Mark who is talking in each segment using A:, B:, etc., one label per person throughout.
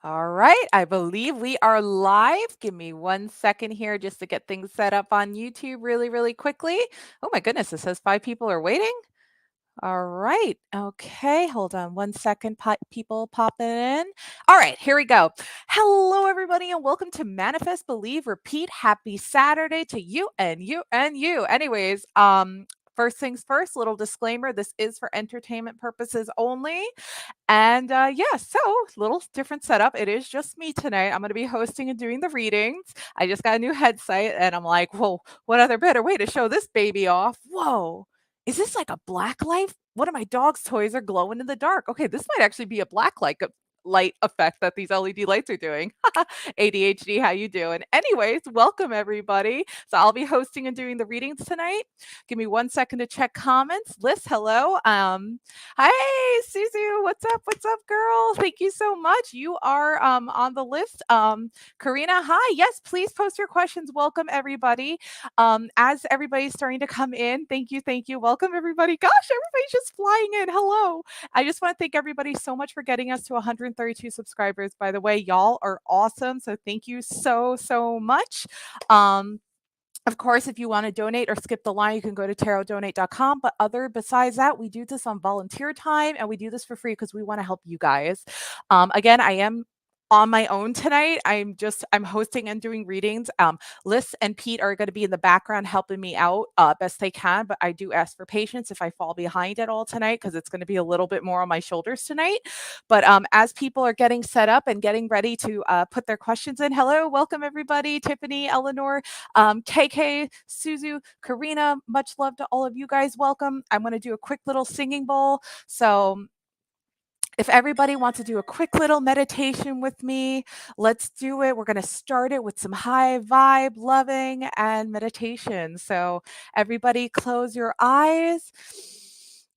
A: All right, I believe we are live. Give me 1 second here just to get things set up on YouTube really, really quickly. Oh my goodness, it says 5 people are waiting. All right. Okay. Hold on 1 second. People popping in. All right. Here we go. Hello, everybody, and welcome to Manifest, Believe, Repeat. Happy Saturday to you and you and you. Anyways, first things first, little disclaimer, this is for entertainment purposes only. And yeah, so little different setup. It is just me tonight. I'm going to be hosting and doing the readings. I just got a new headset and I'm like, whoa, what other better way to show this baby off? Whoa, is this like a black light? One of my dog's toys are glowing in the dark. Okay, this might actually be a black light effect that these LED lights are doing. ADHD, how you doing? Anyways, welcome everybody. So I'll be hosting and doing the readings tonight. Give me 1 second to check comments. Liz, hello. Hi, Suzu. What's up? What's up, girl? Thank you so much. You are on the list. Karina, hi. Yes, please post your questions. Welcome, everybody. As everybody's starting to come in, thank you. Thank you. Welcome, everybody. Gosh, everybody's just flying in. Hello. I just want to thank everybody so much for getting us to 132 subscribers. By the way, y'all are awesome. So thank you so, so much. Of course, if you want to donate or skip the line, you can go to tarotdonate.com. But besides that, we do this on volunteer time and we do this for free because we want to help you guys. Again, I am on my own tonight. I'm hosting and doing readings. Liz and Pete are going to be in the background helping me out best they can. But I do ask for patience if I fall behind at all tonight because it's going to be a little bit more on my shoulders tonight. But as people are getting set up and getting ready to put their questions in, hello, welcome everybody, Tiffany, Eleanor, KK, Suzu, Karina, much love to all of you guys. Welcome. I'm going to do a quick little singing bowl. So if everybody wants to do a quick little meditation with me, let's do it. We're going to start it with some high vibe, loving, and meditation. So everybody close your eyes.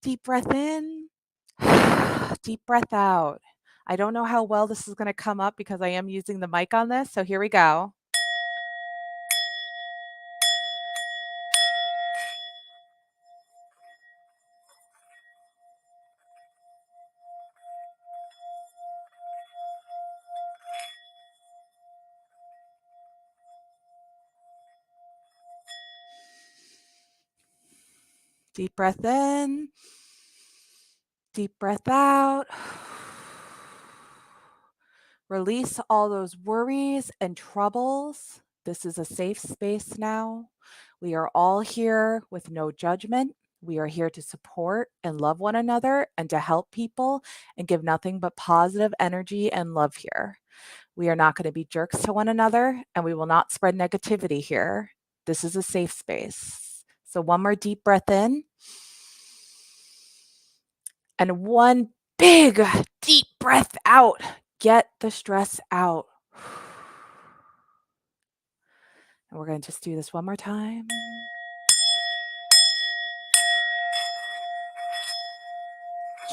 A: Deep breath in. Deep breath out. I don't know how well this is going to come up because I am using the mic on this. So here we go. Deep breath in. Deep breath out. Release all those worries and troubles. This is a safe space now. We are all here with no judgment. We are here to support and love one another and to help people and give nothing but positive energy and love here. We are not going to be jerks to one another and we will not spread negativity here. This is a safe space. So, one more deep breath in. And one big deep breath out. Get the stress out. And we're going to just do this one more time.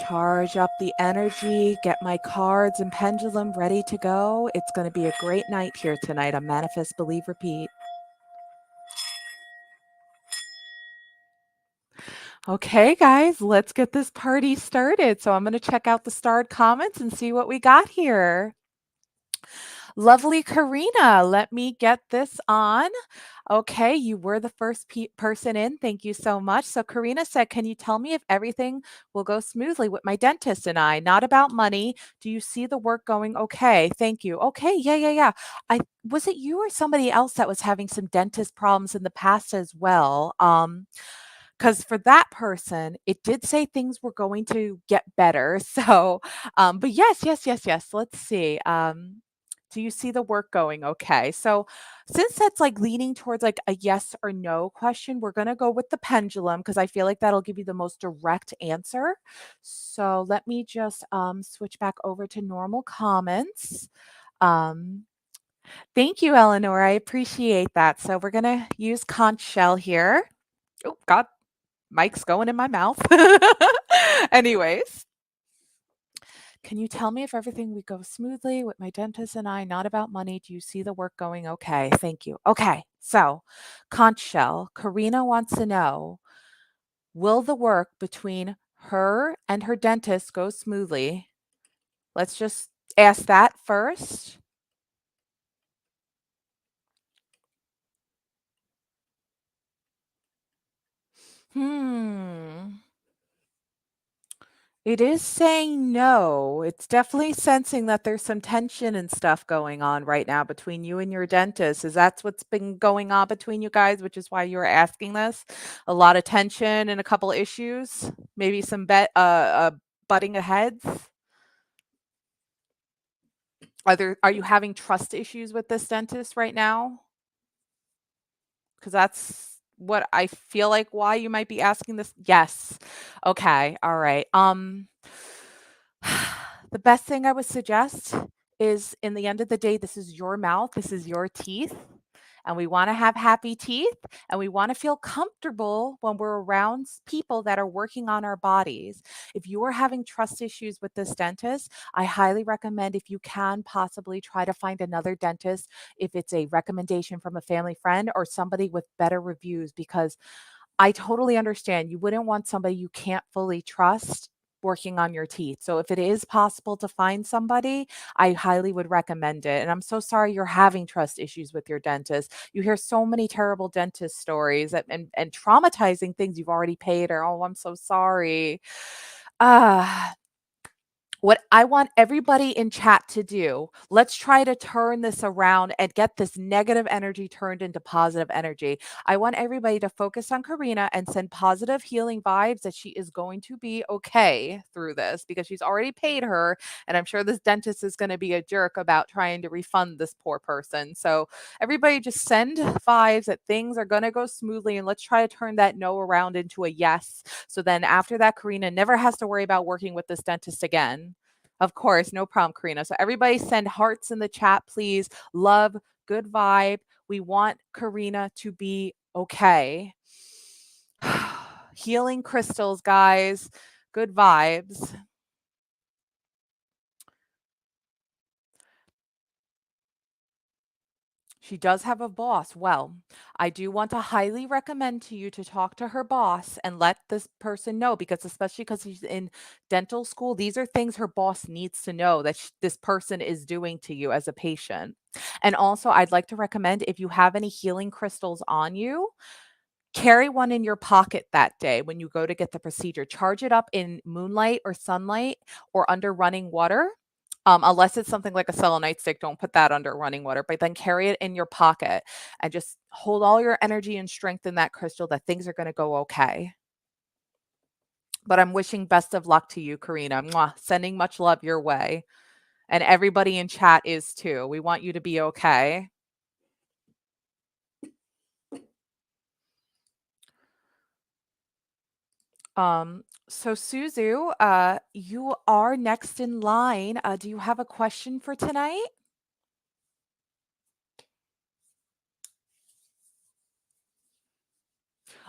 A: Charge up the energy. Get my cards and pendulum ready to go. It's going to be a great night here tonight on Manifest, Believe, Repeat. Okay, guys, let's get this party started. So I'm going to check out the starred comments and see what we got here. Lovely Karina, let me get this on. Okay, you were the first person in. Thank you so much. So Karina said, can you tell me if everything will go smoothly with my dentist and I? Not about money. Do you see the work going okay? Thank you. Okay, yeah. Was it you or somebody else that was having some dentist problems in the past as well? Because for that person, it did say things were going to get better. So, but yes. Let's see. Do you see the work going okay? So, since that's like leaning towards like a yes or no question, we're going to go with the pendulum because I feel like that'll give you the most direct answer. So, let me just switch back over to normal comments. Um, Thank you, Eleanor. I appreciate that. So, we're going to use conch shell here. Oh, God, mic's going in my mouth. Anyways, can you tell me if everything would go smoothly with my dentist and I? Not about money. Do you see the work going okay? Thank you. Okay, so conch shell, Karina wants to know, will the work between her and her dentist go smoothly? Let's just Ask that first. Hmm. It is saying no. It's definitely sensing that there's some tension and stuff going on right now between you and your dentist. Is that what's been going on between you guys, which is why you were asking this? A lot of tension and a couple issues, maybe some butting of heads. Are you having trust issues with this dentist right now? Because that's what I feel like why you might be asking this. Yes. Okay. All right. The best thing I would suggest is in the end of the day, this is your mouth, this is your teeth, and we want to have happy teeth and we want to feel comfortable when we're around people that are working on our bodies. If you are having trust issues with this dentist, I highly recommend if you can possibly try to find another dentist if it's a recommendation from a family friend or somebody with better reviews because I totally understand. You wouldn't want somebody you can't fully trust working on your teeth. So if it is possible to find somebody, I highly would recommend it. And I'm so sorry you're having trust issues with your dentist. You hear so many terrible dentist stories and traumatizing things you've already paid or oh, I'm so sorry. Ah, what I want everybody in chat to do, let's try to turn this around and get this negative energy turned into positive energy. I want everybody to focus on Karina and send positive healing vibes that she is going to be okay through this because she's already paid her. And I'm sure this dentist is going to be a jerk about trying to refund this poor person. So everybody just send vibes that things are going to go smoothly and let's try to turn that no around into a yes. So then after that, Karina never has to worry about working with this dentist again. Of course, no problem, Karina. So everybody send hearts in the chat, please. Love, good vibe. We want Karina to be okay. Healing crystals, guys. Good vibes. She does have a boss. Well, I do want to highly recommend to you to talk to her boss and let this person know because especially because she's in dental school, these are things her boss needs to know that this person is doing to you as a patient. And also, I'd like to recommend if you have any healing crystals on you, carry one in your pocket that day when you go to get the procedure. Charge it up in moonlight or sunlight or under running water. Unless it's something like a selenite stick, don't put that under running water, but then carry it in your pocket and just hold all your energy and strength in that crystal that things are going to go okay. But I'm wishing best of luck to you, Karina. Mwah. Sending much love your way. And everybody in chat is too. We want you to be okay. So Suzu, you are next in line. Do you have a question for tonight?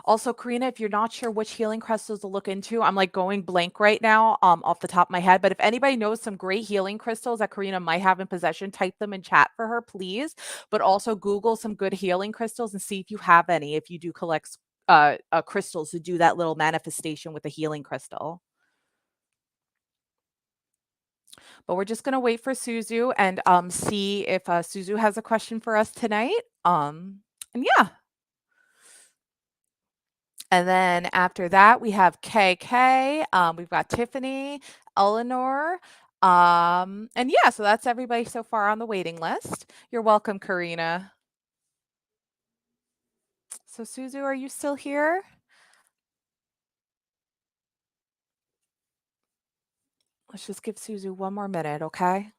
A: Also, Karina, if you're not sure which healing crystals to look into, I'm like going blank right now, off the top of my head. But if anybody knows some great healing crystals that Karina might have in possession, type them in chat for her, please. But also Google some good healing crystals and see if you have any, if you do collect crystals to do that little manifestation with the healing crystal. But we're just gonna wait for Suzu and see if Suzu has a question for us tonight. And yeah, and then after that, we have KK, we've got Tiffany, Eleanor, and yeah, so that's everybody so far on the waiting list. You're welcome, Karina. So Suzu, are you still here? Let's just give Suzu one more minute, okay?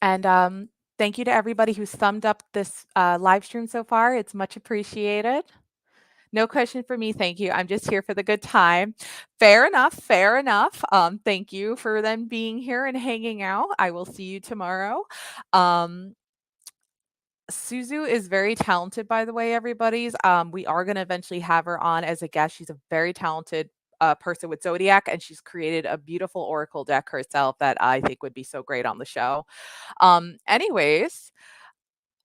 A: And thank you to everybody who's thumbed up this live stream so far. It's much appreciated. No question for me, thank you. I'm just here for the good time. Fair enough, fair enough. Thank you for them being here and hanging out. I will see you tomorrow. Um, Suzu is very talented, by the way, everybody's. We are going to eventually have her on as a guest. She's a very talented person with Zodiac, and she's created a beautiful Oracle deck herself that I think would be so great on the show. Anyways,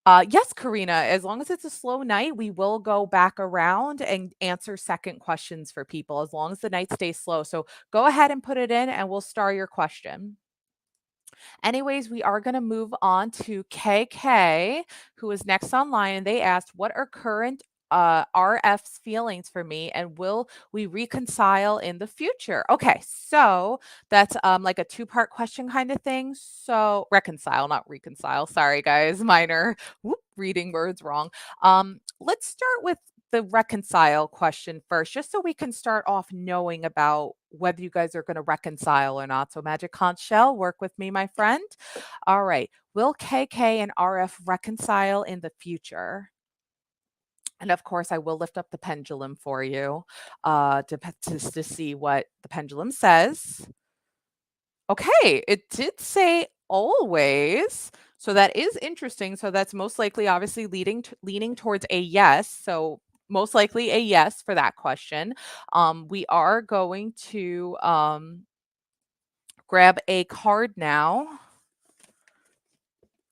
A: yes, Karina, as long as it's a slow night, we will go back around and answer second questions for people as long as the night stays slow. So go ahead and put it in and we'll star your question. Anyways, we are going to move on to KK, who is next online. And they asked, what are current RF's feelings for me, and will we reconcile in the future? Okay, so that's like a two-part question kind of thing. So reconcile, not reconcile. Sorry, guys, minor reading words wrong. Let's start with the reconcile question first, just so we can start off knowing about whether you guys are going to reconcile or not. So, Magic Conch Shell, work with me, my friend. All right. Will KK and RF reconcile in the future? And of course, I will lift up the pendulum for you to see what the pendulum says. Okay, it did say always. So that is interesting. So that's most likely obviously leaning towards a yes. So most likely a yes for that question. We are going to grab a card now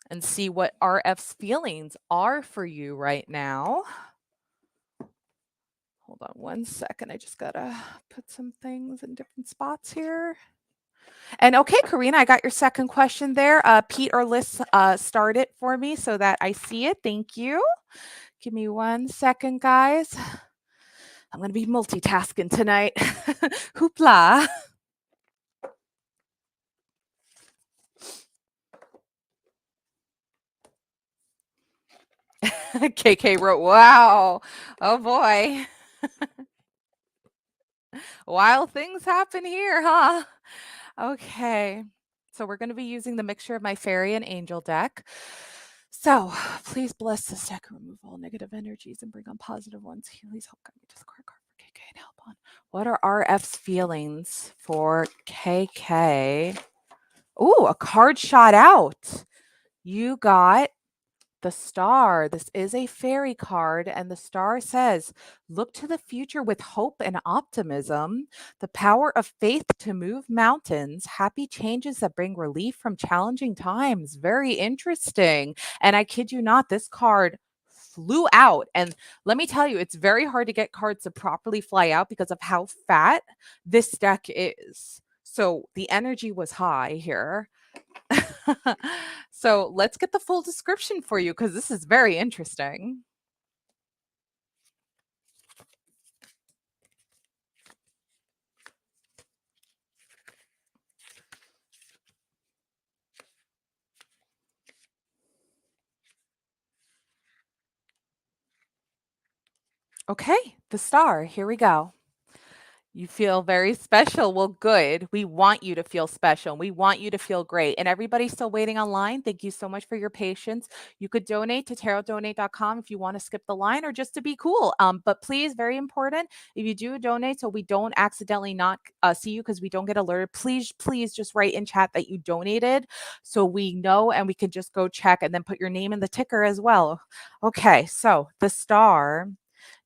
A: and see what RF's feelings are for you right now. Hold on one second. I just gotta put some things in different spots here. And okay, Karina, I got your second question there. Pete or Liz start it for me so that I see it. Thank you. Give me one second, guys. I'm going to be multitasking tonight. Hoopla. KK wrote, wow. Oh boy. Wild things happen here, huh? Okay. So we're going to be using the mixture of my fairy and angel deck. So please bless this deck and remove all negative energies and bring on positive ones. Please help guide me to the correct card for KK and help on. What are RF's feelings for KK? Ooh, a card shot out. You got the star. This is a fairy card, and the star says, look to the future with hope and optimism, the power of faith to move mountains, happy changes that bring relief from challenging times. Very interesting. And I kid you not, this card flew out. And let me tell you, it's very hard to get cards to properly fly out because of how fat this deck is. So the energy was high here. So let's get the full description for you because this is very interesting. Okay, the star. Here we go. You feel very special. Well, good. We want you to feel special. We want you to feel great. And everybody's still waiting online. Thank you so much for your patience. You could donate to tarotdonate.com if you want to skip the line or just to be cool. But please, very important, if you do donate so we don't accidentally not see you because we don't get alerted, please just write in chat that you donated so we know and we can just go check and then put your name in the ticker as well. Okay, so the star.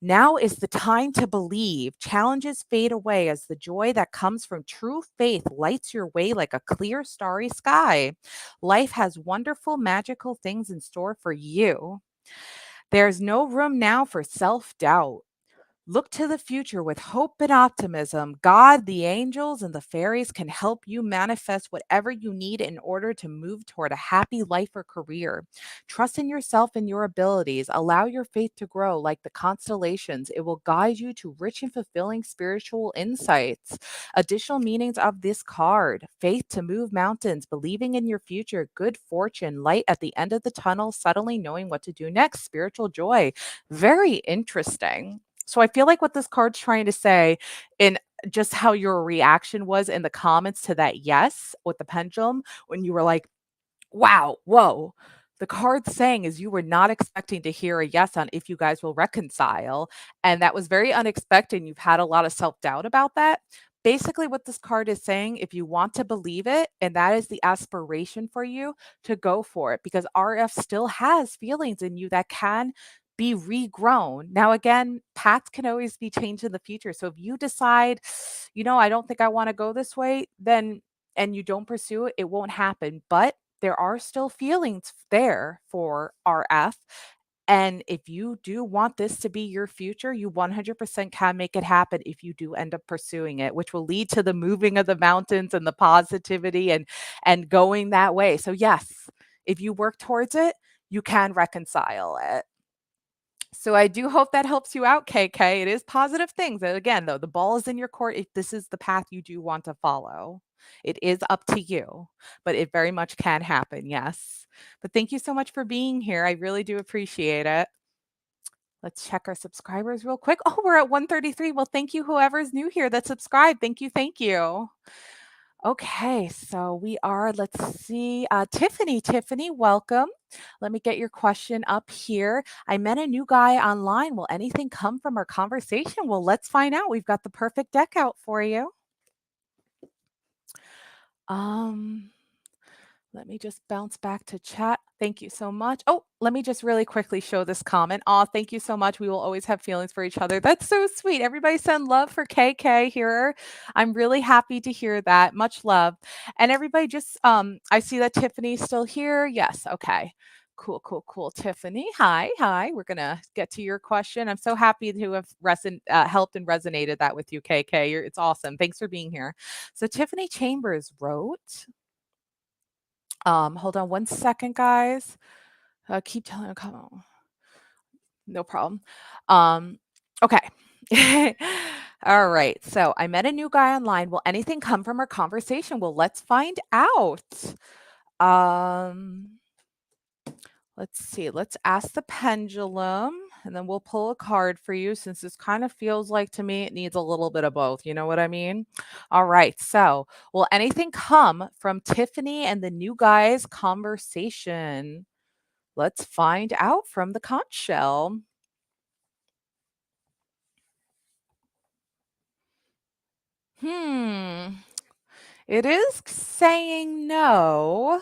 A: Now is the time to believe. Challenges fade away as the joy that comes from true faith lights your way like a clear, starry sky. Life has wonderful, magical things in store for you. There's no room now for self doubt. Look to the future with hope and optimism. God, the angels, and the fairies can help you manifest whatever you need in order to move toward a happy life or career. Trust in yourself and your abilities. Allow your faith to grow like the constellations. It will guide you to rich and fulfilling spiritual insights. Additional meanings of this card: faith to move mountains, believing in your future, good fortune, light at the end of the tunnel, suddenly knowing what to do next, spiritual joy. Very interesting. So I feel like what this card's trying to say, in just how your reaction was in the comments to that yes with the pendulum, when you were like, wow, whoa. The card's saying is you were not expecting to hear a yes on if you guys will reconcile. And that was very unexpected. You've had a lot of self doubt about that. Basically, what this card is saying, if you want to believe it, and that is the aspiration for you, to go for it because RF still has feelings in you that can be regrown. Now, again, paths can always be changed in the future. So if you decide, I don't think I want to go this way, then and you don't pursue it, it won't happen. But there are still feelings there for RF. And if you do want this to be your future, you 100% can make it happen if you do end up pursuing it, which will lead to the moving of the mountains and the positivity and going that way. So yes, if you work towards it, you can reconcile it. So I do hope that helps you out, KK. It is positive things. And again, though, the ball is in your court if this is the path you do want to follow. It is up to you, but it very much can happen. Yes. But thank you so much for being here. I really do appreciate it. Let's check our subscribers real quick. Oh, we're at 133. Well, thank you, whoever's new here that subscribed. Thank you. Thank you. Okay, so we are, let's see, Tiffany. Tiffany, welcome. Let me get your question up here. I met a new guy online. Will anything come from our conversation? Well, let's find out. We've got the perfect deck out for you. Um, Let me just bounce back to chat. Thank you so much. Oh, let me just really quickly show this comment. Aw, thank you so much. We will always have feelings for each other. That's so sweet. Everybody send love for KK here. I'm really happy to hear that. Much love. And everybody just I see that Tiffany's still here. Yes, okay. Cool, cool, cool. Tiffany, hi, hi. We're gonna get to your question. I'm so happy to have helped and resonated that with you, KK. It's awesome. Thanks for being here. So Tiffany Chambers wrote, hold on one second, guys. Keep telling come on. No problem. Okay. All right. So I met a new guy online. Will anything come from our conversation? Well, let's find out. Um, let's see. Let's ask the pendulum and then we'll pull a card for you since this kind of feels like to me it needs a little bit of both. You know what I mean? All right. So, will anything come from Tiffany and the new guy's conversation? Let's find out from the conch shell. Hmm. It is saying no.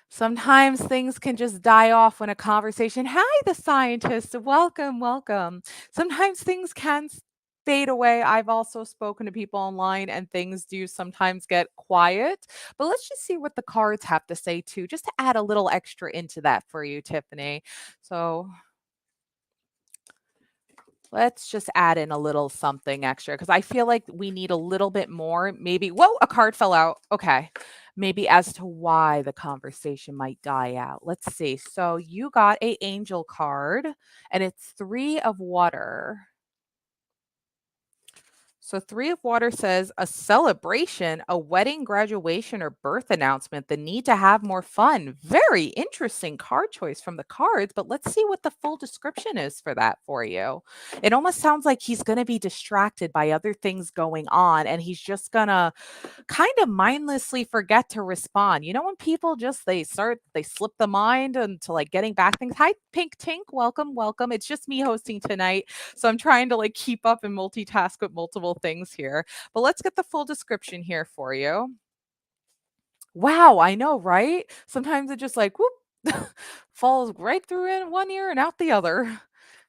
A: Sometimes things can just die off when a conversation, hi, the scientist, welcome, welcome. Sometimes things can fade away. I've also spoken to people online and things do sometimes get quiet. But let's just see what the cards have to say too, just to add a little extra into that for you, Tiffany. So let's just add in a little something extra because I feel like we need a little bit more. Maybe, whoa, a card fell out. Okay. Maybe as to why the conversation might die out. Let's see. So you got a angel card and it's 3 of water. So, 3 of water says a celebration, a wedding, graduation, or birth announcement, the need to have more fun. Very interesting card choice from the cards, but let's see what the full description is for that for you. It almost sounds like he's going to be distracted by other things going on and he's just going to kind of mindlessly forget to respond. You know, when people just they slip the mind into like getting back things. Hi, Pink Tink. Welcome, welcome. It's just me hosting tonight. So I'm trying to like keep up and multitask with multiple things here. But let's get the full description here for you. Wow, I know, right? Sometimes it just like whoop falls right through in one ear and out the other.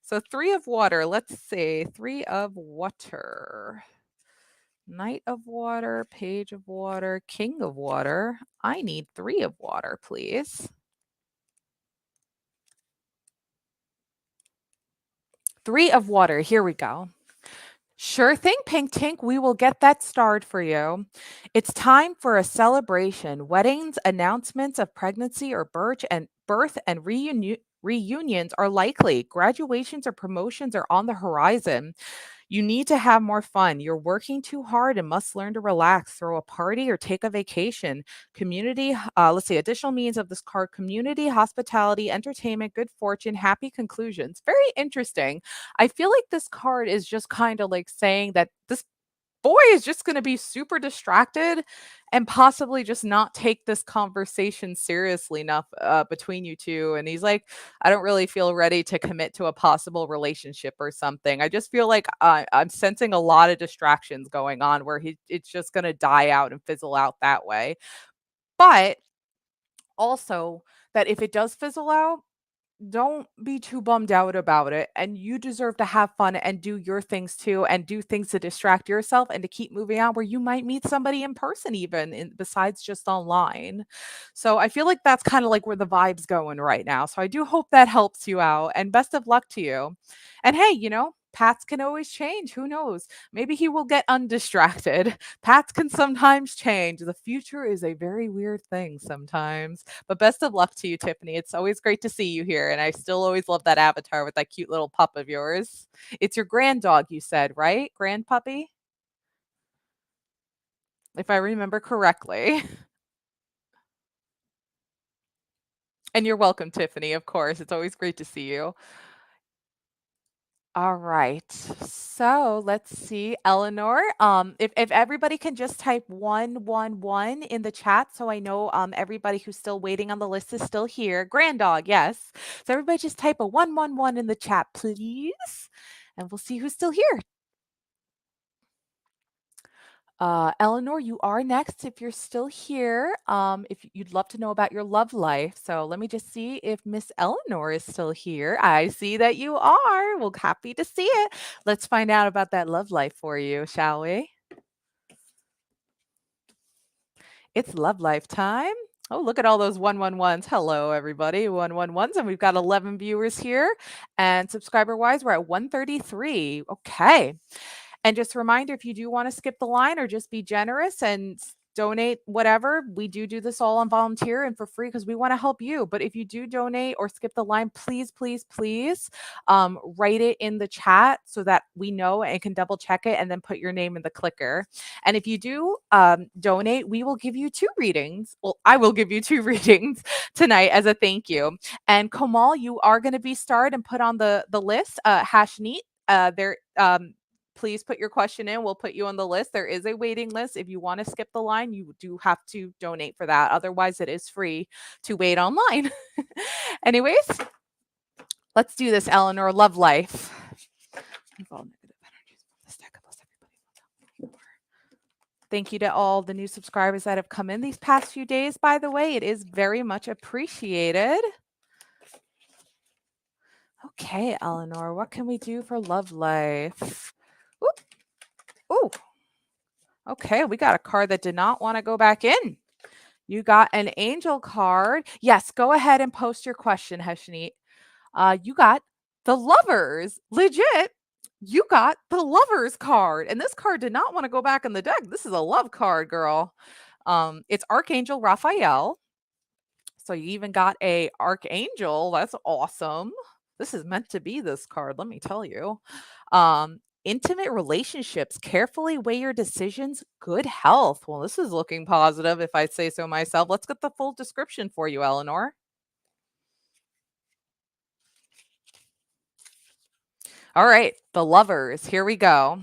A: So 3 of water. Let's see. 3 of water. Knight of water, page of water, king of water. I need 3 of water, please. 3 of water. Here we go. Sure thing, Pink Tink. We will get that starred for you. It's time for a celebration. Weddings, announcements of pregnancy or birth and reunions are likely. Graduations or promotions are on the horizon. You need to have more fun. You're working too hard and must learn to relax, throw a party, or take a vacation. Let's see, additional means of this card: community, hospitality, entertainment, good fortune, happy conclusions. Very interesting. I feel like this card is just kind of like saying that this boy is just going to be super distracted and possibly just not take this conversation seriously enough between you two. And he's like, I don't really feel ready to commit to a possible relationship or something. I just feel like I'm sensing a lot of distractions going on where it's just going to die out and fizzle out that way. But also that if it does fizzle out, don't be too bummed out about it, and you deserve to have fun and do your things too, and do things to distract yourself and to keep moving on where you might meet somebody in person even besides just online. So I feel like that's kind of like where the vibe's going right now. So I do hope that helps you out, and best of luck to you. And hey, paths can always change. Who knows? Maybe he will get undistracted. Paths can sometimes change. The future is a very weird thing sometimes. But best of luck to you, Tiffany. It's always great to see you here. And I still always love that avatar with that cute little pup of yours. It's your grand dog, you said, right? Grand puppy? If I remember correctly. And you're welcome, Tiffany, of course. It's always great to see you. All right. So let's see, Eleanor. If everybody can just type 111 in the chat so I know everybody who's still waiting on the list is still here. Grand dog, yes. So everybody just type a 111 in the chat, please. And we'll see who's still here. Eleanor, you are next if you're still here. If you'd love to know about your love life. So let me just see if Miss Eleanor is still here. I see that you are. Well, happy to see it. Let's find out about that love life for you, shall we? It's love life time. Oh, look at all those 111s. Hello, everybody. 111s. And we've got 11 viewers here. And subscriber wise, we're at 133. Okay. And just a reminder, if you do want to skip the line or just be generous and donate whatever, we do this all on volunteer and for free because we want to help you. But if you do donate or skip the line, please, please, please write it in the chat so that we know and can double check it and then put your name in the clicker. And if you do donate, we will give you 2 readings. Well, I will give you 2 readings tonight as a thank you. And Komal, you are going to be starred and put on the list. Hashneet, there please put your question in. We'll put you on the list. There is a waiting list. If you want to skip the line, you do have to donate for that. Otherwise, it is free to wait online. Anyways, let's do this, Eleanor. Love life. Thank you to all the new subscribers that have come in these past few days, by the way. It is very much appreciated. Okay, Eleanor, what can we do for love life? Ooh. Okay, we got a card that did not want to go back in. You got an angel card. Yes, go ahead and post your question, Heshneet. You got the lovers. Legit. You got the lovers card. And this card did not want to go back in the deck. This is a love card, girl. It's Archangel Raphael. So you even got a archangel. That's awesome. This is meant to be this card, let me tell you. Intimate relationships, carefully weigh your decisions, good health. Well, this is looking positive if I say so myself. Let's get the full description for you, Eleanor. All right, the lovers, here we go.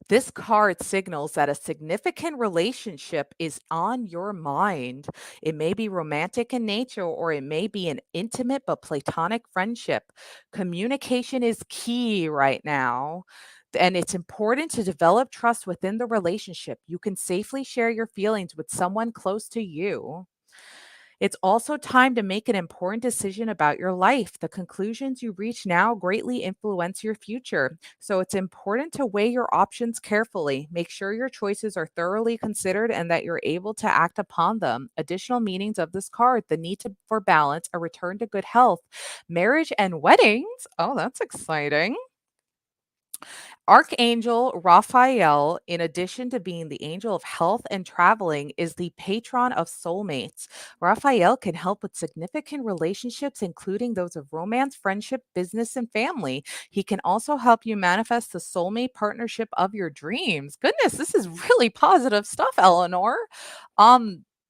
A: This card signals that a significant relationship is on your mind. It may be romantic in nature or it may be an intimate but platonic friendship. Communication is key right now. And it's important to develop trust within the relationship. You can safely share your feelings with someone close to you. It's also time to make an important decision about your life. The conclusions you reach now greatly influence your future. So it's important to weigh your options carefully. Make sure your choices are thoroughly considered and that you're able to act upon them. Additional meanings of this card: the need for balance, a return to good health, marriage and weddings. Oh, that's exciting. Archangel Raphael, in addition to being the angel of health and traveling, is the patron of soulmates. Raphael can help with significant relationships, including those of romance, friendship, business, and family. He can also help you manifest the soulmate partnership of your dreams. Goodness, this is really positive stuff, Eleanor.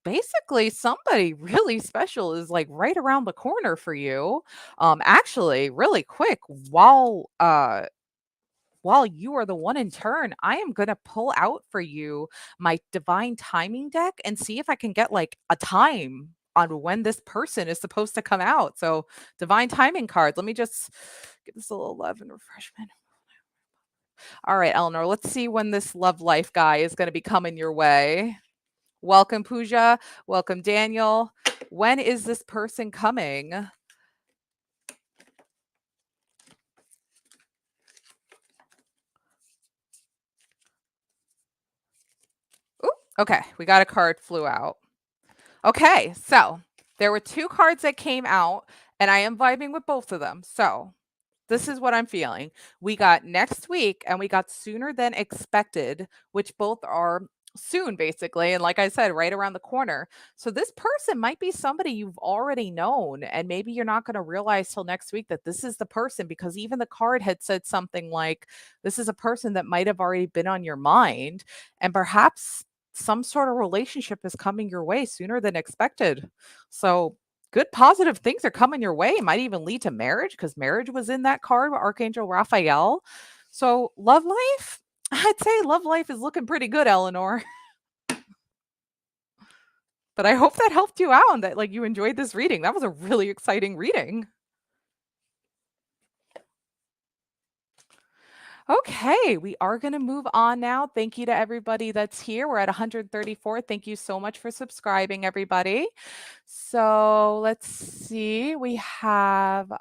A: Basically somebody really special is like right around the corner for you. Actually, really quick, while you are the one in turn, I am going to pull out for you my divine timing deck and see if I can get like a time on when this person is supposed to come out. So, divine timing cards. Let me just give this a little love and refreshment. All right, Eleanor, let's see when this love life guy is going to be coming your way. Welcome, Pooja. Welcome, Daniel. When is this person coming? Okay, we got a card flew out. Okay, so there were 2 cards that came out, and I am vibing with both of them. So this is what I'm feeling. We got next week and we got sooner than expected, which both are soon, basically. And like I said, right around the corner. So this person might be somebody you've already known. And maybe you're not going to realize till next week that this is the person because even the card had said something like, this is a person that might have already been on your mind. And perhaps some sort of relationship is coming your way sooner than expected. So good positive things are coming your way. It might even lead to marriage because marriage was in that card with Archangel Raphael. So, love life, I'd say love life is looking pretty good, Eleanor. But I hope that helped you out and that like you enjoyed this reading. That was a really exciting reading. Okay, we are going to move on now. Thank you to everybody that's here. We're at 134. Thank you so much for subscribing, everybody. So let's see. We have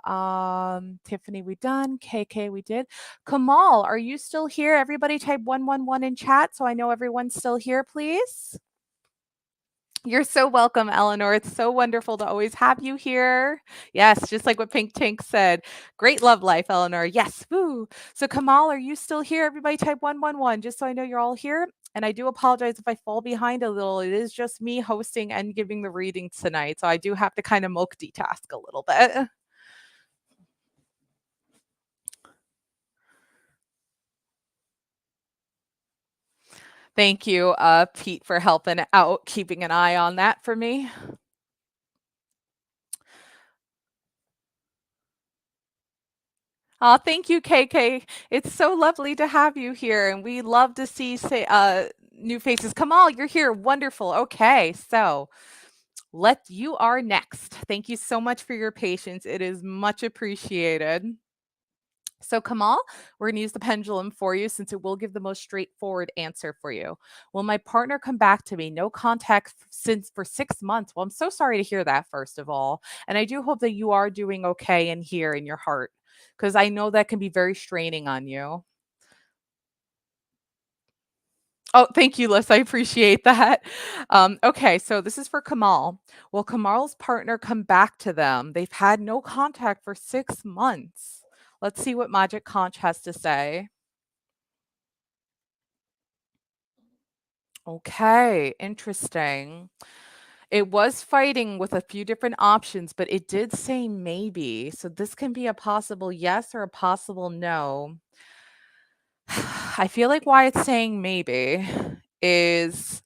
A: Tiffany, we done. KK, we did. Kamal, are you still here? Everybody type 111 in chat so I know everyone's still here, please. You're so welcome, Eleanor. It's so wonderful to always have you here. Yes, just like what Pink Tank said. Great love life, Eleanor. Yes. Woo. So Kamal, are you still here? Everybody type 111 just so I know you're all here. And I do apologize if I fall behind a little. It is just me hosting and giving the reading tonight. So I do have to kind of multitask a little bit. Thank you, Pete, for helping out, keeping an eye on that for me. Oh, thank you, KK. It's so lovely to have you here, and we love to see new faces. Kamal, you're here. Wonderful. Okay, so you are next. Thank you so much for your patience. It is much appreciated. So, Kamal, we're going to use the pendulum for you since it will give the most straightforward answer for you. Will my partner come back to me? No contact since for 6 months. Well, I'm so sorry to hear that, first of all. And I do hope that you are doing okay in here in your heart because I know that can be very straining on you. Oh, thank you, Liz. I appreciate that. Okay, so this is for Kamal. Will Kamal's partner come back to them? They've had no contact for 6 months. Let's see what Magic Conch has to say. Okay, interesting. It was fighting with a few different options, but it did say maybe. So this can be a possible yes or a possible no. I feel like why it's saying maybe is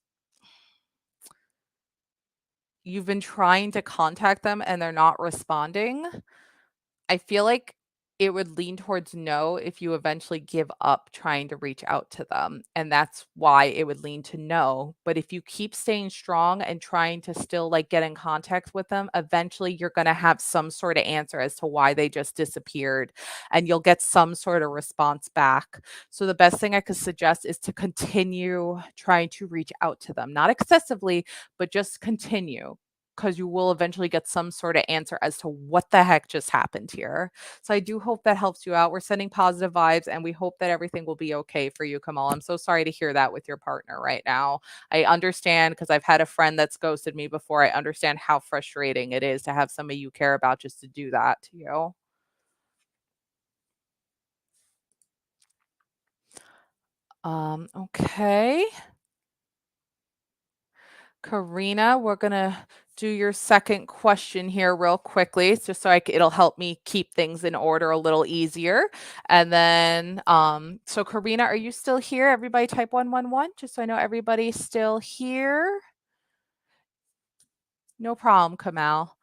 A: you've been trying to contact them and they're not responding. I feel like it would lean towards no if you eventually give up trying to reach out to them, and that's why it would lean to no. But if you keep staying strong and trying to still, like, get in contact with them, eventually you're gonna have some sorta answer as to why they just disappeared, and you'll get some sort of response back. So the best thing I could suggest is to continue trying to reach out to them, not excessively, but just continue because you will eventually get some sort of answer as to what the heck just happened here. So I do hope that helps you out. We're sending positive vibes and we hope that everything will be okay for you, Kamal. I'm so sorry to hear that with your partner right now. I understand because I've had a friend that's ghosted me before. I understand how frustrating it is to have somebody you care about just to do that to you. Okay. Karina, we're gonna do your second question here real quickly, just so it'll help me keep things in order a little easier. And then, so Karina, are you still here? Everybody type 111, just so I know everybody's still here. No problem, Kamal.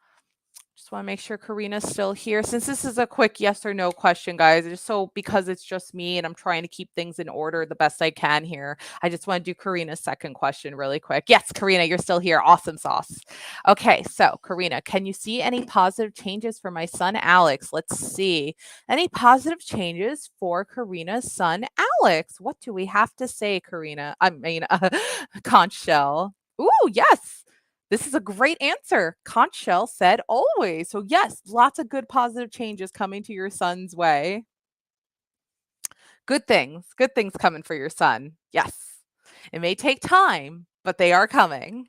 A: Just want to make sure Karina's still here. Since this is a quick yes or no question, guys, just so because it's just me and I'm trying to keep things in order the best I can here, I just want to do Karina's second question really quick. Yes, Karina, you're still here. Awesome sauce. Okay, so Karina, can you see any positive changes for my son Alex? Let's see. Any positive changes for Karina's son Alex? What do we have to say, Karina? I mean, Conch Shell. Ooh, yes. This is a great answer. Conch Shell said always. So, yes, lots of good positive changes coming to your son's way. Good things coming for your son. Yes. It may take time, but they are coming.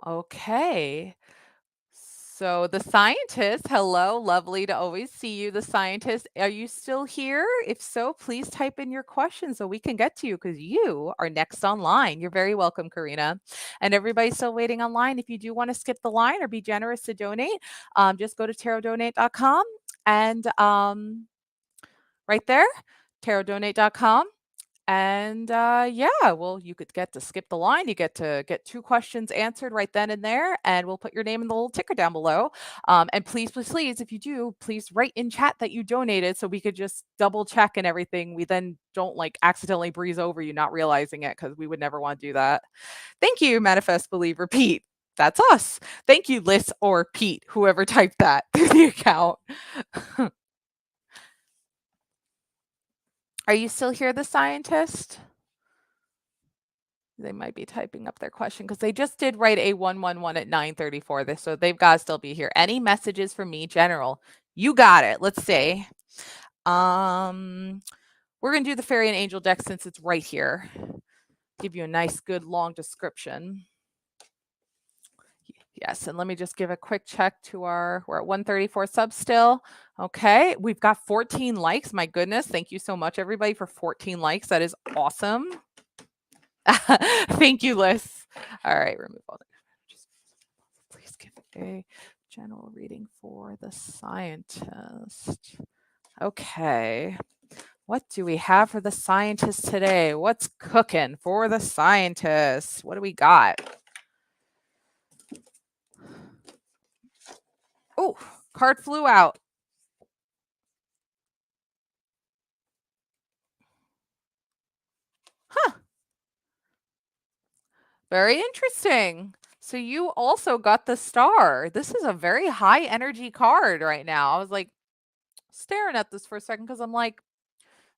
A: Okay. So the scientist, hello, lovely to always see you. The scientist, are you still here? If so, please type in your question so we can get to you because you are next online. You're very welcome, Karina. And everybody's still waiting online. If you do want to skip the line or be generous to donate, just go to tarotdonate.com and right there, tarotdonate.com. And yeah, well, you could get to skip the line. You get to get 2 questions answered right then and there, and we'll put your name in the little ticker down below. And please, please, please, if you do, please write in chat that you donated so we could just double check and everything. We then don't like accidentally breeze over you not realizing it because we would never want to do that. Thank you, Manifest, Believe, Repeat. That's us. Thank you, Liz or Pete, whoever typed that through the account. Are you still here, the scientist? They might be typing up their question because they just did write a 111 at 9:34. So they've got to still be here. Any messages from me, general? You got it. Let's see. We're gonna do the fairy and angel deck since it's right here. Give you a nice, good, long description. Yes, and let me just give a quick check to we're at 134 subs still. Okay, we've got 14 likes. My goodness, thank you so much, everybody, for 14 likes. That is awesome. Thank you, Liz. All right, remove all the. Please give a general reading for the scientist. Okay. What do we have for the scientist today? What's cooking for the scientist? What do we got? Oh, card flew out. Huh. Very interesting. So you also got the star. This is a very high energy card right now. I was like staring at this for a second because I'm like,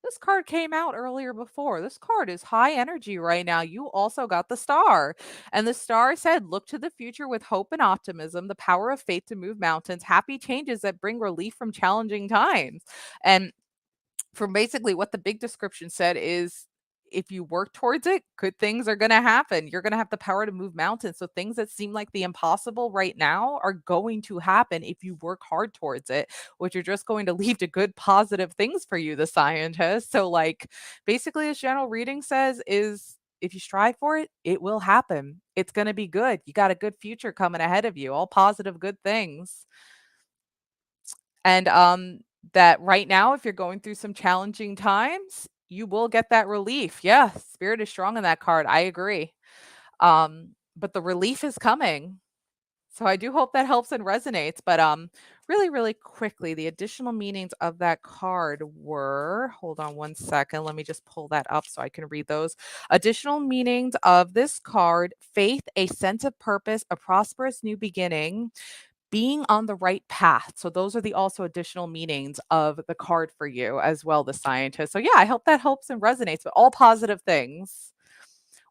A: this card came out earlier before. This card is high energy right now. You also got the star. And the star said, look to the future with hope and optimism, the power of faith to move mountains, happy changes that bring relief from challenging times. And from basically what the big description said is if you work towards it, good things are going to happen. You're going to have the power to move mountains. So things that seem like the impossible right now are going to happen if you work hard towards it, which are just going to lead to good positive things for you, the scientist. So like basically as general reading says is if you strive for it, it will happen. It's going to be good. You got a good future coming ahead of you, all positive good things. And that right now, if you're going through some challenging times, you will get that relief. Yeah, spirit is strong in that card. I agree. But the relief is coming. So I do hope that helps and resonates. But really, really quickly, the additional meanings of that card were, hold on one second. Let me just pull that up so I can read those. Additional meanings of this card: faith, a sense of purpose, a prosperous new beginning, being on the right path. So those are the also additional meanings of the card for you as well, the scientist. So yeah, I hope that helps and resonates, but all positive things.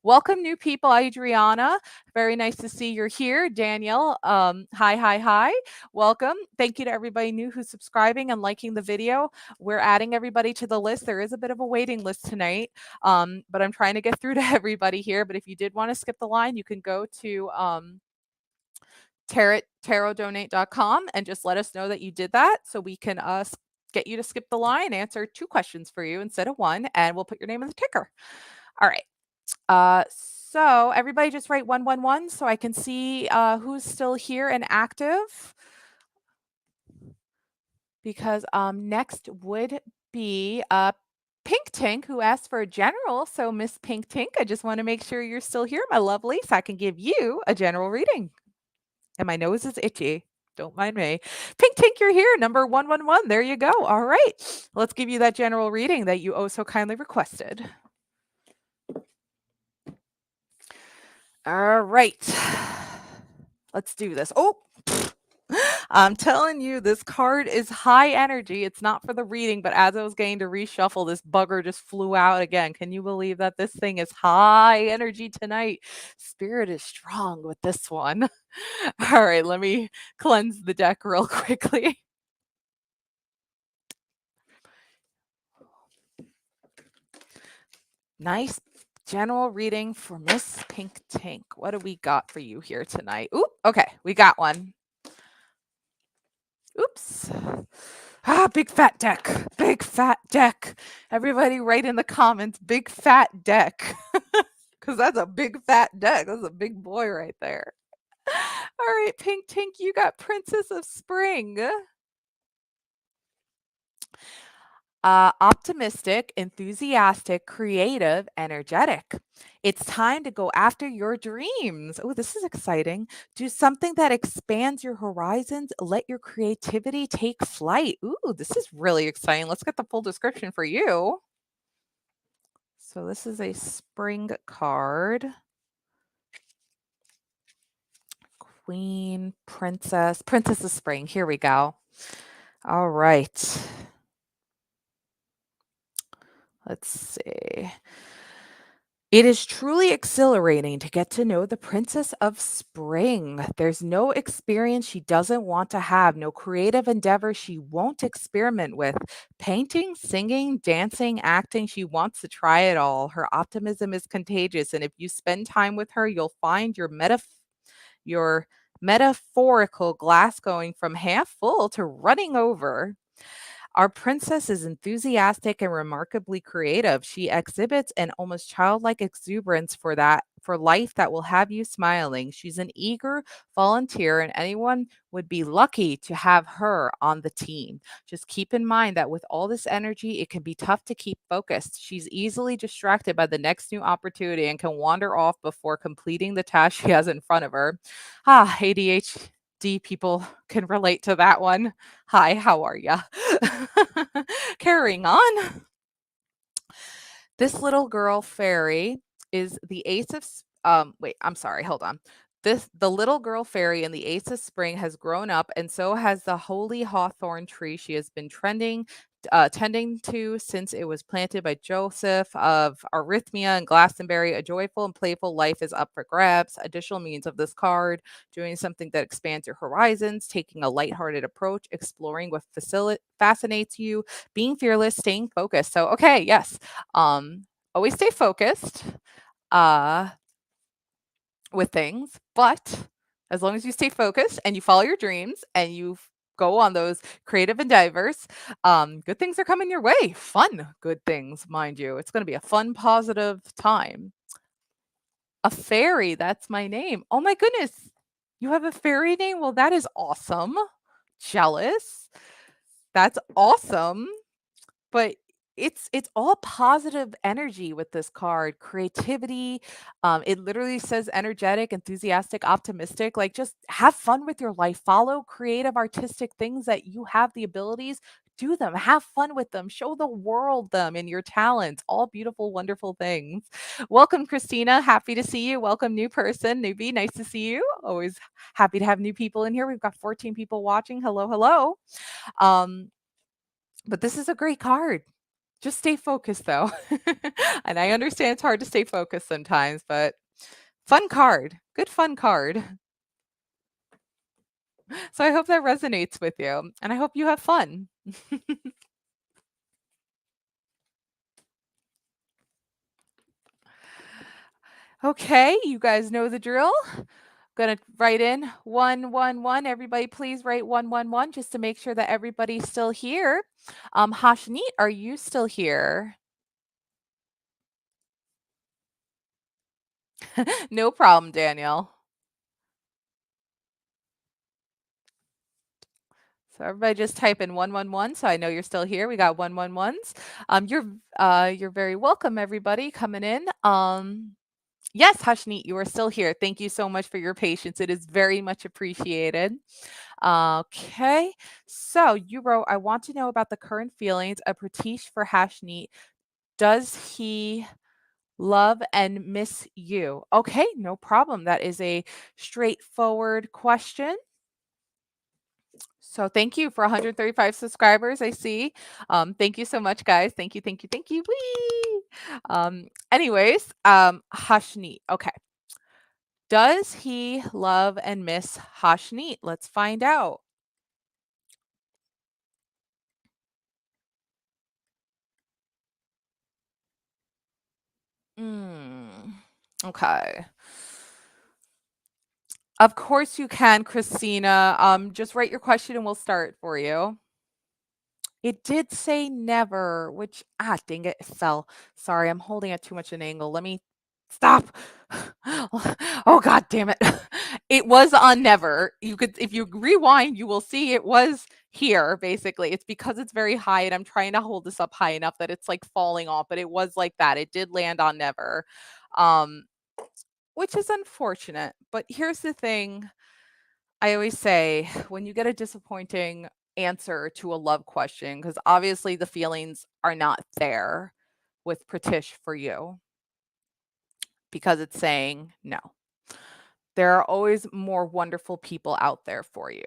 A: Welcome, new people. Adriana, very nice to see you're here. Daniel, hi, hi, hi. Welcome. Thank you to everybody new who's subscribing and liking the video. We're adding everybody to the list. There is a bit of a waiting list tonight, but I'm trying to get through to everybody here. But if you did want to skip the line, you can go to tarotdonate.com and just let us know that you did that so we can get you to skip the line, answer 2 questions for you instead of 1, and we'll put your name in the ticker. All right. So everybody just write 111 so I can see who's still here and active. Because next would be Pink Tink, who asked for a general. So Miss Pink Tink, I just want to make sure you're still here, my lovely, so I can give you a general reading. And my nose is itchy. Don't mind me. Pink Tink, you're here. Number 111. There you go. All right. Let's give you that general reading that you oh so kindly requested. All right. Let's do this. Oh, I'm telling you, this card is high energy. It's not for the reading, but as I was getting to reshuffle, this bugger just flew out again. Can you believe that this thing is high energy tonight? Spirit is strong with this one. All right, let me cleanse the deck real quickly. Nice general reading for Miss Pink Tank. What do we got for you here tonight? Ooh, okay, we got one. Oops. Ah, big fat deck. Big fat deck. Everybody write in the comments, big fat deck. Because that's a big fat deck. That's a big boy right there. All right, Pink Tank, you got Princess of Spring. Optimistic, enthusiastic, creative, energetic. It's time to go after your dreams. Oh, this is exciting. Do something that expands your horizons. Let your creativity take flight. Ooh, this is really exciting. Let's get the full description for you. So, this is a spring card. Queen, princess, princess of spring. Here we go. All right. Let's see. It is truly exhilarating to get to know the Princess of Spring. There's no experience she doesn't want to have, no creative endeavor she won't experiment with. Painting, singing, dancing, acting, she wants to try it all. Her optimism is contagious, and if you spend time with her, you'll find your metaphorical glass going from half full to running over. Our princess is enthusiastic and remarkably creative. She exhibits an almost childlike exuberance for life that will have you smiling. She's an eager volunteer and anyone would be lucky to have her on the team. Just keep in mind that with all this energy, it can be tough to keep focused. She's easily distracted by the next new opportunity and can wander off before completing the task she has in front of her. Ah, ADHD people can relate to that one. Hi, how are ya? Carrying on. This little girl fairy is the ace of wait, I'm sorry, hold on. The little girl fairy in the ace of spring has grown up, and so has the holy hawthorn tree she has been tending to since it was planted by Joseph of Arrhythmia and Glastonbury. A joyful and playful life is up for grabs. Additional means of this card: doing something that expands your horizons, taking a lighthearted approach, exploring what fascinates you, being fearless, staying focused. So, okay, yes, always stay focused uh, with things, but as long as you stay focused and you follow your dreams and go on those creative endeavors, good things are coming your way. Fun, good things, mind you. It's going to be a fun, positive time. A fairy, that's my name. Oh my goodness. You have a fairy name? Well, that is awesome. Jealous. That's awesome. But it's all positive energy with this card, creativity. It literally says energetic, enthusiastic, optimistic. Like, just have fun with your life. Follow creative, artistic things that you have the abilities. Do them. Have fun with them. Show the world them and your talents. All beautiful, wonderful things. Welcome, Christina. Happy to see you. Welcome, new person, newbie. Nice to see you. Always happy to have new people in here. We've got 14 people watching. Hello, hello. Um, but this is a great card. Just stay focused though. And I understand it's hard to stay focused sometimes, but fun card. Good fun card. So I hope that resonates with you, and I hope you have fun. Okay, you guys know the drill. Gonna write in 111. Everybody, please write 111 just to make sure that everybody's still here. Hashneet, are you still here? No problem, Daniel. So everybody just type in 111 so I know you're still here. We got 111s. You're very welcome, everybody coming in. Yes, Hashneet, you are still here. Thank you so much for your patience. It is very much appreciated. Okay, so you wrote, I want to know about the current feelings of Pratish for Hashneet. Does he love and miss you? Okay, no problem. That is a straightforward question. So thank you for 135 subscribers. I see. Thank you so much, guys. Thank you, thank you, thank you. Whee! Hashneet. Okay. Does he love and miss Hashneet? Let's find out. Mm, okay. Of course you can, Christina. Just write your question and we'll start for you. It did say never, which dang it, it fell. Sorry, I'm holding at too much an angle. Let me stop. Oh god damn it. It was on never. You could if you rewind, you will see it was here basically. It's because it's very high and I'm trying to hold this up high enough that it's like falling off, but it was like that. It did land on never. Um which is unfortunate. But here's the thing. I always say when you get a disappointing answer to a love question, because obviously the feelings are not there with Pratish for you because it's saying no. There are always more wonderful people out there for you.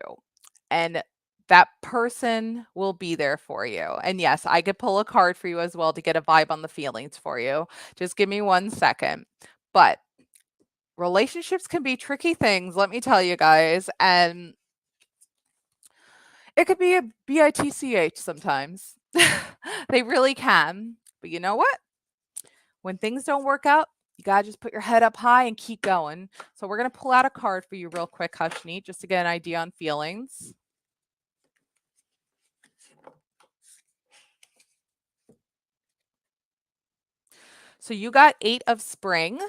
A: And that person will be there for you. And yes, I could pull a card for you as well to get a vibe on the feelings for you. Just give me 1 second. But relationships can be tricky things, let me tell you guys. And it could be a bitch sometimes. They really can. But you know what? When things don't work out, you gotta just put your head up high and keep going. So we're gonna pull out a card for you real quick, Hushneet, just to get an idea on feelings. So you got 8 of spring.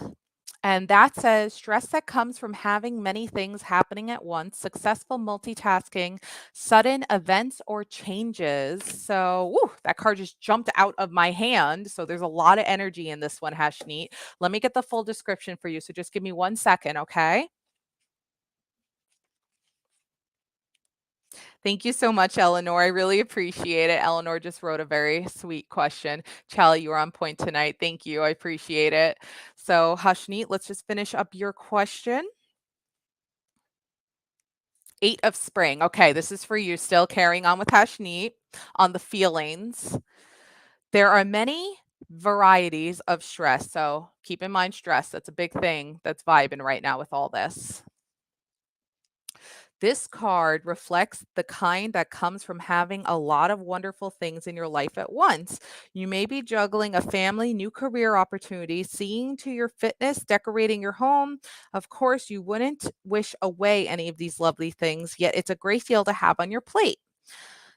A: And that says stress that comes from having many things happening at once, successful multitasking, sudden events or changes. So, woo, that card just jumped out of my hand. So, there's a lot of energy in this one, Hashneet. Let me get the full description for you. So, just give me 1 second, okay? Thank you so much, Eleanor. I really appreciate it. Eleanor just wrote a very sweet question. Charlie, you were on point tonight. Thank you. I appreciate it. So, Hashneet, let's just finish up your question. 8 of spring. Okay, this is for you. Still carrying on with Hashneet on the feelings. There are many varieties of stress. So keep in mind stress. That's a big thing that's vibing right now with all this. This card reflects the kind that comes from having a lot of wonderful things in your life at once. You may be juggling a family, new career opportunity, seeing to your fitness, decorating your home. Of course, you wouldn't wish away any of these lovely things, yet it's a great deal to have on your plate.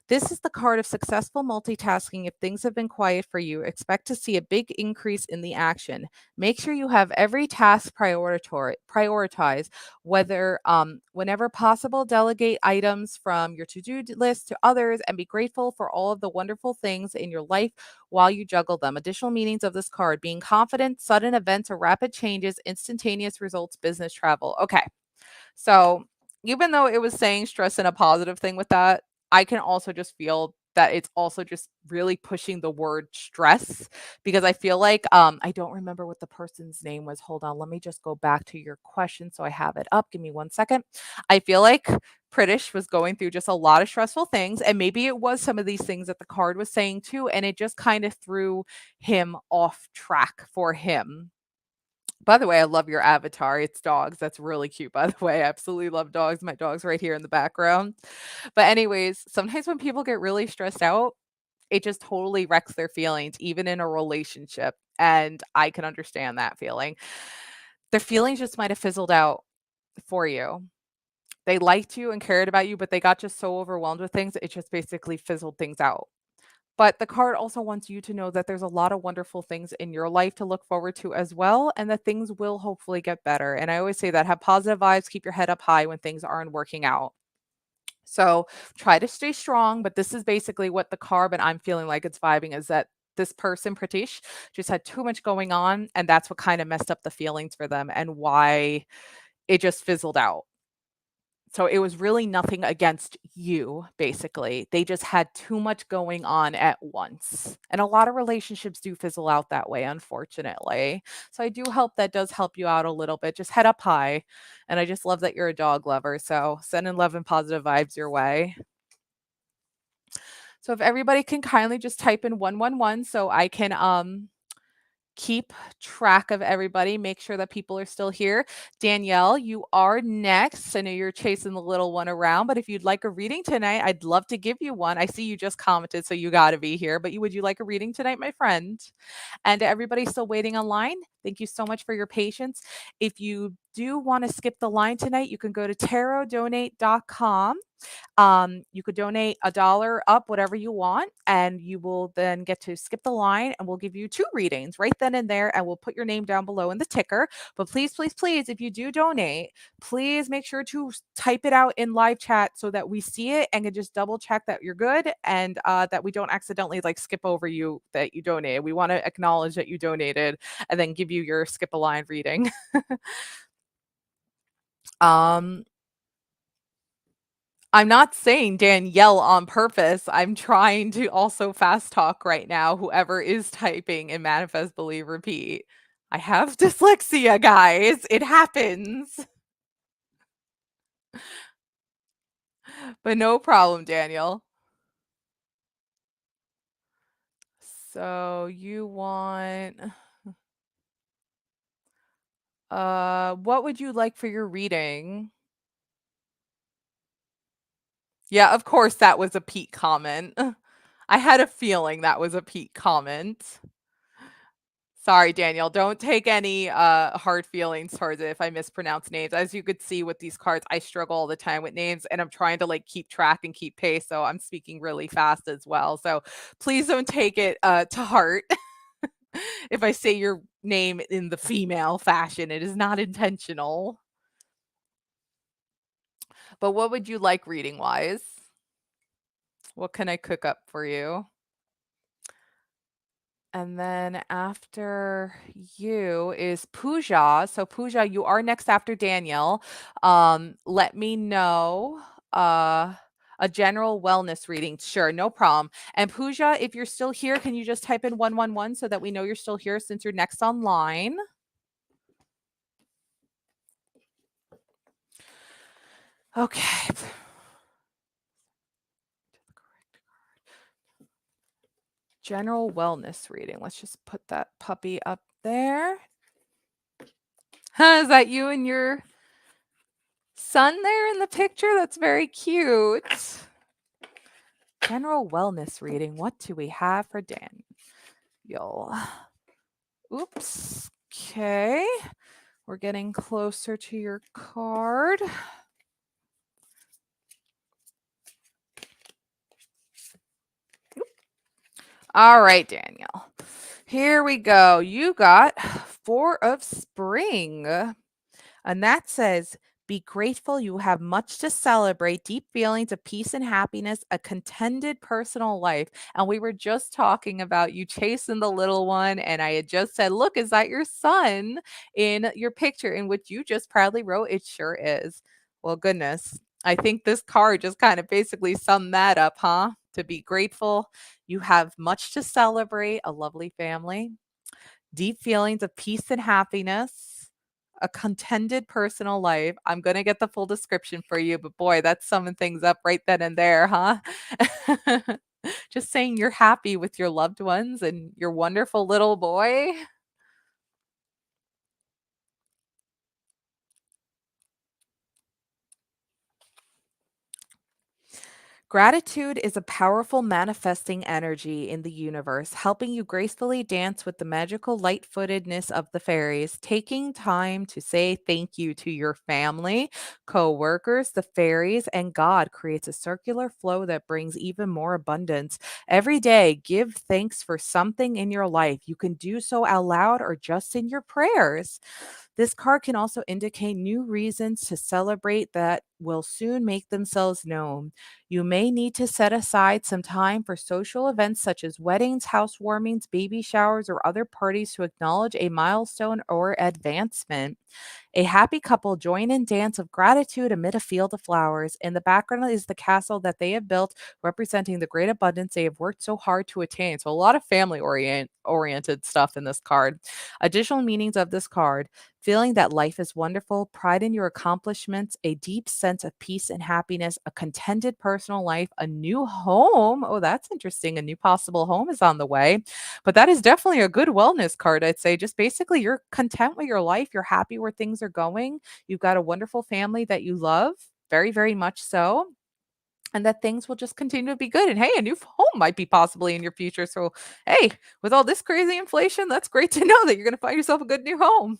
A: This is the card of successful multitasking. If things have been quiet for you, expect to see a big increase in the action. Make sure you have every task prioritized, whenever possible, delegate items from your to-do list to others and be grateful for all of the wonderful things in your life while you juggle them. Additional meanings of this card: being confident, sudden events or rapid changes, instantaneous results, business travel. Okay. So even though it was saying stress in a positive thing with that, I can also just feel that it's also just really pushing the word stress because I feel like I don't remember what the person's name was. Hold on, let me just go back to your question so I have it up. Give me 1 second. I feel like Pritish was going through just a lot of stressful things, and maybe it was some of these things that the card was saying too, and it just kind of threw him off track for him. By the way, I love your avatar. It's dogs. That's really cute, by the way. I absolutely love dogs. My dog's right here in the background. But anyways, sometimes when people get really stressed out, it just totally wrecks their feelings, even in a relationship. And I can understand that feeling. Their feelings just might have fizzled out for you. They liked you and cared about you, but they got just so overwhelmed with things, it just basically fizzled things out. But the card also wants you to know that there's a lot of wonderful things in your life to look forward to as well, and that things will hopefully get better. And I always say that have positive vibes, keep your head up high when things aren't working out. So try to stay strong. But this is basically what the card, and I'm feeling like it's vibing is that this person, Pratish, just had too much going on. And that's what kind of messed up the feelings for them and why it just fizzled out. So it was really nothing against you, basically. They just had too much going on at once. And a lot of relationships do fizzle out that way, unfortunately. So I do hope that does help you out a little bit. Just head up high. And I just love that you're a dog lover. So sending love and positive vibes your way. So if everybody can kindly just type in 111 so I can keep track of everybody, make sure that people are still here. Danielle, you are next. I know you're chasing the little one around, but if you'd like a reading tonight, I'd love to give you one. I see you just commented, so you got to be here. But would you like a reading tonight, my friend? And to everybody still waiting online, thank you so much for your patience. If you do want to skip the line tonight, you can go to tarotdonate.com. You could donate $1 up, whatever you want, and you will then get to skip the line, and we'll give you 2 readings right then and there, and we'll put your name down below in the ticker. But please, please, please, if you do donate, please make sure to type it out in live chat so that we see it and can just double check that you're good, and that we don't accidentally like skip over you that you donated. We want to acknowledge that you donated and then give you your skip a line reading. um I'm not saying Danielle on purpose. I'm trying to also fast talk right now, whoever is typing in manifest, believe, repeat. I have dyslexia, guys. It happens. But no problem, Daniel. So you want what would you like for your reading? Yeah, of course that was a Pete comment. I had a feeling that was a Pete comment. Sorry, Daniel. Don't take any hard feelings towards it if I mispronounce names. As you could see with these cards, I struggle all the time with names and I'm trying to like keep track and keep pace. So I'm speaking really fast as well. So please don't take it to heart if I say your name in the female fashion. It is not intentional. But what would you like reading wise? What can I cook up for you? And then after you is Pooja. So Pooja, you are next after Daniel. Let me know a general wellness reading. Sure, no problem. And Pooja, if you're still here, can you just type in 111 so that we know you're still here since you're next online? Okay. General wellness reading. Let's just put that puppy up there. Is that you and your son there in the picture? That's very cute. General wellness reading. What do we have for Daniel? Oops. Okay. We're getting closer to your card. All right, Daniel. Here we go. You got 4 of spring. And that says, be grateful you have much to celebrate, deep feelings of peace and happiness, a contented personal life. And we were just talking about you chasing the little one. And I had just said, look, is that your son in your picture? In which you just proudly wrote, it sure is. Well, goodness. I think this card just kind of basically summed that up, huh? To be grateful. You have much to celebrate, a lovely family, deep feelings of peace and happiness, a contented personal life. I'm going to get the full description for you, but boy, that's summing things up right then and there, huh? Just saying you're happy with your loved ones and your wonderful little boy. Gratitude is a powerful manifesting energy in the universe, helping you gracefully dance with the magical light footedness of the fairies. Taking time to say thank you to your family, co workers, the fairies, and God creates a circular flow that brings even more abundance. Every day, give thanks for something in your life. You can do so out loud or just in your prayers. This card can also indicate new reasons to celebrate that will soon make themselves known. You may need to set aside some time for social events such as weddings, housewarmings, baby showers, or other parties to acknowledge a milestone or advancement. A happy couple join in dance of gratitude amid a field of flowers. In the background is the castle that they have built, representing the great abundance they have worked so hard to attain. So a lot of family oriented stuff in this card. Additional meanings of this card: feeling that life is wonderful, pride in your accomplishments, a deep sense of peace and happiness, a contented personal life, a new home. Oh, that's interesting. A new possible home is on the way. But that is definitely a good wellness card, I'd say. Just basically, you're content with your life, you're happy where things are going, you've got a wonderful family that you love, very, very much so. And that things will just continue to be good. And hey, a new home might be possibly in your future. So, hey, with all this crazy inflation, that's great to know that you're going to find yourself a good new home.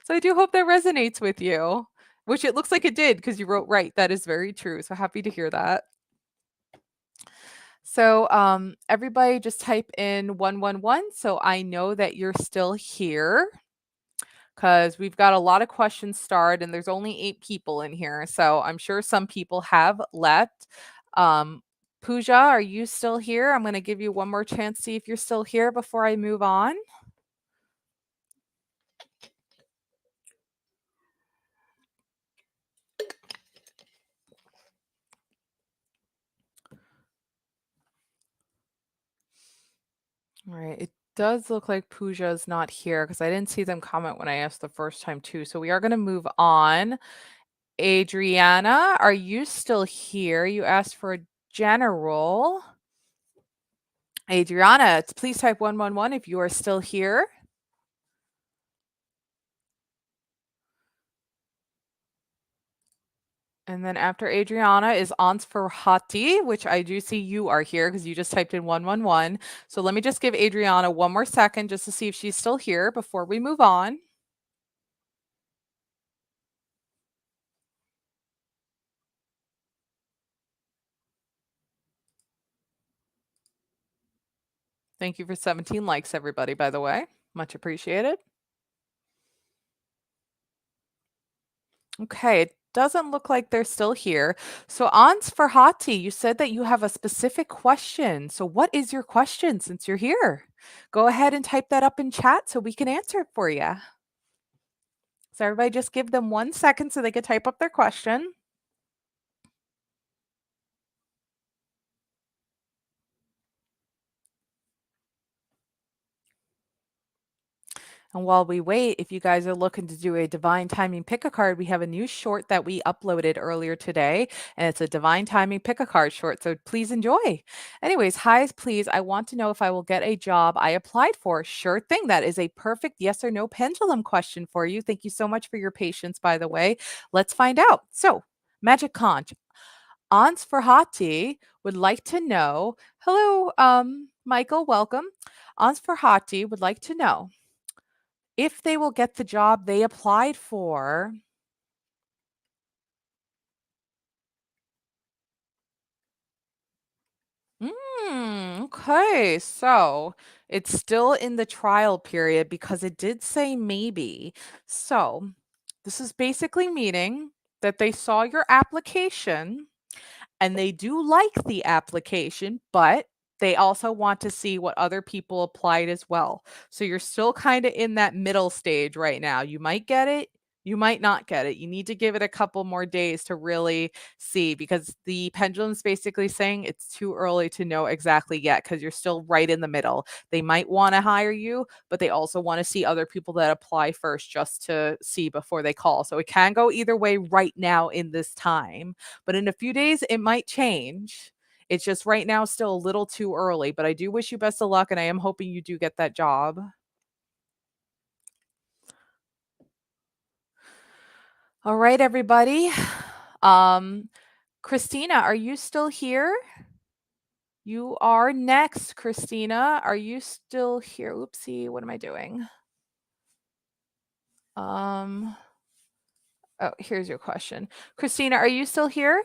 A: So, I do hope that resonates with you, which it looks like it did because you wrote right. That is very true. So, happy to hear that. So, everybody just type in 111 so I know that you're still here because we've got a lot of questions starred and there's only 8 people in here. So, I'm sure some people have left. Um, Pooja, are you still here? I'm going to give you one more chance, see if you're still here before I move on. All right. It does look like Pooja is not here because I didn't see them comment when I asked the first time, too. So, we are going to move on. Adriana, are you still here? You asked for a general. Adriana, please type 111 if you are still here. And then after Adriana is Ansfarhati, which I do see you are here because you just typed in 111. So let me just give Adriana one more second just to see if she's still here before we move on. Thank you for 17 likes, everybody, by the way. Much appreciated. Okay, it doesn't look like they're still here. So, Ans Farhati, you said that you have a specific question. So, what is your question since you're here? Go ahead and type that up in chat so we can answer it for you. So, everybody just give them 1 second so they can type up their question. And while we wait, if you guys are looking to do a divine timing pick a card, we have a new short that we uploaded earlier today, and it's a divine timing pick a card short. So please enjoy. Anyways, highs, please. I want to know if I will get a job I applied for. Sure thing. That is a perfect yes or no pendulum question for you. Thank you so much for your patience, by the way. Let's find out. So, Magic Conch. Ans Farhati would like to know. Hello, Michael, welcome. Ans Farhati would like to know if they will get the job they applied for. Okay, so it's still in the trial period because it did say maybe. So this is basically meaning that they saw your application and they do like the application, but they also want to see what other people applied as well. So you're still kind of in that middle stage right now. You might get it, you might not get it. You need to give it a couple more days to really see because the pendulum's basically saying it's too early to know exactly yet because you're still right in the middle. They might want to hire you, but they also want to see other people that apply first just to see before they call. So it can go either way right now in this time, but in a few days it might change. It's just right now still a little too early, but I do wish you best of luck and I am hoping you do get that job. All right, everybody. Um, Christina, are you still here? You are next, Christina. Are you still here? Oopsie, what am I doing? Um, oh, here's your question. Christina, are you still here?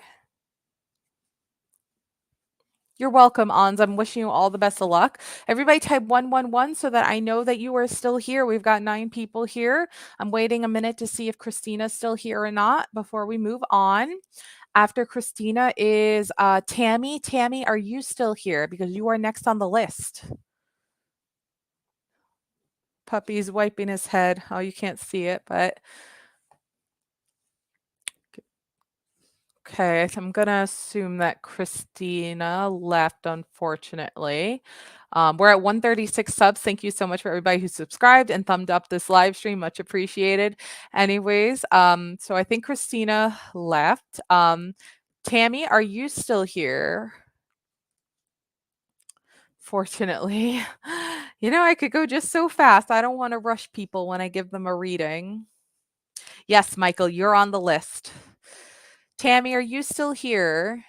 A: You're welcome, Ons. I'm wishing you all the best of luck. Everybody type 111 so that I know that you are still here. We've got 9 people here. I'm waiting a minute to see if Christina's still here or not before we move on. After Christina is Tammy. Tammy, are you still here? Because you are next on the list. Puppy's wiping his head. Oh, you can't see it, but okay, so I'm gonna assume that Christina left, unfortunately. We're at 136 subs. Thank you so much for everybody who subscribed and thumbed up this live stream. Much appreciated. Anyways, so I think Christina left. Tammy, are you still here? Fortunately. You know, I could go just so fast. I don't want to rush people when I give them a reading. Yes, Michael, you're on the list. Tammy, are you still here?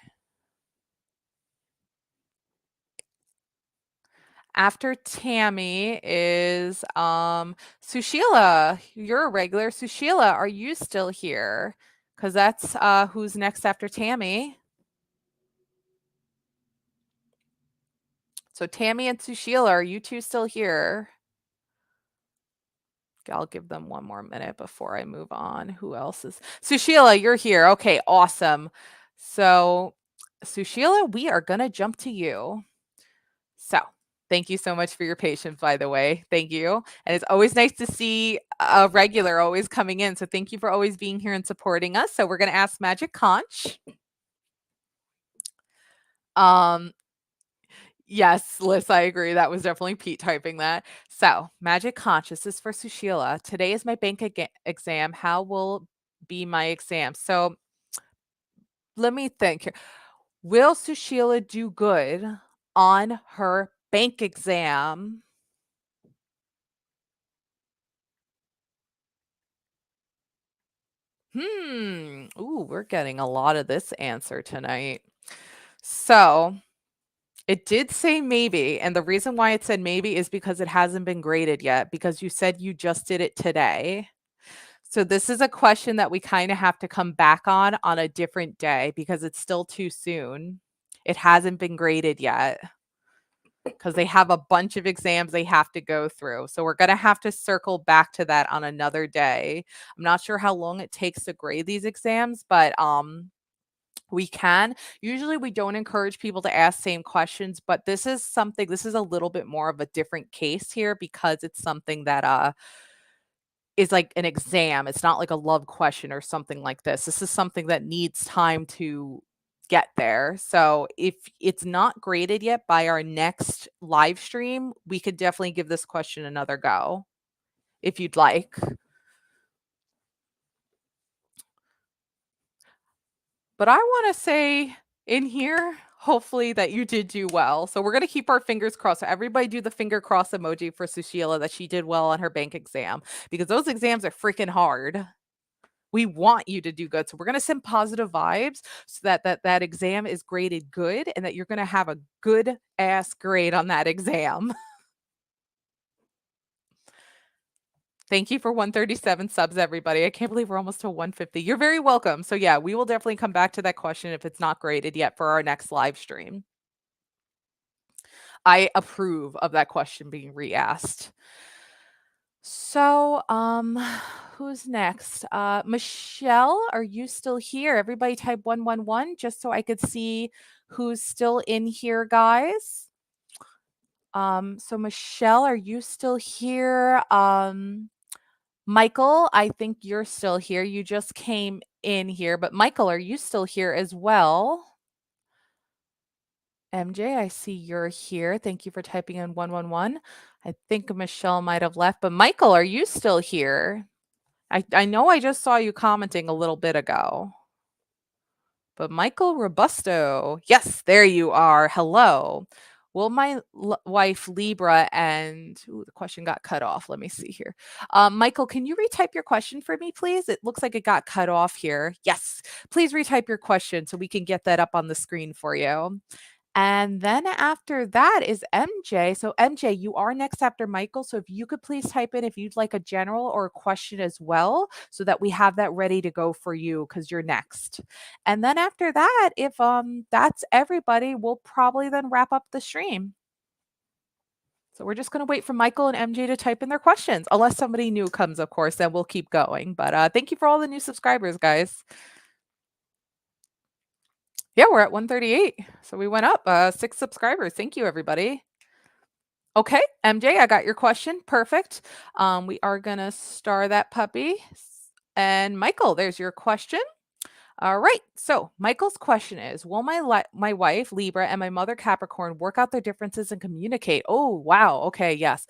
A: After Tammy is Sushila. You're a regular. Sushila, are you still here? Because that's who's next after Tammy. So Tammy and Sushila, are you two still here? I'll give them one more minute before I move on. Who else is Sushila, you're here. Okay, awesome. So Sushila, we are gonna jump to you. So thank you so much for your patience, by the way. Thank you. And it's always nice to see a regular always coming in. So thank you for always being here and supporting us. So we're gonna ask Magic Conch. Um, yes, Liz, I agree. That was definitely Pete typing that. So Magic Conch, this is for Sushila. Today is my bank exam. How will be my exam? So let me think here. Will Sushila do good on her bank exam? Ooh, we're getting a lot of this answer tonight. So it did say maybe. And the reason why it said maybe is because it hasn't been graded yet, because you said you just did it today. So this is a question that we kind of have to come back on a different day because it's still too soon. It hasn't been graded yet because they have a bunch of exams they have to go through. So we're going to have to circle back to that on another day. I'm not sure how long it takes to grade these exams, but we can. Usually we don't encourage people to ask same questions, but this is a little bit more of a different case here because it's something that is like an exam. It's not like a love question or something like this. This is something that needs time to get there. So if it's not graded yet by our next live stream, we could definitely give this question another go if you'd like. But I want to say in here, hopefully that you did do well. So we're going to keep our fingers crossed. So everybody do the finger cross emoji for Sushila that she did well on her bank exam because those exams are freaking hard. We want you to do good. So we're going to send positive vibes so that exam is graded good and that you're going to have a good ass grade on that exam. Thank you for 137 subs, everybody. I can't believe we're almost to 150. You're very welcome. So yeah, we will definitely come back to that question if it's not graded yet for our next live stream. I approve of that question being re-asked. So, who's next? Michelle, are you still here? Everybody type 111 just so I could see who's still in here, guys. So Michelle, are you still here? Michael, I think you're still here. You just came in here, but Michael, are you still here as well? MJ, I see you're here. Thank you for typing in 111. I think Michelle might have left, but Michael, are you still here? I know I just saw you commenting a little bit ago. But Michael Robusto, yes, there you are. Hello. Will my wife Libra and the question got cut off. Let me see here. Michael, can you retype your question for me, please? It looks like it got cut off here. Yes, please retype your question so we can get that up on the screen for you. And then after that is MJ. So MJ, you are next after Michael. So if you could please type in if you'd like a general or a question as well, so that we have that ready to go for you because you're next. And then after that, if that's everybody, we'll probably then wrap up the stream. So we're just going to wait for Michael and MJ to type in their questions, unless somebody new comes, of course, then we'll keep going. But thank you for all the new subscribers, guys. Yeah, we're at 138. So we went up 6 subscribers. Thank you, everybody. Okay, MJ, I got your question. Perfect. We are gonna star that puppy. And Michael, there's your question. All right. So Michael's question is: will my wife Libra and my mother Capricorn work out their differences and communicate? Oh, wow. Okay. Yes.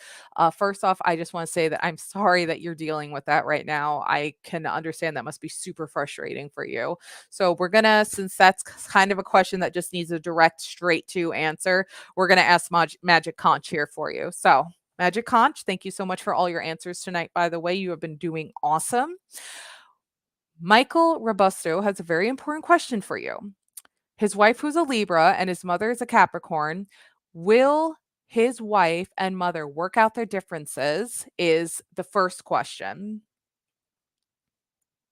A: First off, I just want to say that I'm sorry that you're dealing with that right now. I can understand that must be super frustrating for you. So we're gonna, since that's kind of a question that just needs a direct, straight to answer, we're gonna ask Magic Conch here for you. So. Magic Conch, thank you so much for all your answers tonight. By the way, you have been doing awesome. Michael Robusto has a very important question for you. His wife, who's a Libra, and his mother is a Capricorn, will his wife and mother work out their differences? Is the first question.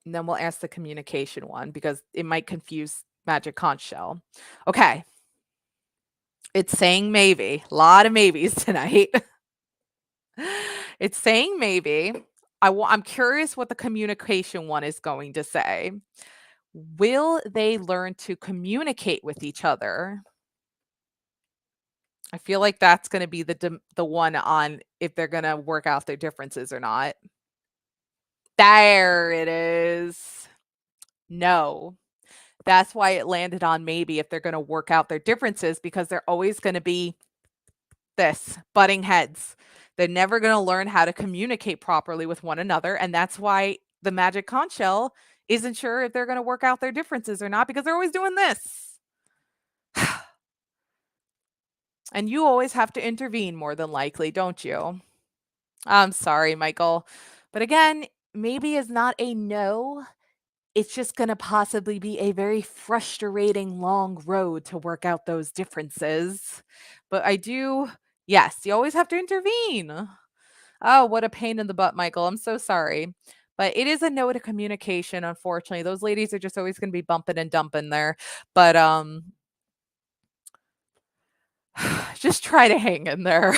A: And then we'll ask the communication one because it might confuse Magic Conch Shell. Okay. It's saying maybe. A lot of maybes tonight. It's saying maybe. I'm curious what the communication one is going to say. Will they learn to communicate with each other? I feel like that's gonna be the one on if they're gonna work out their differences or not. There it is. No. That's why it landed on maybe if they're gonna work out their differences because they're always gonna be this, butting heads. They're never gonna learn how to communicate properly with one another, and that's why the magic conch shell isn't sure if they're gonna work out their differences or not because they're always doing this. And you always have to intervene more than likely, don't you? I'm sorry, Michael. But again, maybe is not a no. It's just going to possibly be a very frustrating long road to work out those differences. But I do, yes, you always have to intervene. Oh, what a pain in the butt, Michael. I'm so sorry. But it is a no to communication, unfortunately. Those ladies are just always going to be bumping and dumping there. But just try to hang in there.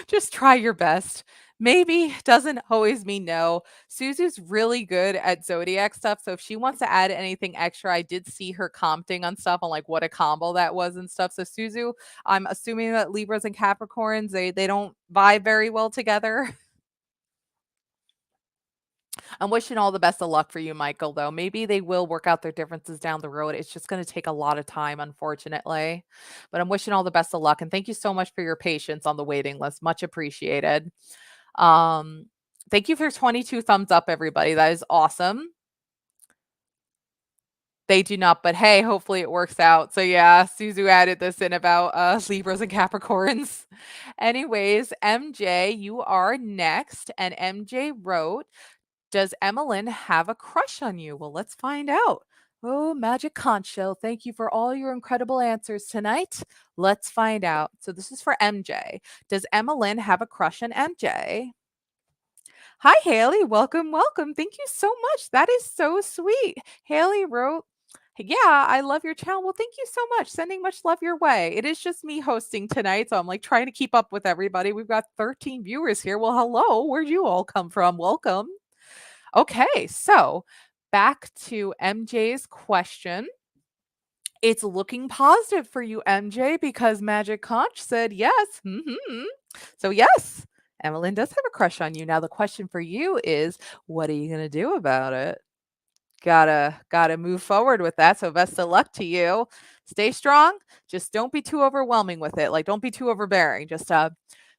A: Just try your best. Maybe doesn't always mean no. Suzu's really good at zodiac stuff. So if she wants to add anything extra, I did see her commenting on stuff on like what a combo that was and stuff. So Suzu, I'm assuming that Libras and Capricorns, they don't vibe very well together. I'm wishing all the best of luck for you, Michael, though. Maybe they will work out their differences down the road. It's just going to take a lot of time, unfortunately. But I'm wishing all the best of luck. And thank you so much for your patience on the waiting list. Much appreciated. Um, Thank you for 22 thumbs up, everybody. That is awesome. They do not, but hey, hopefully it works out. So yeah, Suzu added this in about Libras and Capricorns. Anyways, MJ, you are next. And MJ wrote, does Emmeline have a crush on you? Well, let's find out. Oh, Magic Conch Shell, thank you for all your incredible answers tonight. Let's find out. So this is for MJ. Does Emmeline have a crush on MJ? Hi, Haley. Welcome, welcome. Thank you so much. That is so sweet. Haley wrote, yeah, I love your channel. Well, thank you so much. Sending much love your way. It is just me hosting tonight, so I'm like trying to keep up with everybody. We've got 13 viewers here. Well, hello. Where'd you all come from? Welcome. Okay, so back to MJ's question. It's looking positive for you, MJ, because Magic Conch said yes. So, yes, Emmeline does have a crush on you. Now, the question for you is, what are you going to do about it? Gotta move forward with that. So, best of luck to you. Stay strong. Just don't be too overwhelming with it. Like, don't be too overbearing. Just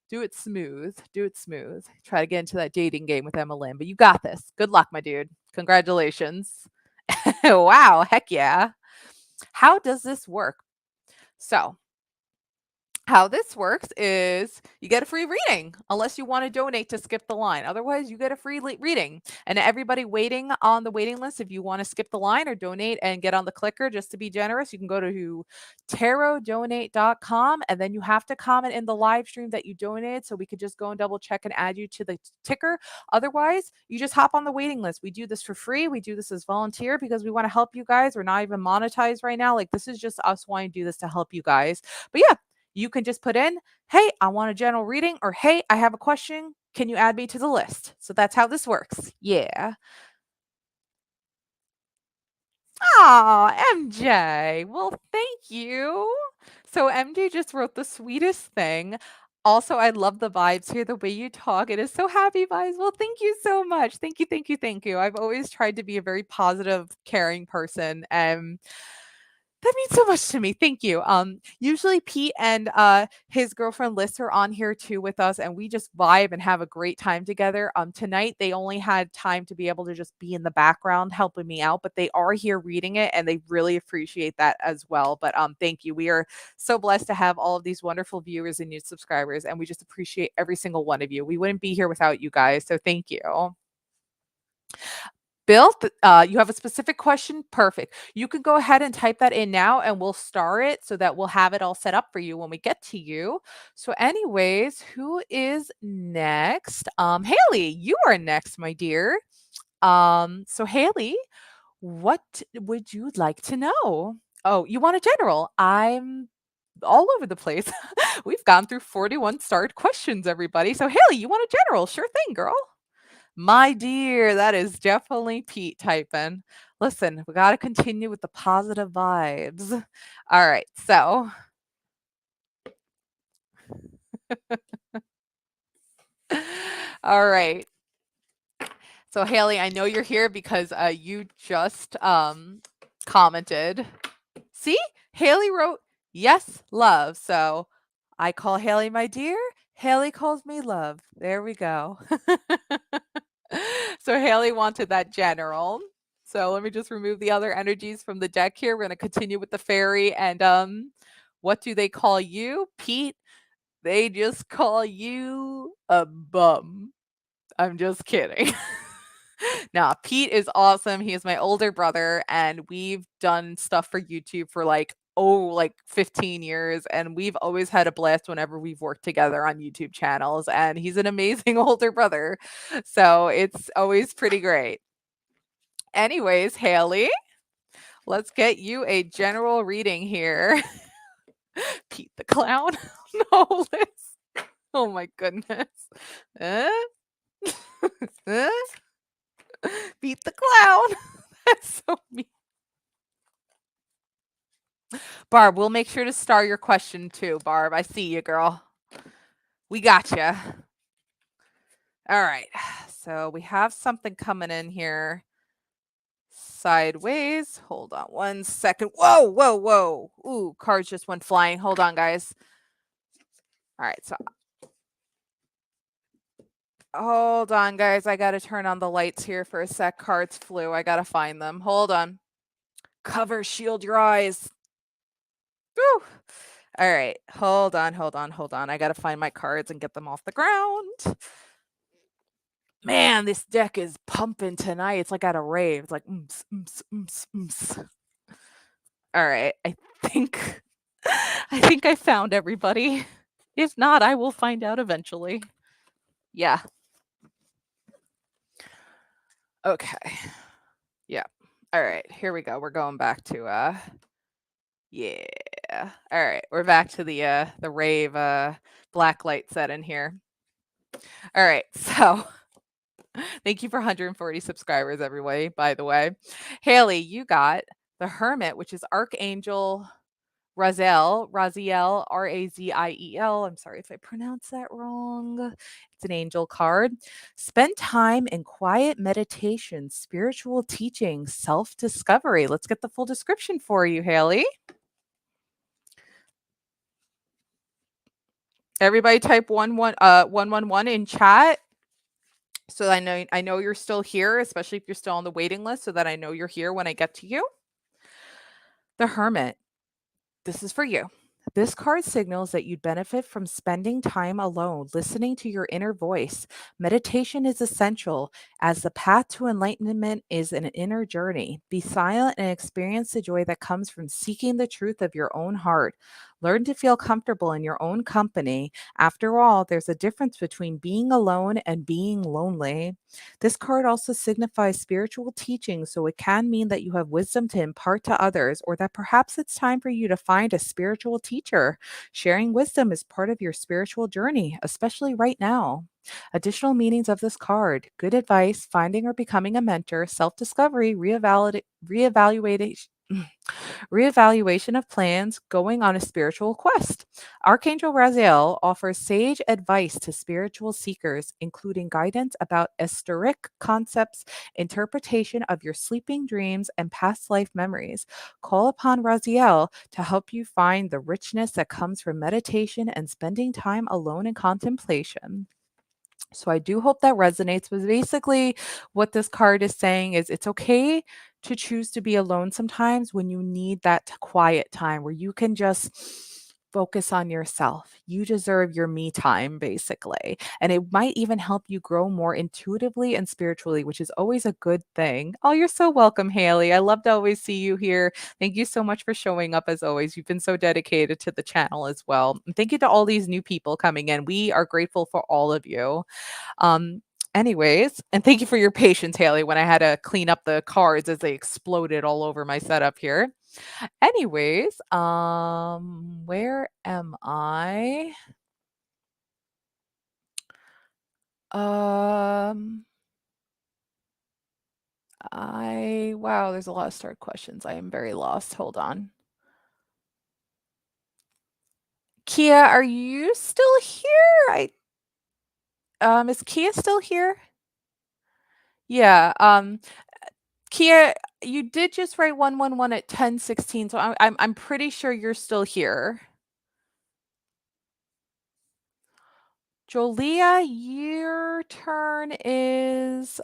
A: do it smooth. Do it smooth. Try to get into that dating game with Emmeline, but you got this. Good luck, my dude. Congratulations. Wow. Heck yeah. How does this work? So, how this works is you get a free reading unless you want to donate to skip the line. Otherwise, you get a free reading. And everybody waiting on the waiting list, if you want to skip the line or donate and get on the clicker just to be generous, you can go to tarotdonate.com and then you have to comment in the live stream that you donated so we could just go and double check and add you to the ticker. Otherwise, you just hop on the waiting list. We do this for free. We do this as volunteer because we want to help you guys. We're not even monetized right now. Like, this is just us wanting to do this to help you guys. But yeah, you can just put in, hey, I want a general reading, or hey, I have a question. Can you add me to the list? So that's how this works. Yeah. Aw, MJ. Well, thank you. So MJ just wrote the sweetest thing. Also, I love the vibes here, the way you talk. It is so happy vibes. Well, thank you so much. Thank you, thank you, thank you. I've always tried to be a very positive, caring person, and that means so much to me. Thank you. Usually Pete and his girlfriend Liz are on here too with us, and we just vibe and have a great time together. Tonight they only had time to be able to just be in the background helping me out, but they are here reading it, and they really appreciate that as well. But thank you. We are so blessed to have all of these wonderful viewers and new subscribers, and we just appreciate every single one of you. We wouldn't be here without you guys, so thank you. Bill, you have a specific question? Perfect. You can go ahead and type that in now and we'll star it so that we'll have it all set up for you when we get to you. So anyways, who is next? Haley, you are next, my dear. So Haley, what would you like to know? Oh, you want a general? I'm all over the place. We've gone through 41 starred questions, everybody. So Haley, you want a general? Sure thing, girl. My dear, that is definitely Pete typing. Listen, we got to continue with the positive vibes. All right. So, all right. So, Haley, I know you're here because you just commented. See, Haley wrote, yes, love. So, I call Haley my dear. Haley calls me love. There we go. So Haley wanted that general. So let me just remove the other energies from the deck here. We're going to continue with the fairy. And what do they call you? Pete, they just call you a bum. I'm just kidding. Nah, Pete is awesome. He is my older brother, and we've done stuff for YouTube for like 15 years, and we've always had a blast whenever we've worked together on YouTube channels, and he's an amazing older brother. So it's always pretty great. Anyways, Haley, let's get you a general reading here. Pete the clown. No, Liz. Oh my goodness. Uh? Uh? Beat the clown. That's so mean. Barb, we'll make sure to star your question too, Barb. I see you, girl. We got you. All right. So we have something coming in here sideways. Hold on one second. Whoa, whoa, whoa. Ooh, cards just went flying. Hold on, guys. All right. So hold on, guys. I got to turn on the lights here for a sec. Cards flew. I got to find them. Hold on. Cover, shield your eyes. Woo. All right. Hold on, hold on, hold on. I got to find my cards and get them off the ground. Man, this deck is pumping tonight. It's like at a rave. It's like, All right. think I think I found everybody. If not, I will find out eventually. Yeah. Okay. Yeah. All right. Here we go. We're going back to yeah. All right. We're back to the rave black light set in here. All right. So thank you for 140 subscribers, everybody, by the way. Haley, you got the Hermit, which is Archangel Raziel, Raziel. I'm sorry if I pronounce that wrong. It's an angel card. Spend time in quiet meditation, spiritual teaching, self-discovery. Let's get the full description for you, Haley. Everybody type 111 in chat. So I know you're still here, especially if you're still on the waiting list, so that I know you're here when I get to you. The Hermit. This is for you. This card signals that you'd benefit from spending time alone, listening to your inner voice. Meditation is essential, as the path to enlightenment is an inner journey. Be silent and experience the joy that comes from seeking the truth of your own heart. Learn to feel comfortable in your own company. After all, there's a difference between being alone and being lonely. This card also signifies spiritual teaching, so it can mean that you have wisdom to impart to others, or that perhaps it's time for you to find a spiritual teacher. Sharing wisdom is part of your spiritual journey, especially right now. Additional meanings of this card: good advice, finding or becoming a mentor, self discovery, reevaluation Reevaluation of plans, going on a spiritual quest. Archangel Raphael offers sage advice to spiritual seekers, including guidance about esoteric concepts, interpretation of your sleeping dreams, and past life memories. Call upon Raziel to help you find the richness that comes from meditation and spending time alone in contemplation. So I do hope that resonates with basically what this card is saying is it's okay to choose to be alone sometimes when you need that quiet time where you can just focus on yourself. You deserve your me time basically. And it might even help you grow more intuitively and spiritually, which is always a good thing. Oh, you're so welcome, Haley. I love to always see you here. Thank you so much for showing up as always. You've been so dedicated to the channel as well. And thank you to all these new people coming in. We are grateful for all of you. Um, anyways, and thank you for your patience, Haley, when I had to clean up the cards as they exploded all over my setup here. Anyways, where am I? Um, wow, there's a lot of start questions. I am very lost. Hold on. Kia, are you still here? Is Kia still here? Yeah. Kia, you did just write 111 at 10:16, so I'm pretty sure you're still here. Jolia, your turn is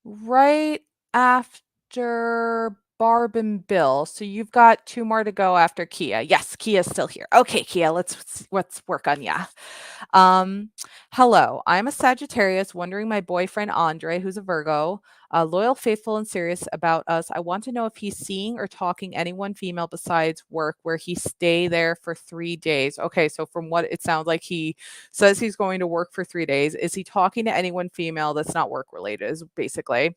A: right after Barb and Bill. So you've got two more to go after Kia. Yes, Kia's still here. Okay, Kia, let's work on ya. Um, hello, I'm a Sagittarius wondering my boyfriend Andre, who's a Virgo, loyal, faithful, and serious about us. I want to know if he's seeing or talking anyone female besides work where he stay there for 3 days. Okay, so from what it sounds like, he says he's going to work for 3 days. Is he talking to anyone female that's not work related? Is basically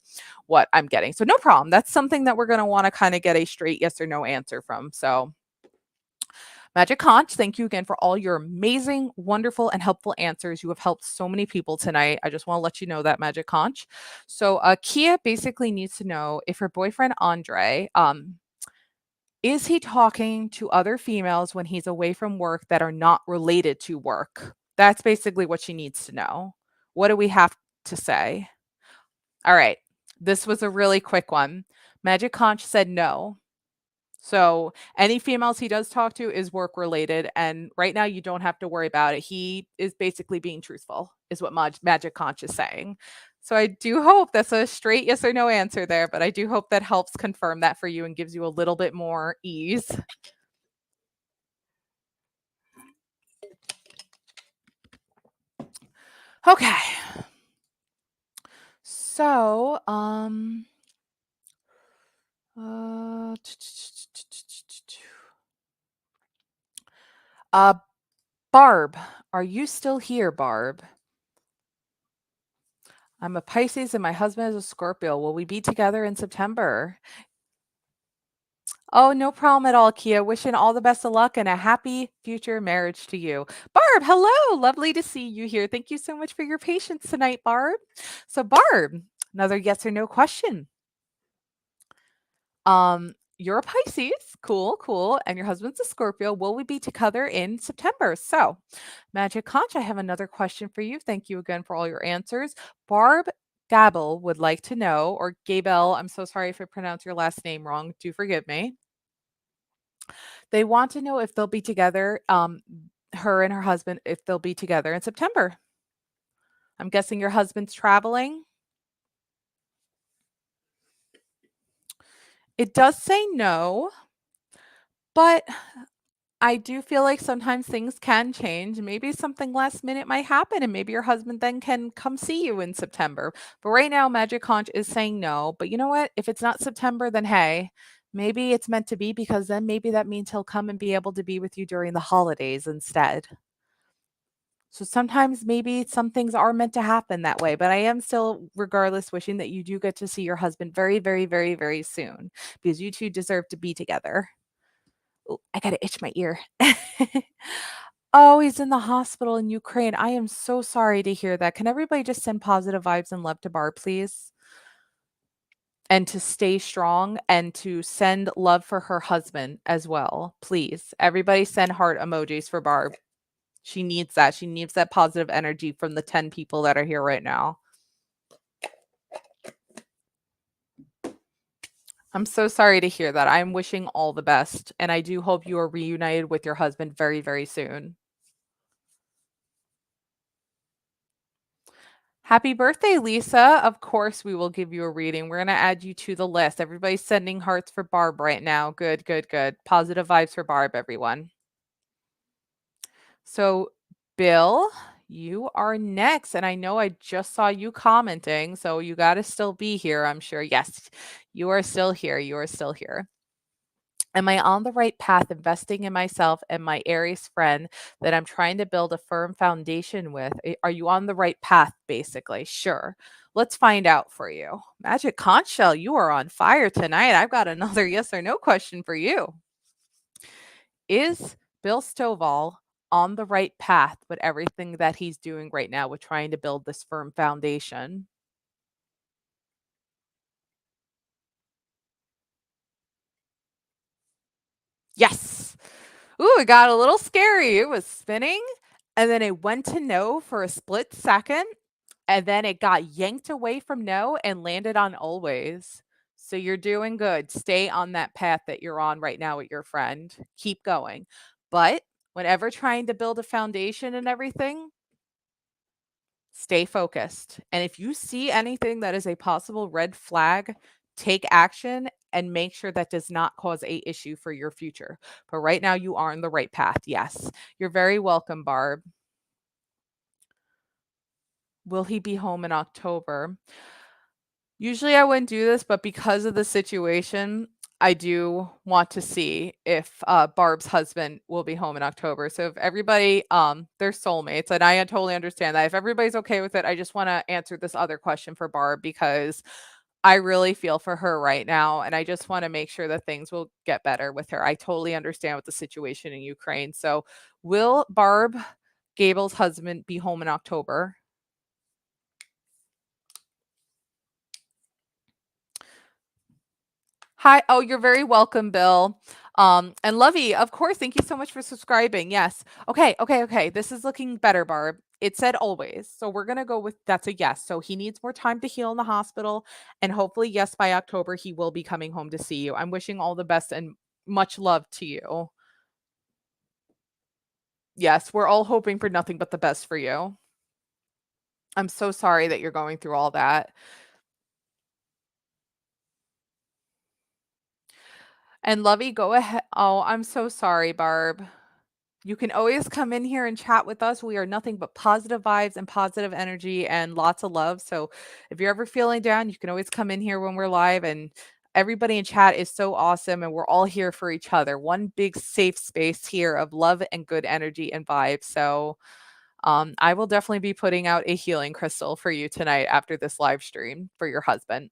A: what I'm getting. So no problem. That's something that we're going to want to kind of get a straight yes or no answer from. So Magic Conch, thank you again for all your amazing, wonderful, and helpful answers. You have helped so many people tonight. I just want to let you know that, Magic Conch. So, Kia basically needs to know if her boyfriend Andre, is he talking to other females when he's away from work that are not related to work? That's basically what she needs to know. What do we have to say? All right. This was a really quick one. Magic Conch said no. So any females he does talk to is work related, and right now you don't have to worry about it. He is basically being truthful, is what Magic Conch is saying. So I do hope that's a straight yes or no answer there, but I do hope that helps confirm that for you and gives you a little bit more ease. Okay. So, uh, uh, Barb, are you still here, Barb? I'm a Pisces and my husband is a Scorpio. Will we be together in September? Oh, no problem at all, Kia. Wishing all the best of luck and a happy future marriage to you. Barb, hello. Lovely to see you here. Thank you so much for your patience tonight, Barb. So, Barb, another yes or no question. You're a Pisces. Cool, cool. And your husband's a Scorpio. Will we be together in September? So, Magic Conch, I have another question for you. Thank you again for all your answers. Barb Gabel would like to know, or Gabel, I'm so sorry if I pronounce your last name wrong. Do forgive me. They want to know if they'll be together, her and her husband, if they'll be together in September. I'm guessing your husband's traveling. It does say no, but I do feel like sometimes things can change. Maybe something last minute might happen, and maybe your husband then can come see you in September. But right now, Magic Conch is saying no. But you know what? If it's not September, then hey, maybe it's meant to be because then maybe that means he'll come and be able to be with you during the holidays instead. So sometimes maybe some things are meant to happen that way, but I am still, regardless, wishing that you do get to see your husband very, very, very, very soon because you two deserve to be together. Oh, I gotta itch my ear. Oh, he's in the hospital in Ukraine. I am so sorry to hear that. Can everybody just send positive vibes and love to Barb, please? and to stay strong and to send love for her husband as well, please. Everybody send heart emojis for Barb. She needs that. She needs that positive energy from the 10 people that are here right now. I'm so sorry to hear that. I'm wishing all the best, and I do hope you are reunited with your husband very, very soon. Happy birthday, Lisa. Of course, we will give you a reading. We're going to add you to the list. Everybody's sending hearts for Barb right now. Good, good, good. Positive vibes for Barb, everyone. So, Bill, you are next. And I know I just saw you commenting, so you got to still be here, I'm sure. Yes, you are still here. You are still here. Am I on the right path investing in myself and my Aries friend that I'm trying to build a firm foundation with? Are you on the right path, basically? Sure. Let's find out for you. Magic Conch Shell, you are on fire tonight. I've got another yes or no question for you. Is Bill Stovall on the right path with everything that he's doing right now with trying to build this firm foundation? Yes. Ooh, it got a little scary. It was spinning, and then it went to no for a split second, and then it got yanked away from no and landed on always. So you're doing good. Stay on that path that you're on right now with your friend. Keep going. But whenever trying to build a foundation and everything, stay focused. And if you see anything that is a possible red flag, take action and make sure that does not cause a issue for your future. But right now you are on the right path. Yes. You're very welcome, Barb. Will he be home in October? Usually I wouldn't do this, but because of the situation, I do want to see if Barb's husband will be home in October. So if everybody, they're soulmates, and I totally understand that. If everybody's okay with it, I just want to answer this other question for Barb because I really feel for her right now, and I just want to make sure that things will get better with her. I totally understand with the situation in Ukraine. So will Barb Gable's husband be home in October? Hi. Oh, you're very welcome, Bill. And Lovey, of course, thank you so much for subscribing. Yes. Okay, okay, okay. This is looking better, Barb. It said always. So we're gonna go with that's a yes. So he needs more time to heal in the hospital. And hopefully, yes, by October, he will be coming home to see you. I'm wishing all the best and much love to you. Yes, we're all hoping for nothing but the best for you. I'm so sorry that you're going through all that. And Lovey, go ahead. Oh, I'm so sorry, Barb. You can always come in here and chat with us. We are nothing but positive vibes and positive energy and lots of love. So if you're ever feeling down, you can always come in here when we're live. And everybody in chat is so awesome. And we're all here for each other. One big safe space here of love and good energy and vibes. So I will definitely be putting out a healing crystal for you tonight after this live stream for your husband.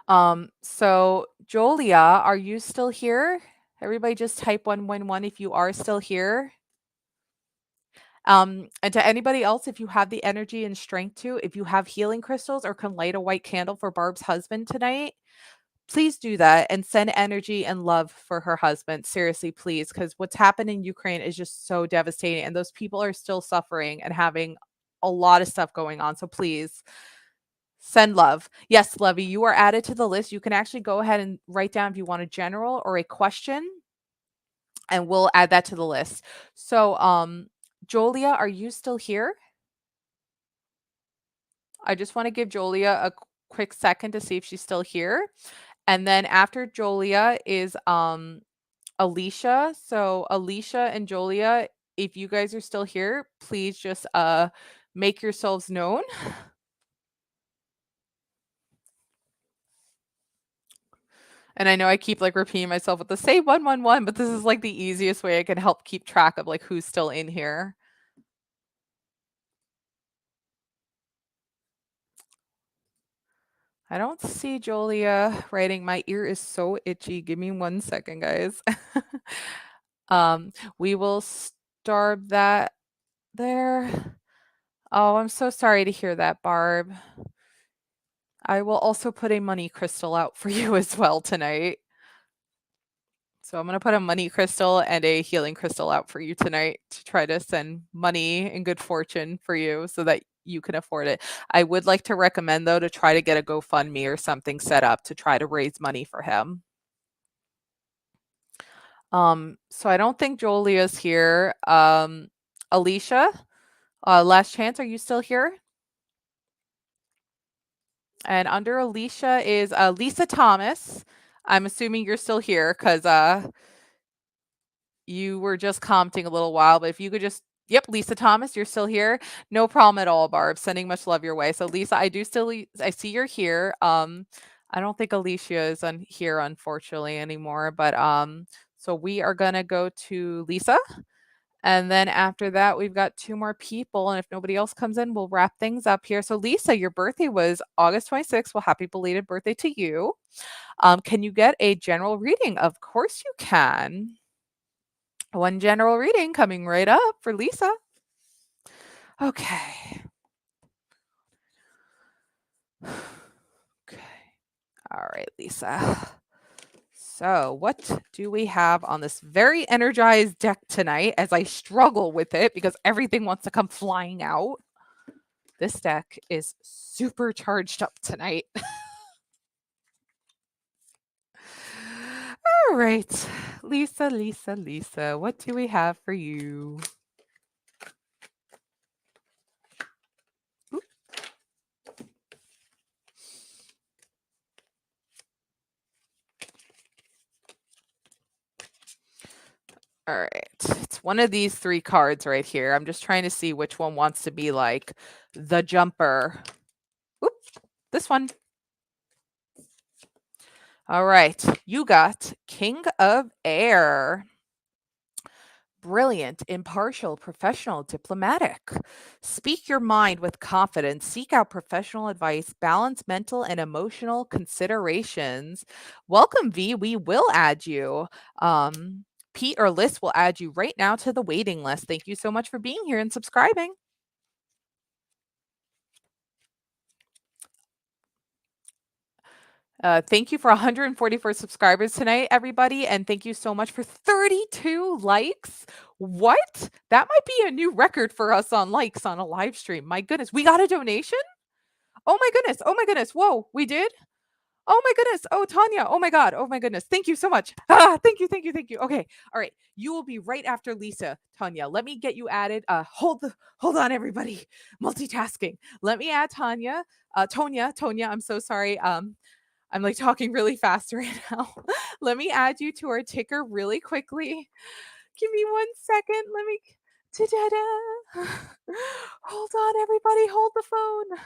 A: So Jolia, are you still here? Everybody just type 111 if you are still here. And to anybody else, if you have the energy and strength to, if you have healing crystals or can light a white candle for Barb's husband tonight, please do that and send energy and love for her husband. Seriously, please, because what's happened in Ukraine is just so devastating. And those people are still suffering and having a lot of stuff going on. So please send love. Yes, Lovey, you are added to the list. You can actually go ahead and write down if you want a general or a question, and we'll add that to the list. So, Jolia, are you still here? I just want to give Jolia a quick second to see if she's still here. And then after Jolia is Alicia. So Alicia and Jolia, if you guys are still here, please just make yourselves known. And I know I keep like repeating myself with the say 111, but this is like the easiest way I can help keep track of like who's still in here. I don't see Jolia writing. My ear is so itchy. Give me 1 second, guys. We will start that there. Oh, I'm so sorry to hear that, Barb. I will also put a money crystal out for you as well tonight. So I'm going to put a money crystal and a healing crystal out for you tonight to try to send money and good fortune for you so that you can afford it. I would like to recommend, though, to try to get a GoFundMe or something set up to try to raise money for him. So I don't think Jolia's here. Alicia, last chance, are you still here? And under Alicia is Lisa Thomas. I'm assuming you're still here because you were just commenting a little while, but if you could just yep, Lisa Thomas, you're still here. No problem at all, Barb. Sending much love your way. So Lisa, I see you're here. I don't think Alicia is here unfortunately anymore, but so we are gonna go to Lisa. And then after that, we've got two more people. And if nobody else comes in, we'll wrap things up here. So, Lisa, your birthday was August 26th. Well, happy belated birthday to you. Can you get a general reading? Of course, you can. One general reading coming right up for Lisa. Okay. Okay. All right, Lisa. So, what do we have on this very energized deck tonight as I struggle with it because everything wants to come flying out? This deck is super charged up tonight. All right. Lisa, Lisa, Lisa, what do we have for you? Oop. All right. It's one of these three cards right here. I'm just trying to see which one wants to be like the jumper. Oop, this one. All right. You got King of Air. Brilliant, impartial, professional, diplomatic. Speak your mind with confidence. Seek out professional advice. Balance mental and emotional considerations. Welcome, V. We will add you. Pete or Liz will add you right now to the waiting list. Thank you so much for being here and subscribing. Thank you for 144 subscribers tonight, everybody. And thank you so much for 32 likes. What? That might be a new record for us on likes on a live stream. My goodness. We got a donation? Oh my goodness. Oh my goodness. Whoa, we did? Oh my goodness. Oh, Tanya. Oh my God. Oh my goodness. Thank you so much. Thank you. Thank you. Thank you. Okay. All right. You will be right after Lisa, Tanya. Let me get you added. Hold on, everybody. Multitasking. Let me add Tanya. Tonya, I'm so sorry. I'm like talking really fast right now. Let me add you to our ticker really quickly. Give me 1 second. Let me. Ta-da-da. Hold on, everybody. Hold the phone.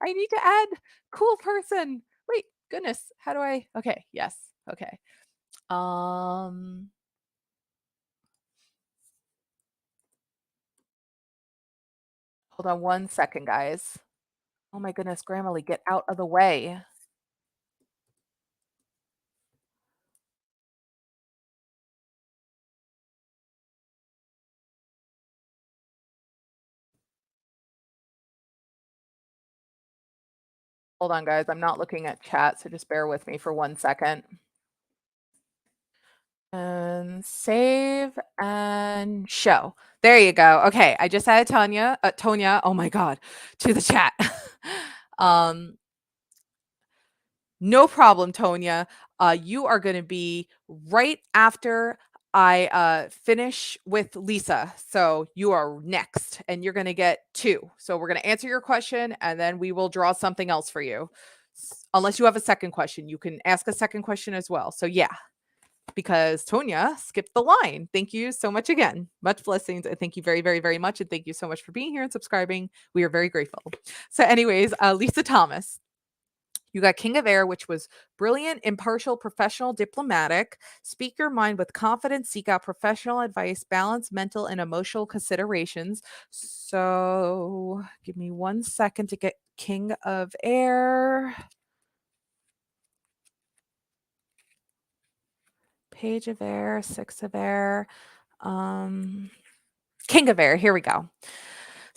A: I need to add cool person. Wait, goodness. How do I? Okay. Yes. Okay. Hold on 1 second, guys. Oh my goodness, Grammarly, get out of the way. Hold on, guys. I'm not looking at chat, so just bear with me for 1 second. And save and show. There you go. Okay, I just added Tonya, oh my God, to the chat. um, no problem, Tonya. You are going to be right after I finish with Lisa. So you are next, and you're going to get two. So we're going to answer your question, and then we will draw something else for you. Unless you have a second question, you can ask a second question as well. So yeah, because Tonya skipped the line. Thank you so much again. Much blessings. And thank you very, very, very much. And thank you so much for being here and subscribing. We are very grateful. So, anyways, Lisa Thomas. You got King of Air, which was brilliant, impartial, professional, diplomatic. Speak your mind with confidence. Seek out professional advice. Balance mental and emotional considerations. So, give me 1 second to get King of Air. Page of Air, Six of Air. King of Air. Here we go.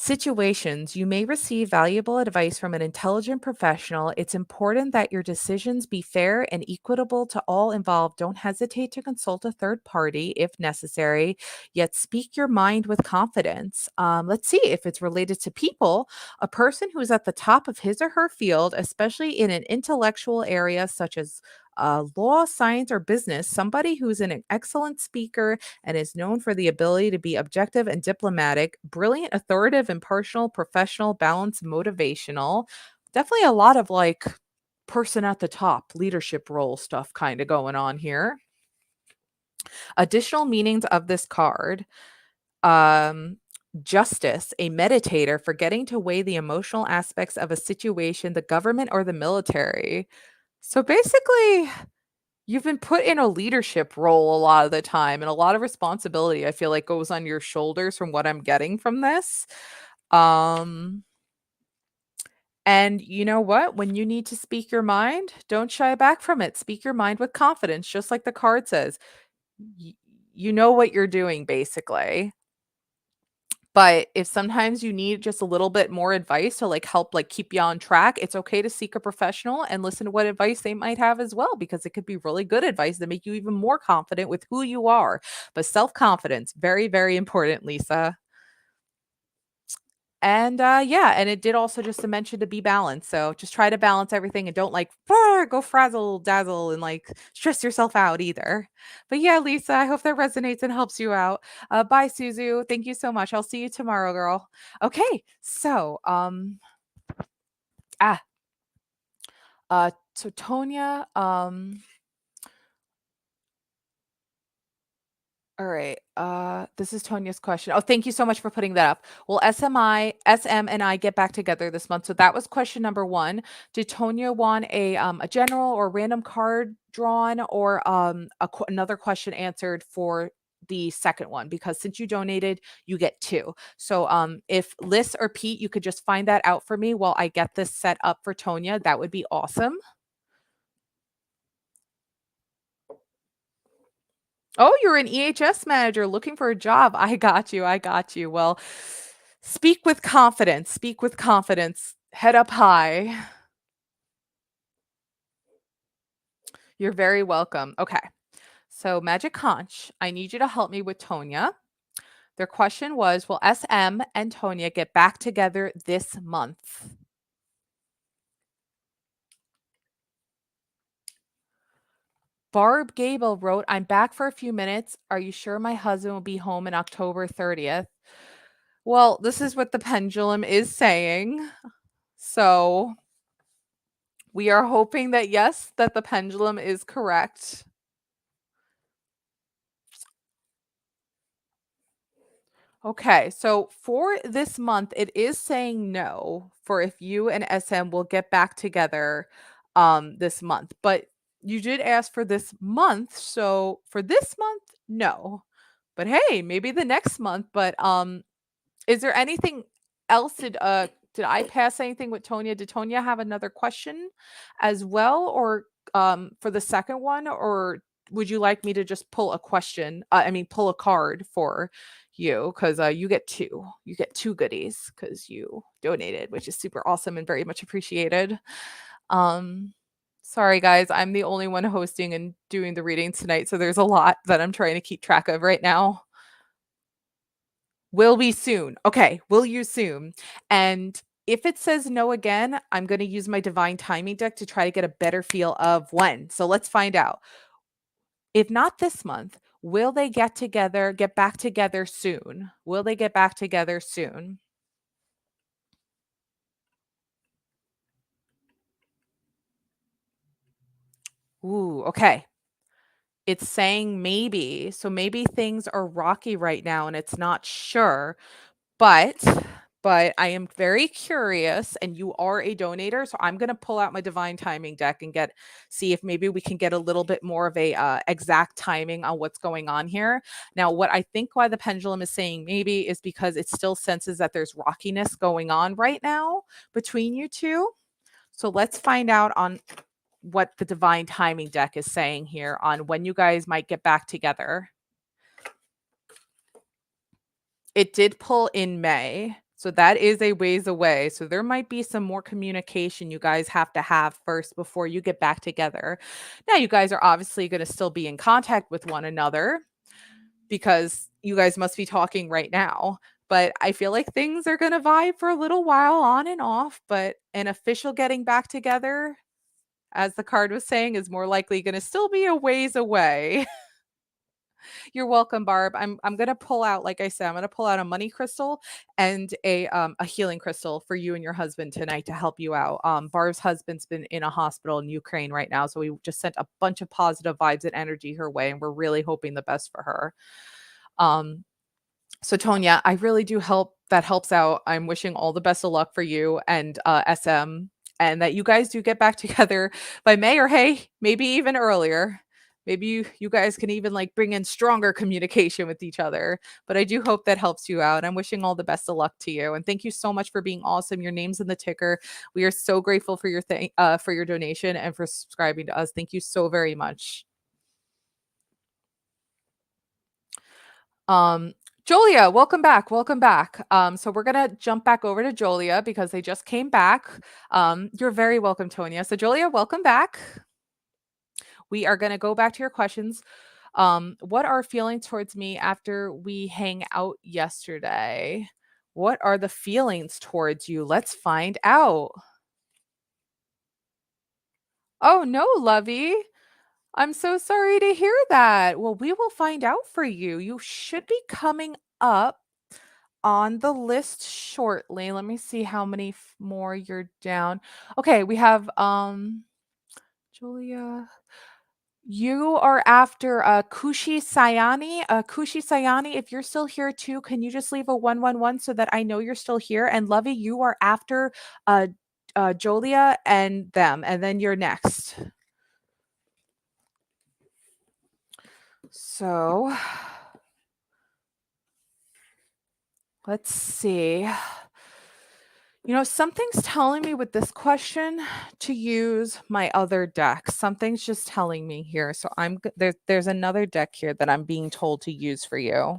A: Situations, you may receive valuable advice from an intelligent professional. It's important that your decisions be fair and equitable to all involved. Don't hesitate to consult a third party if necessary, yet speak your mind with confidence. Let's see if it's related to people. A person who's at the top of his or her field, especially in an intellectual area such as law, science, or business, somebody who's an excellent speaker and is known for the ability to be objective and diplomatic, brilliant, authoritative, impartial, professional, balanced, motivational. Definitely a lot of like person at the top, leadership role stuff kind of going on here. Additional meanings of this card. Um, Justice, a meditator, forgetting to weigh the emotional aspects of a situation, the government, or the military. So basically, you've been put in a leadership role a lot of the time, and a lot of responsibility, I feel like, goes on your shoulders from what I'm getting from this. Um, and you know what? When you need to speak your mind, don't shy back from it. Speak your mind with confidence, just like the card says. Y- you know what you're doing, basically. But if sometimes you need just a little bit more advice to like help like keep you on track, it's okay to seek a professional and listen to what advice they might have as well, because it could be really good advice to make you even more confident with who you are. But self-confidence, very, very important, Lisa. And yeah, and it did also just to mention to be balanced. So just try to balance everything and don't like go frazzle dazzle and like stress yourself out either. But yeah, Lisa, I hope that resonates and helps you out. Bye, Suzu. Thank you so much. I'll see you tomorrow, girl. Okay, so ah so Tonya, all right. This is Tonya's question. Oh, thank you so much for putting that up. Will SM and I get back together this month? So that was question number one. Did Tonya want a general or random card drawn, or another question answered for the second one? Because since you donated, you get two. So if Liz or Pete, you could just find that out for me while I get this set up for Tonya, that would be awesome. Oh, you're an EHS manager looking for a job. I got you. I got you. Well, speak with confidence. Speak with confidence. Head up high. You're very welcome. Okay. So, Magic Conch, I need you to help me with Tonya. Their question was, will SM and Tonya get back together this month? Barb Gable wrote, I'm back for a few minutes. Are you sure my husband will be home in October 30th? Well, this is what the pendulum is saying. So we are hoping that yes, that the pendulum is correct. Okay, so for this month, it is saying no for if you and SM will get back together this month. But you did ask for this month, so for this month, no. But hey, maybe the next month. But is there anything else? Did I pass anything with Tonya? Did Tonya have another question as well, or for the second one, or would you like me to just pull a question? I mean, pull a card for you, because you get two. You get two goodies because you donated, which is super awesome and very much appreciated. Um, sorry guys, I'm the only one hosting and doing the reading tonight, so there's a lot that I'm trying to keep track of right now. Will be soon. Okay, will you soon? And if it says no again, I'm going to use my divine timing deck to try to get a better feel of when. So let's find out. If not this month, will they get back together soon? Will they get back together soon? Ooh, okay. It's saying maybe. So maybe things are rocky right now and it's not sure. But I am very curious, and you are a donator, so I'm gonna pull out my divine timing deck and see if maybe we can get a little bit more of a exact timing on what's going on here. Now, what I think why the pendulum is saying maybe is because it still senses that there's rockiness going on right now between you two. So let's find out on what the divine timing deck is saying here on when you guys might get back together. It did pull in May. So that is a ways away. So there might be some more communication you guys have to have first before you get back together. Now, you guys are obviously going to still be in contact with one another because you guys must be talking right now. But I feel like things are going to vibe for a little while on and off. But an official getting back together, as the card was saying, is more likely going to still be a ways away. You're welcome, Barb. I'm gonna pull out, like I said, I'm gonna pull out a money crystal and a healing crystal for you and your husband tonight to help you out. Barb's husband's been in a hospital in Ukraine right now, so we just sent a bunch of positive vibes and energy her way, and we're really hoping the best for her. Um, so Tonya, I really do help that helps out. I'm wishing all the best of luck for you and SM, and that you guys do get back together by May, or hey, maybe even earlier. Maybe you guys can even like bring in stronger communication with each other. But I do hope that helps you out. I'm wishing all the best of luck to you. And thank you so much for being awesome. Your name's in the ticker. We are so grateful for your donation and for subscribing to us. Thank you so very much. Um, Jolia, welcome back. Welcome back. So we're gonna jump back over to Jolia because they just came back. You're very welcome, Tonya. So Jolia, welcome back. We are gonna go back to your questions. What are feelings towards me after we hang out yesterday? What are the feelings towards you? Let's find out. Oh no, lovey. I'm so sorry to hear that. Well, we will find out for you. You should be coming up on the list shortly. Let me see how many more you're down. Okay, we have Julia. You are after Kushi Sayani. Kushi Sayani, if you're still here too, can you just leave a 111 so that I know you're still here? And Lovey, you are after uh Jolia and them, and then you're next. So let's see. You know, something's telling me with this question to use my other deck. Something's just telling me here. So there's another deck here that I'm being told to use for you.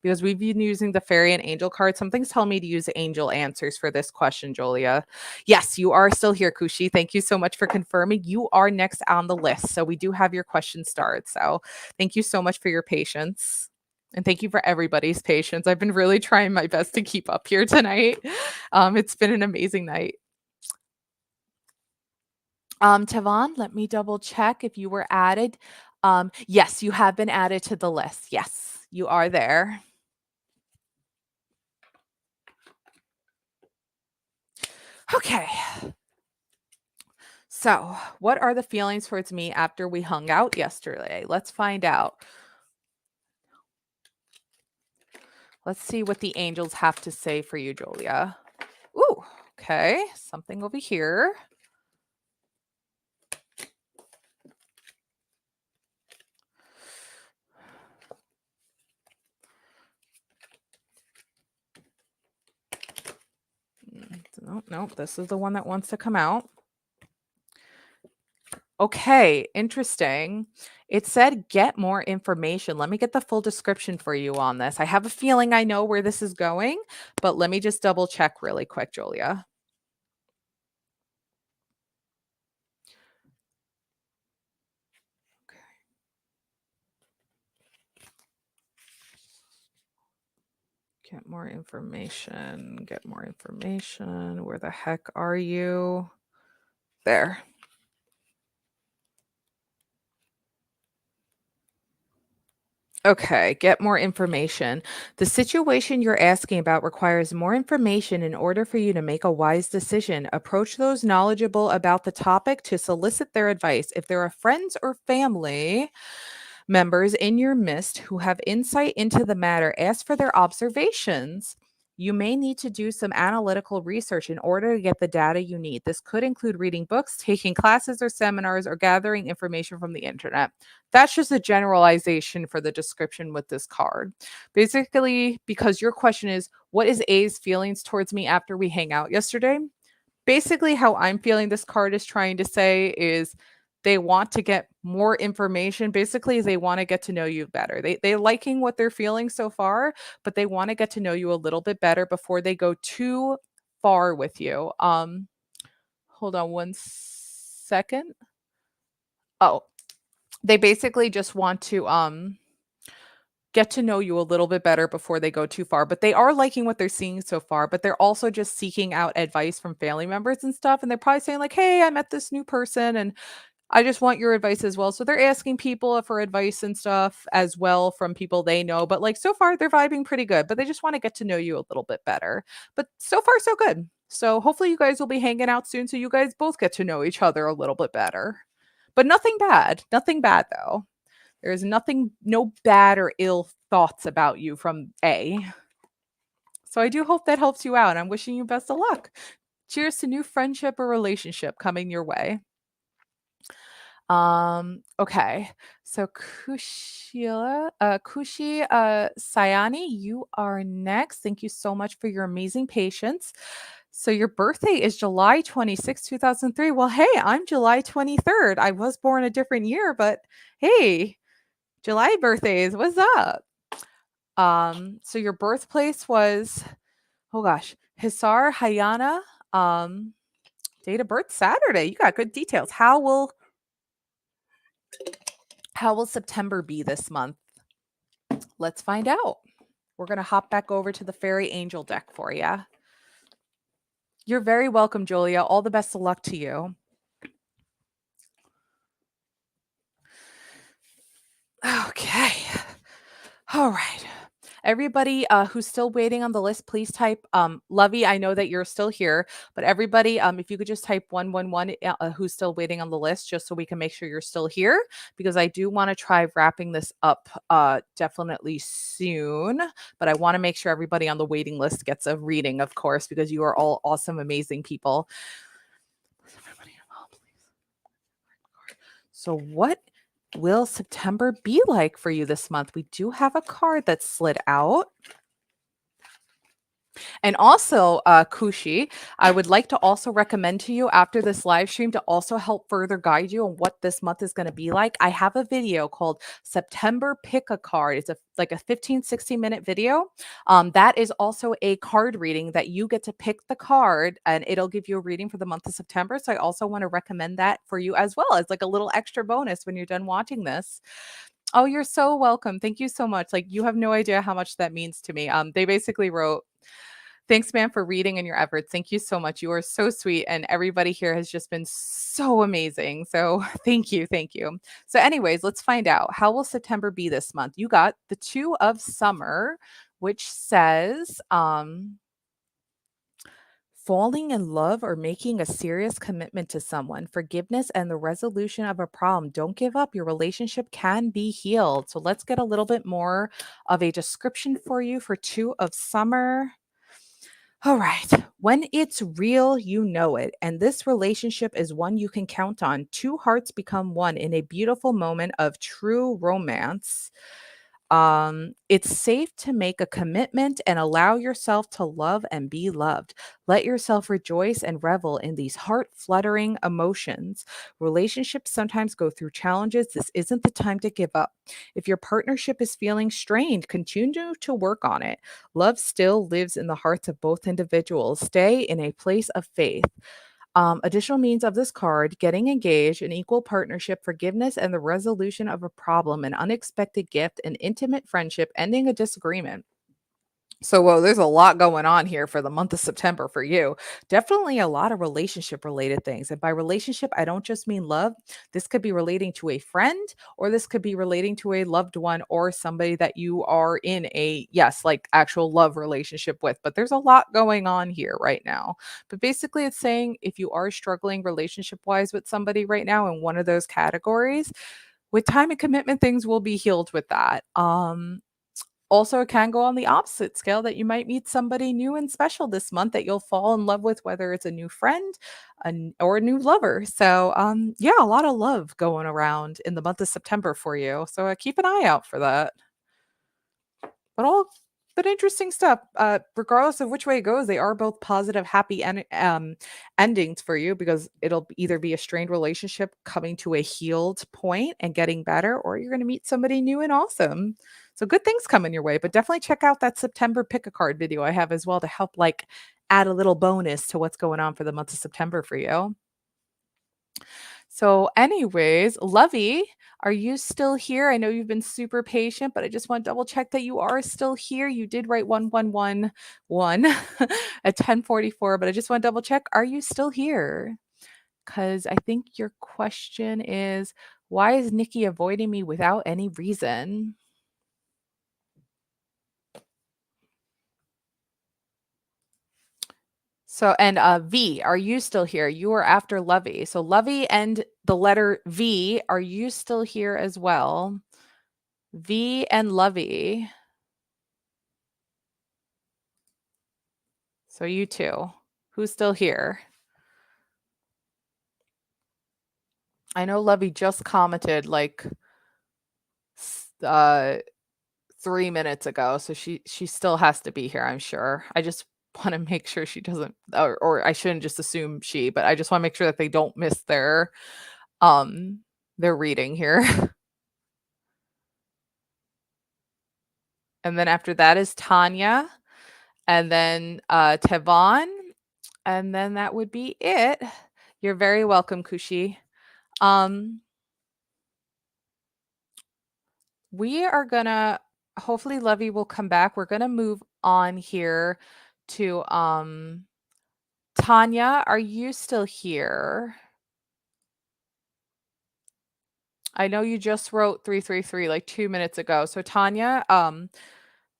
A: Because we've been using the fairy and angel card. Something's telling me to use angel answers for this question, Julia. Yes, you are still here, Kushi. Thank you so much for confirming. You are next on the list. So we do have your question starred. So thank you so much for your patience. And thank you for everybody's patience. I've been really trying my best to keep up here tonight. It's been an amazing night. Tavon, let me double check if you were added. Yes, you have been added to the list. Yes, you are there. Okay. So, what are the feelings towards me after we hung out yesterday? Let's find out. Let's see what the angels have to say for you, Julia. Ooh, okay. Something over here. No, this is the one that wants to come out. Okay, interesting. It said get more information. Let me get the full description for you on this. I have a feeling I know where this is going, but let me just double check really quick, Julia. Okay. Get more information. Get more information. Where the heck are you? There. Okay, get more information. The situation you're asking about requires more information in order for you to make a wise decision. Approach those knowledgeable about the topic to solicit their advice. If there are friends or family members in your midst who have insight into the matter, ask for their observations. You may need to do some analytical research in order to get the data you need. This could include reading books, taking classes or seminars, or gathering information from the internet. That's just a generalization for the description with this card. Basically, because your question is, what is A's feelings towards me after we hang out yesterday? Basically, how I'm feeling this card is trying to say is they want to get more information. Basically, they wanna get to know you better. They liking what they're feeling so far, but they wanna get to know you a little bit better before they go too far with you. Hold on one second. Oh, they basically just want to, get to know you a little bit better before they go too far, but they are liking what they're seeing so far, but they're also just seeking out advice from family members and stuff, and they're probably saying like, "Hey, I met this new person, and I just want your advice as well." So they're asking people for advice and stuff as well from people they know, but, like, so far they're vibing pretty good, but they just wanna get to know you a little bit better. But so far so good. So hopefully you guys will be hanging out soon so you guys both get to know each other a little bit better. But nothing bad though. There is nothing no bad or ill thoughts about you from A. So I do hope that helps you out. I'm wishing you best of luck. Cheers to new friendship or relationship coming your way. Okay. So Kushi Sayani, you are next. Thank you so much for your amazing patience. So your birthday is July 26, 2003. Well, hey, I'm July 23rd. I was born a different year, but hey, July birthdays, what's up? So your birthplace was, oh gosh, Hisar Hayana. Um, Date of birth Saturday. You got good details. How will September be this month? Let's find out. We're going to hop back over to the fairy angel deck for you. You're very welcome, Julia. All the best of luck to you. Okay. All right. Everybody who's still waiting on the list, please type Lovey. I know that you're still here, but everybody, if you could just type 111 who's still waiting on the list, just so we can make sure you're still here, because I do want to try wrapping this up definitely soon. But I want to make sure everybody on the waiting list gets a reading, of course, because you are all awesome, amazing people. So, what will September be like for you this month? We do have a card that slid out. And also, Kushi, I would like to also recommend to you after this live stream to also help further guide you on what this month is going to be like. I have a video called September Pick a Card. It's like a 15, 60-minute video. That is also a card reading that you get to pick the card and it'll give you a reading for the month of September. So I also want to recommend that for you as well as like a little extra bonus when you're done watching this. Oh, you're so welcome. Thank you so much. Like you have no idea how much that means to me. They basically wrote, "Thanks, man, for reading and your efforts. Thank you so much. You are so sweet. And everybody here has just been so amazing. So thank you. Thank you." So, anyways, let's find out. How will September be this month? You got the Two of Summer, which says, falling in love or making a serious commitment to someone, forgiveness and the resolution of a problem. Don't give up. Your relationship can be healed. So let's get a little bit more of a description for you for Two of Summer. All right. When it's real, you know it. And this relationship is one you can count on. Two hearts become one in a beautiful moment of true romance. It's safe to make a commitment and allow yourself to love and be loved. Let yourself rejoice and revel in these heart fluttering emotions. Relationships sometimes go through challenges. This isn't the time to give up. If your partnership is feeling strained, continue to work on it. Love still lives in the hearts of both individuals. Stay in a place of faith. Additional means of this card: getting engaged, an equal partnership, forgiveness, and the resolution of a problem, an unexpected gift, an intimate friendship, ending a disagreement. So, whoa, there's a lot going on here for the month of September for you. Definitely a lot of relationship related things. And by relationship, I don't just mean love. This could be relating to a friend, or this could be relating to a loved one or somebody that you are in a, yes, like actual love relationship with. But there's a lot going on here right now. But basically, it's saying if you are struggling relationship wise with somebody right now in one of those categories, with time and commitment, things will be healed with that. Also, it can go on the opposite scale that you might meet somebody new and special this month that you'll fall in love with, whether it's a new friend or a new lover. So, yeah, a lot of love going around in the month of September for you. So keep an eye out for that. But But interesting stuff. Regardless of which way it goes, they are both positive, happy endings for you because it'll either be a strained relationship coming to a healed point and getting better, or you're going to meet somebody new and awesome. So good things coming your way. But definitely check out that September pick a card video I have as well to help like add a little bonus to what's going on for the month of September for you. So, anyways, Lovey, are you still here? I know you've been super patient, but I just want to double check that you are still here. You did write 1111 at 10:44, but I just want to double check. Are you still here? Because I think your question is, why is Nikki avoiding me without any reason? So, and V, are you still here? You are after Lovey. So, Lovey and the letter V, are you still here as well? V and Lovey. So you two. Who's still here? I know Lovey just commented like 3 minutes ago, so she still has to be here, I'm sure. I just want to make sure she doesn't, or I shouldn't just assume she, but I just want to make sure that they don't miss their reading here. And then after that is Tanya, and then Tevon, and then that would be it. You're very welcome, Kushi. We are gonna hopefully Lovey will come back. We're gonna move on here to Tanya. Are you still here? I know you just wrote 333 like 2 minutes ago. So Tanya,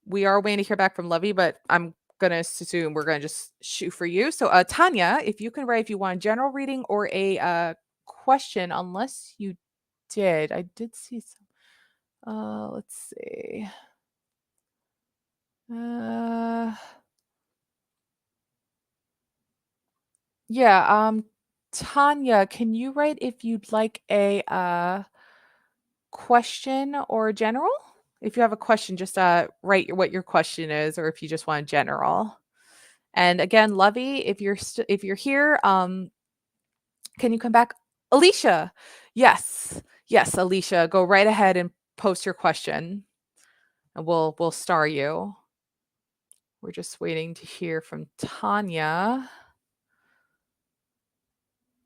A: we are waiting to hear back from Lovey, but I'm gonna assume we're gonna just shoot for you. So Tanya, if you can write if you want a general reading or a question, unless you did. I did see some let's see. Uh Yeah, Tanya, can you write if you'd like a question or general? If you have a question, just write what your question is, or if you just want general. And again, Lovey, if you're here, can you come back? Alicia, yes, yes, Alicia, go right ahead and post your question, and we'll star you. We're just waiting to hear from Tanya.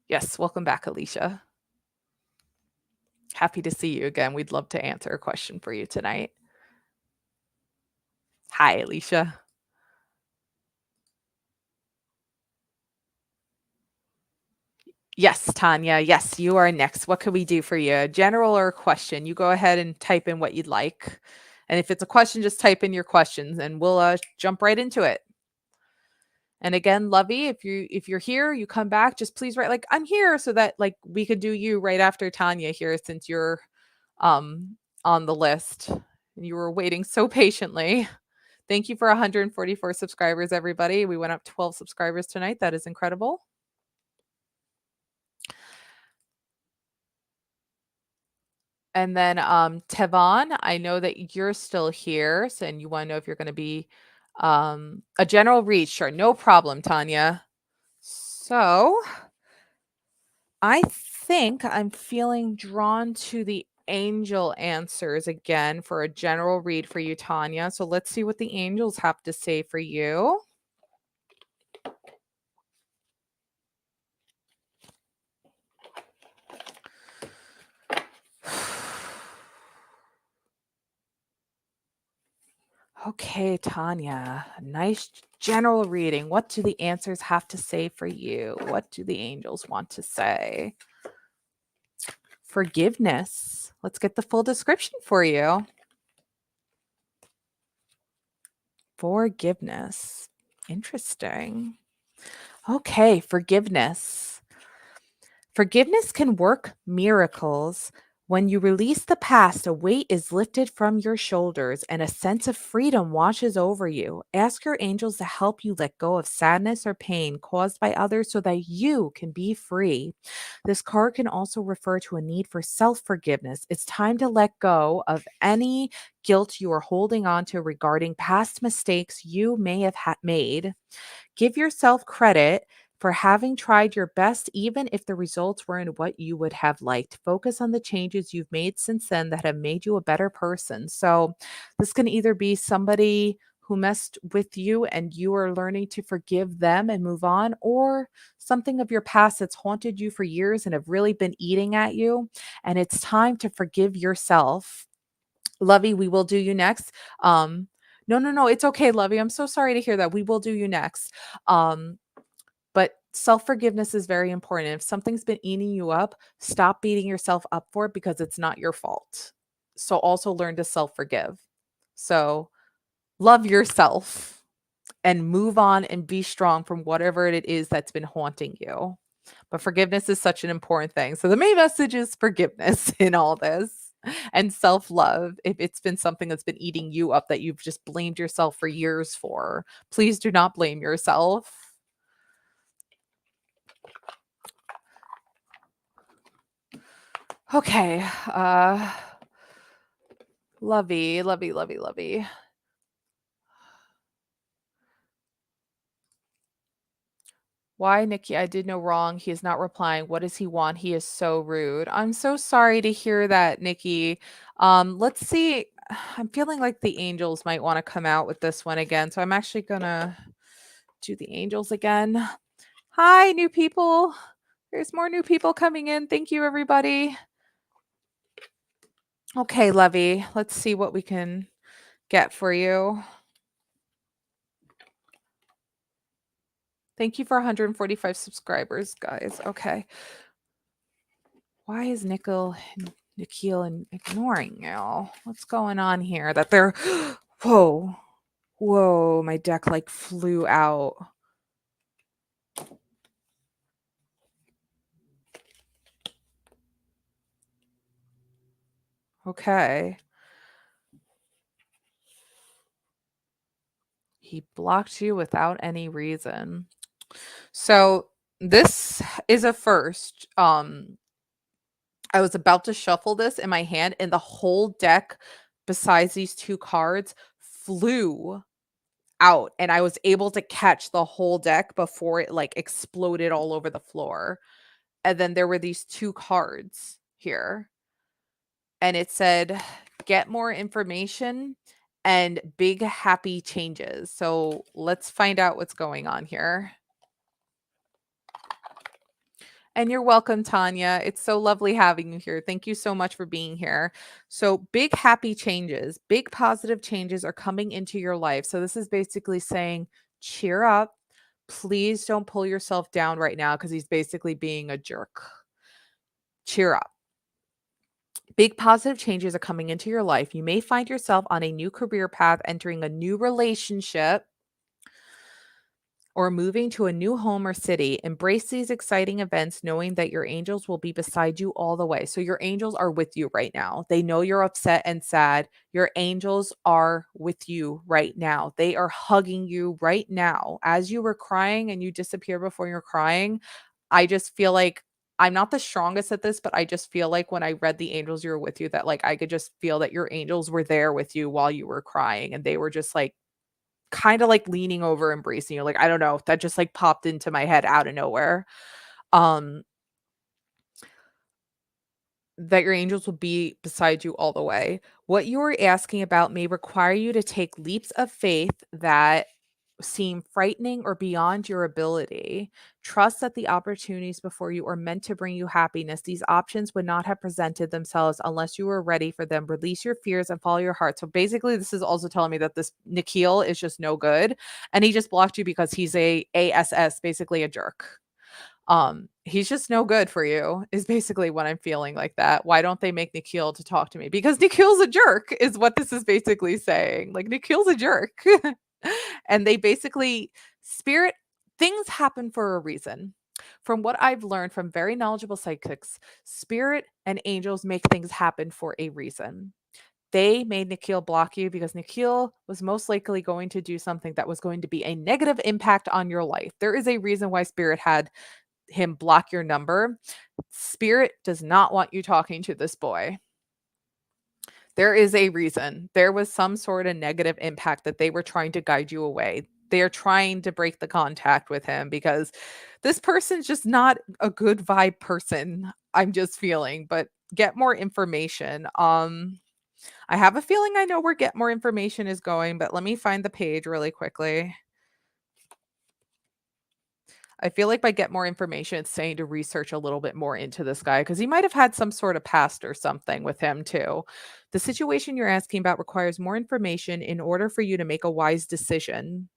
A: Yes, welcome back, Alicia. Happy to see you again. We'd love to answer a question for you tonight. Hi, Alicia. Yes, Tanya. Yes, you are next. What can we do for you? General or a question? You go ahead and type in what you'd like. And if it's a question, just type in your questions and we'll jump right into it. And again, Lovey, if you're here, you come back, just please write like I'm here so that like we could do you right after Tanya here since you're on the list. And you were waiting so patiently. Thank you for 144 subscribers, everybody. We went up 12 subscribers tonight. That is incredible. And then Tevon, I know that you're still here, so, and you want to know if you're going to be a general read. Sure, no problem, Tanya. So I think I'm feeling drawn to the angel answers again for a general read for you, Tanya. So let's see what the angels have to say for you. Okay, Tanya, nice general reading. What do the answers have to say for you? What do the angels want to say? Forgiveness. Let's get the full description for you. Forgiveness. Interesting. Okay, forgiveness. Forgiveness can work miracles When you release the past, a weight is lifted from your shoulders and a sense of freedom washes over you. Ask your angels to help you let go of sadness or pain caused by others so that you can be free. This card can also refer to a need for self forgiveness. It's time to let go of any guilt you are holding on to regarding past mistakes you may have made. Give yourself credit for having tried your best, even if the results weren't what you would have liked. Focus on the changes you've made since then that have made you a better person. So, this can either be somebody who messed with you and you are learning to forgive them and move on, or something of your past that's haunted you for years and have really been eating at you. And it's time to forgive yourself. Lovey, we will do you next. No, no, no, it's okay, Lovey. I'm so sorry to hear that. We will do you next. Um, but self-forgiveness is very important. If something's been eating you up, stop beating yourself up for it because it's not your fault. So also learn to self-forgive. So love yourself and move on and be strong from whatever it is that's been haunting you. But forgiveness is such an important thing. So the main message is forgiveness in all this and self-love. If it's been something that's been eating you up that you've just blamed yourself for years for, please do not blame yourself. Okay. Lovey, lovey, lovey, lovey. Why, Nikki? I did no wrong. He is not replying. What does he want? He is so rude. I'm so sorry to hear that, Nikki. Let's see. I'm feeling like the angels might want to come out with this one again. So I'm actually gonna do the angels again. Hi, new people. There's more new people coming in. Thank you, everybody. Okay, Lovey. Let's see what we can get for you. Thank you for 145 subscribers, guys. Okay. Why is Nikhil ignoring you? What's going on here? That they're whoa. Whoa, my deck like flew out. Okay. He blocked you without any reason. So this is a first. I was about to shuffle this in my hand, and the whole deck, besides these two cards, flew out, and I was able to catch the whole deck before it like exploded all over the floor. And then there were these two cards here, and it said, "Get more information and big happy changes." So let's find out what's going on here. And you're welcome, Tanya. It's so lovely having you here. Thank you so much for being here. So, big happy changes, big positive changes are coming into your life. So, this is basically saying, cheer up. Please don't pull yourself down right now because he's basically being a jerk. Cheer up. Big positive changes are coming into your life. You may find yourself on a new career path, entering a new relationship, or moving to a new home or city. Embrace these exciting events knowing that your angels will be beside you all the way. So your angels are with you right now. They know you're upset and sad. Your angels are with you right now. They are hugging you right now. As you were crying and you disappear before you're crying, I just feel like I'm not the strongest at this, but I just feel like when I read the angels you were with you, that like I could just feel that your angels were there with you while you were crying, and they were just like kinda, like, leaning over, embracing you, like, I don't know, that just, like, popped into my head out of nowhere. Um, that your angels will be beside you all the way. What you are asking about may require you to take leaps of faith that seem frightening or beyond your ability. Trust that the opportunities before you are meant to bring you happiness. These options would not have presented themselves unless you were ready for them. Release your fears and follow your heart. So basically, this is also telling me that this Nikhil is just no good, and he just blocked you because he's a ASS, basically a jerk. He's just no good for you is basically what I'm feeling like that. Why don't they make Nikhil to talk to me? Because Nikhil's a jerk is what this is basically saying. Like Nikhil's a jerk. And they basically spirit things happen for a reason. From what I've learned from very knowledgeable psychics, spirit and angels make things happen for a reason. They made Nikhil block you because Nikhil was most likely going to do something that was going to be a negative impact on your life. There is a reason why Spirit had him block your number. Spirit does not want you talking to this boy. There is a reason. There was some sort of negative impact that they were trying to guide you away. They're trying to break the contact with him because this person's just not a good vibe person. I'm just feeling, but get more information. I have a feeling I know where get more information is going, but let me find the page really quickly. I feel like by get more information, it's saying to research a little bit more into this guy because he might have had some sort of past or something with him too. The situation you're asking about requires more information in order for you to make a wise decision.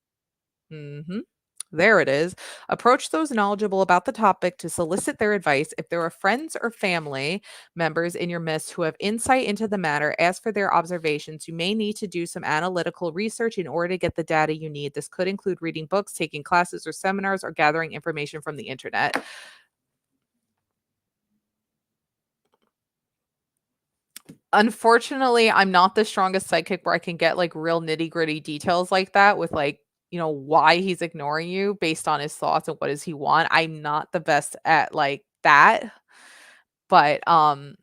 A: Mhm. There it is. Approach those knowledgeable about the topic to solicit their advice. If there are friends or family members in your midst who have insight into the matter, ask for their observations. You may need to do some analytical research in order to get the data you need. This could include reading books, taking classes or seminars, or gathering information from the internet. Unfortunately, I'm not the strongest psychic where I can get like real nitty-gritty details like that with like, why he's ignoring you based on his thoughts and what does he want. I'm not the best at like that. But the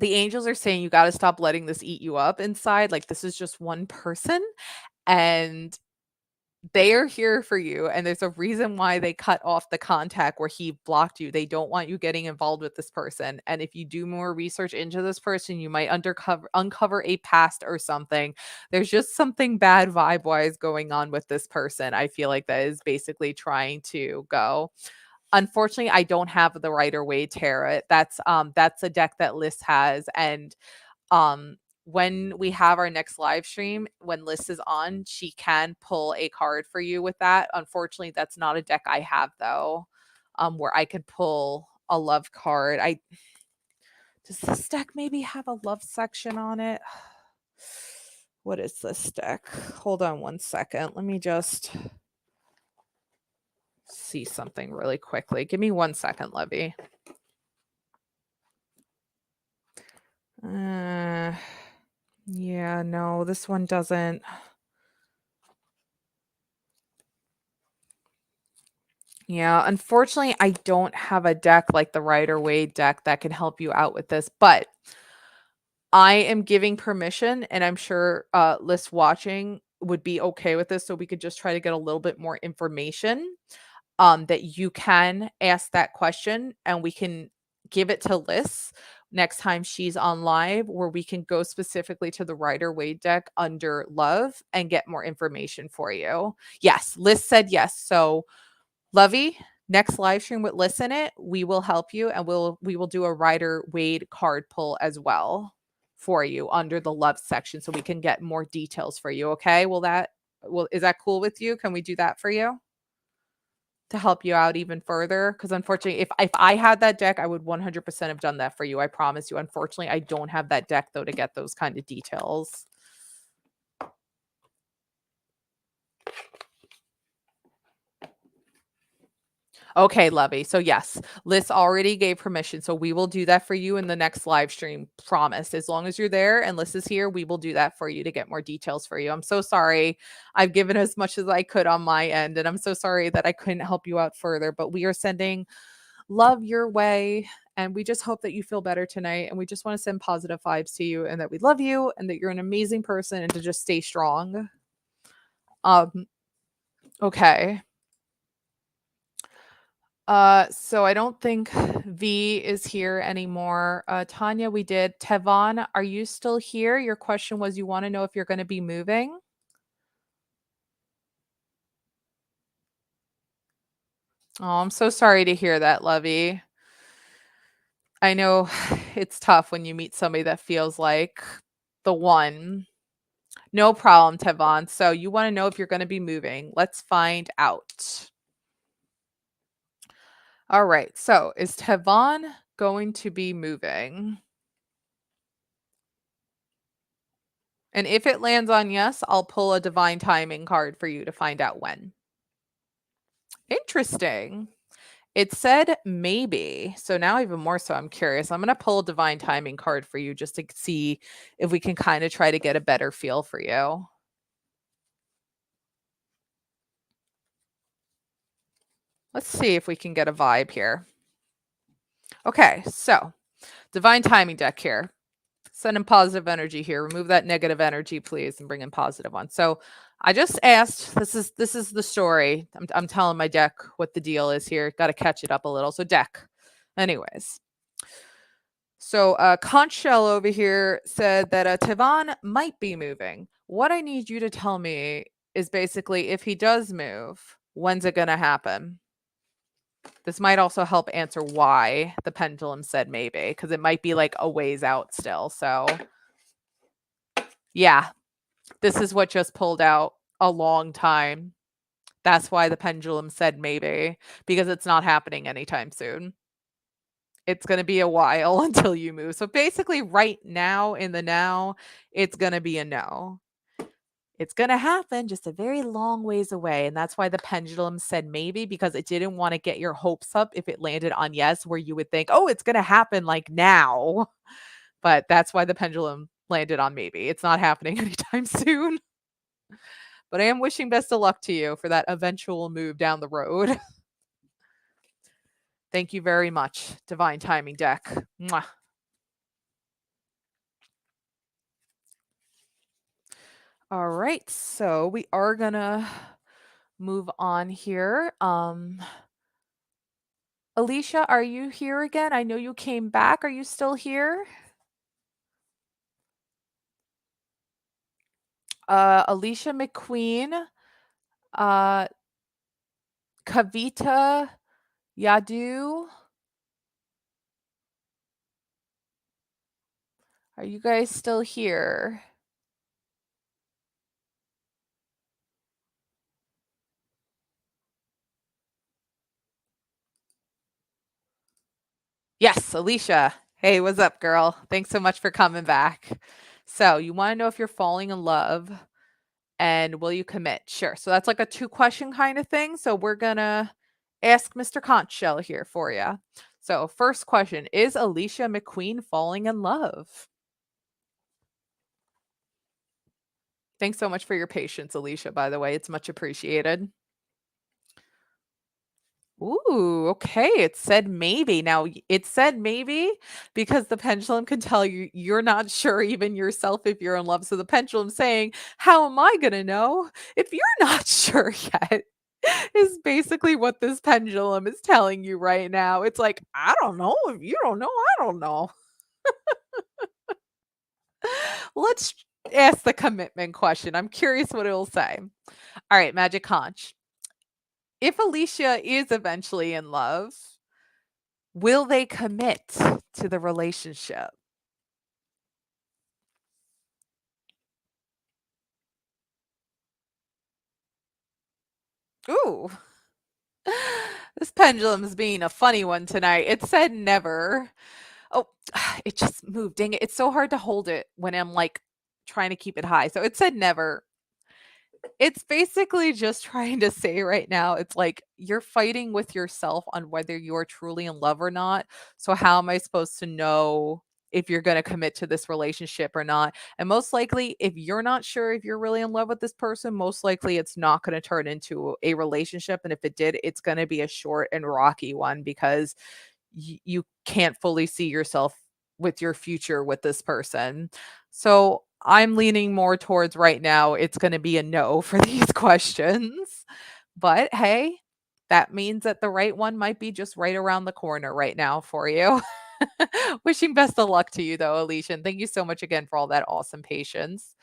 A: angels are saying you got to stop letting this eat you up inside. Like this is just one person and they are here for you, and there's a reason why they cut off the contact where he blocked you. They don't want you getting involved with this person, and if you do more research into this person, you might uncover a past or something. There's just something bad vibe-wise going on with this person, I feel like that is basically trying to go. Unfortunately, I don't have the Rider-Waite Tarot. That's a deck that Liz has, and um, when we have our next live stream, when Liz is on, she can pull a card for you with that. Unfortunately, that's not a deck I have though, where I could pull a love card. I Does this deck maybe have a love section on it? What is this deck? Hold on one second. Let me just see something really quickly. Give me 1 second, Levy. Yeah, no, this one doesn't. Yeah, unfortunately, I don't have a deck like the Rider-Waite deck that can help you out with this, but I am giving permission, and I'm sure Liz watching would be okay with this, so we could just try to get a little bit more information. That you can ask that question, and we can give it to Liz next time she's on live, where we can go specifically to the Rider-Waite deck under love and get more information for you. Yes, Liz said yes, so Lovey, next live stream with Listen It, we will help you and we will do a Rider-Waite card pull as well for you under the love section so we can get more details for you, okay? Is that cool with you? Can we do that for you? To help you out even further? Because unfortunately, if I had that deck, I would 100% have done that for you. I promise you. Unfortunately, I don't have that deck though to get those kind of details. Okay, Lovey. So yes, Liz already gave permission. So we will do that for you in the next live stream. Promise. As long as you're there and Liz is here, we will do that for you to get more details for you. I'm so sorry. I've given as much as I could on my end, and I'm so sorry that I couldn't help you out further. But we are sending love your way, and we just hope that you feel better tonight. And we just want to send positive vibes to you, and that we love you, and that you're an amazing person, and to just stay strong. Okay. So I don't think V is here anymore. Tanya, we did. Tevon, are you still here? Your question was you want to know if you're going to be moving? Oh, I'm so sorry to hear that, Lovey. I know it's tough when you meet somebody that feels like the one. No problem, Tevon. So you want to know if you're going to be moving. Let's find out. All right. So is Tevon going to be moving? And if it lands on yes, I'll pull a divine timing card for you to find out when. Interesting. It said maybe. So now even more so, I'm curious. I'm gonna pull a divine timing card for you just to see if we can kind of try to get a better feel for you. Let's see if we can get a vibe here. Okay, so divine timing deck here. Send in positive energy here. Remove that negative energy, please, and bring in positive one. So I just asked. This is the story. I'm telling my deck what the deal is here. Got to catch it up a little. So deck. Anyways, so Conch Shell over here said that Tivan might be moving. What I need you to tell me is basically if he does move, when's it gonna happen? This might also help answer why the pendulum said maybe, because it might be like a ways out still. So yeah, this is what just pulled out a long time. That's why the pendulum said maybe, because it's not happening anytime soon. It's going to be a while until you move. So basically, right now, in the now, it's going to be a no. It's going to happen just a very long ways away. And that's why the pendulum said maybe, because it didn't want to get your hopes up if it landed on yes, where you would think, oh, it's going to happen like now. But that's why the pendulum landed on maybe. It's not happening anytime soon. But I am wishing best of luck to you for that eventual move down the road. Thank you very much, Divine Timing Deck. Mwah. All right, so we are gonna move on here. Alicia, are you here again? I know you came back. Are you still here? Alicia McQueen, uh, Kavita Yadu. Are you guys still here? Yes, Alicia. Hey, what's up, girl? Thanks so much for coming back. So, you want to know if you're falling in love and will you commit? Sure. So, that's like a two question kind of thing. So, we're going to ask Mr. Conchshell here for you. So, first question, is Alicia McQueen falling in love? Thanks so much for your patience, Alicia, by the way. It's much appreciated. Ooh, okay. It said maybe. Now, it said maybe because the pendulum can tell you you're not sure even yourself if you're in love. So the pendulum's saying, how am I going to know if you're not sure yet? Is basically what this pendulum is telling you right now. It's like, I don't know. If you don't know, I don't know. Let's ask the commitment question. I'm curious what it'll say. All right, Magic Conch. If Alicia is eventually in love, will they commit to the relationship? Ooh. This pendulum is being a funny one tonight. It said never. Oh, it just moved. Dang it. It's so hard to hold it when I'm like trying to keep it high. So it said never. It's basically just trying to say right now, it's like you're fighting with yourself on whether you're truly in love or not. So, how am I supposed to know if you're going to commit to this relationship or not? And most likely, if you're not sure if you're really in love with this person, most likely it's not going to turn into a relationship. And if it did, it's going to be a short and rocky one because you can't fully see yourself with your future with this person. So I'm leaning more towards right now it's going to be a no for these questions. But hey, that means that the right one might be just right around the corner right now for you. Wishing best of luck to you though, Alicia. And thank you so much again for all that awesome patience.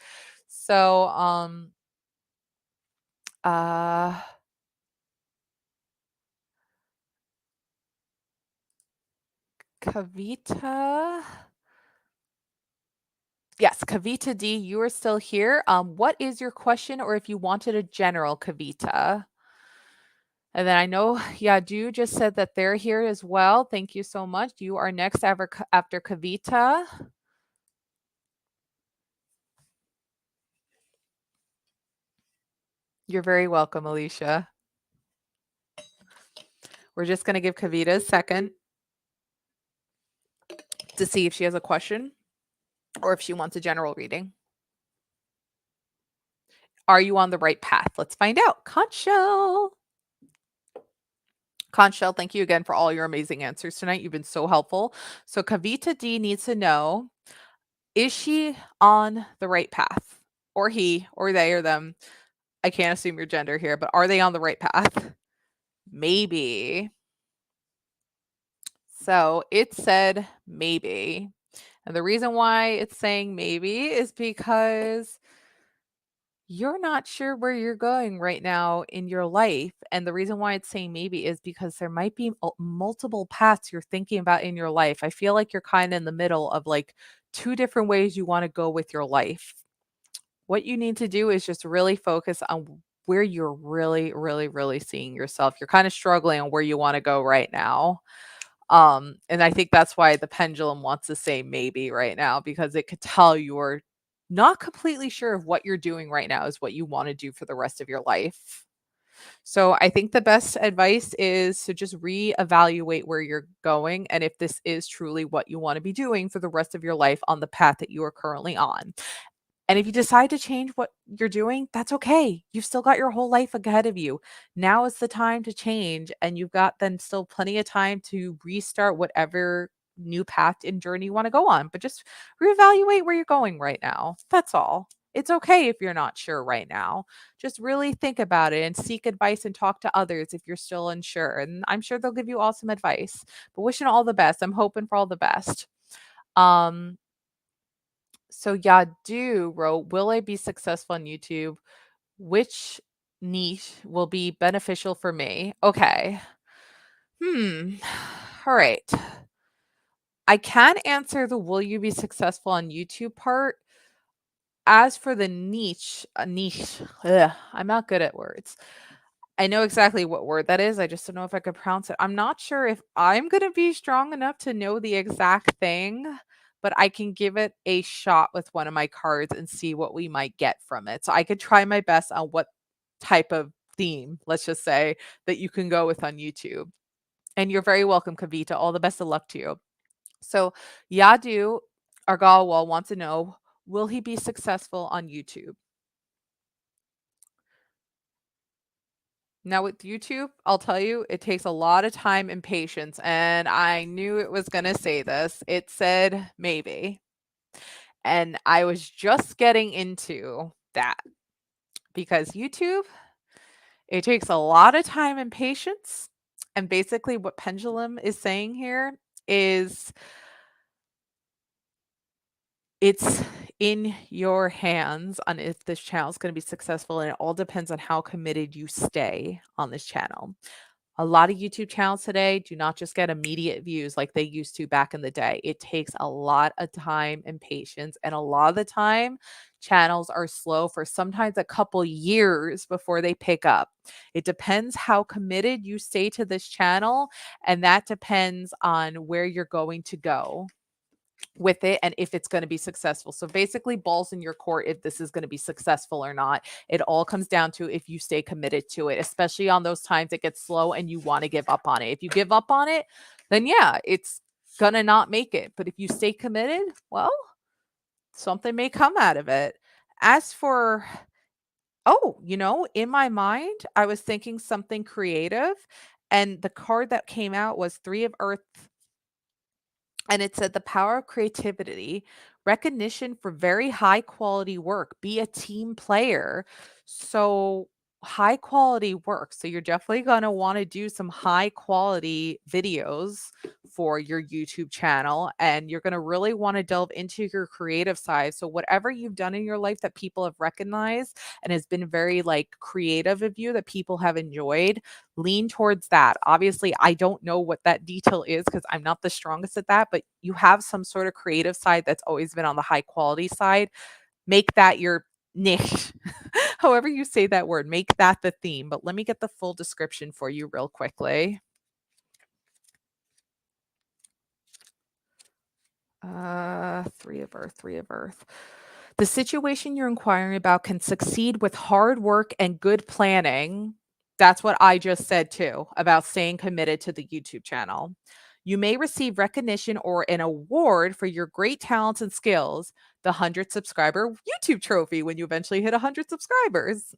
A: So uh Kavita. Yes, Kavita D, you are still here. What is your question, or if you wanted a general, Kavita? And then I know Yadu just said that they're here as well. Thank you so much. You are next after Kavita. You're very welcome, Alicia. We're just going to give Kavita a second to see if she has a question or if she wants a general reading. Are you on the right path? Let's find out. Conchel, thank you again for all your amazing answers tonight. You've been so helpful. So Kavita D needs to know, is she on the right path? Or he, or they, or them. I can't assume your gender here, but are they on the right path? Maybe. So it said maybe. And the reason why it's saying maybe is because you're not sure where you're going right now in your life. And the reason why it's saying maybe is because there might be multiple paths you're thinking about in your life. I feel like you're kind of in the middle of like two different ways you want to go with your life. What you need to do is just really focus on where you're really, really, really seeing yourself. You're kind of struggling on where you want to go right now. And I think that's why the pendulum wants to say maybe right now, because it could tell you're not completely sure of what you're doing right now is what you want to do for the rest of your life. So I think the best advice is to just reevaluate where you're going and if this is truly what you want to be doing for the rest of your life on the path that you are currently on. And if you decide to change what you're doing, that's okay. You've still got your whole life ahead of you. Now is the time to change, and you've got then still plenty of time to restart whatever new path and journey you want to go on. But just reevaluate where you're going right now. That's all. It's okay if you're not sure right now. Just really think about it and seek advice and talk to others if you're still unsure. And I'm sure they'll give you awesome advice. But wishing all the best. I'm hoping for all the best. Um, so Yadu wrote, will I be successful on YouTube? Which niche will be beneficial for me? Okay. Hmm. All right. I can answer the will you be successful on YouTube part. As for the niche, I'm not good at words. I know exactly what word that is. I just don't know if I could pronounce it. I'm not sure if I'm going to be strong enough to know the exact thing, but I can give it a shot with one of my cards and see what we might get from it. So I could try my best on what type of theme, let's just say, that you can go with on YouTube. And you're very welcome, Kavita. All the best of luck to you. So Yadu Argalwal wants to know, will he be successful on YouTube? Now with YouTube, I'll tell you, it takes a lot of time and patience, and I knew it was going to say this. It said maybe. And I was just getting into that because YouTube, it takes a lot of time and patience. And basically what Pendulum is saying here is it's in your hands on if this channel is going to be successful, and it all depends on how committed you stay on this channel. A lot of YouTube channels today do not just get immediate views like they used to back in the day. It takes a lot of time and patience. And a lot of the time, channels are slow for sometimes a couple years before they pick up. It depends how committed you stay to this channel, and that depends on where you're going to go with it and if it's going to be successful. So basically balls in your court if this is going to be successful or not. It all comes down to if you stay committed to it, especially on those times it gets slow and you want to give up on it. If you give up on it, then yeah, it's going to not make it. But if you stay committed, well, something may come out of it. As for in my mind, I was thinking something creative, and the card that came out was 3 of Earth, and it said the power of creativity, recognition for very high quality work, be a team player. So, high quality work. So, you're definitely going to want to do some high quality videos for your YouTube channel. And you're going to really want to delve into your creative side. So, whatever you've done in your life that people have recognized and has been very like creative of you that people have enjoyed, lean towards that. Obviously, I don't know what that detail is because I'm not the strongest at that, but you have some sort of creative side that's always been on the high quality side. Make that your niche. However you say that word, make that the theme. But let me get the full description for you real quickly. 3 of Earth, 3 of Earth. The situation you're inquiring about can succeed with hard work and good planning. That's what I just said too about staying committed to the YouTube channel. You may receive recognition or an award for your great talents and skills, the 100 subscriber YouTube trophy when you eventually hit 100 subscribers.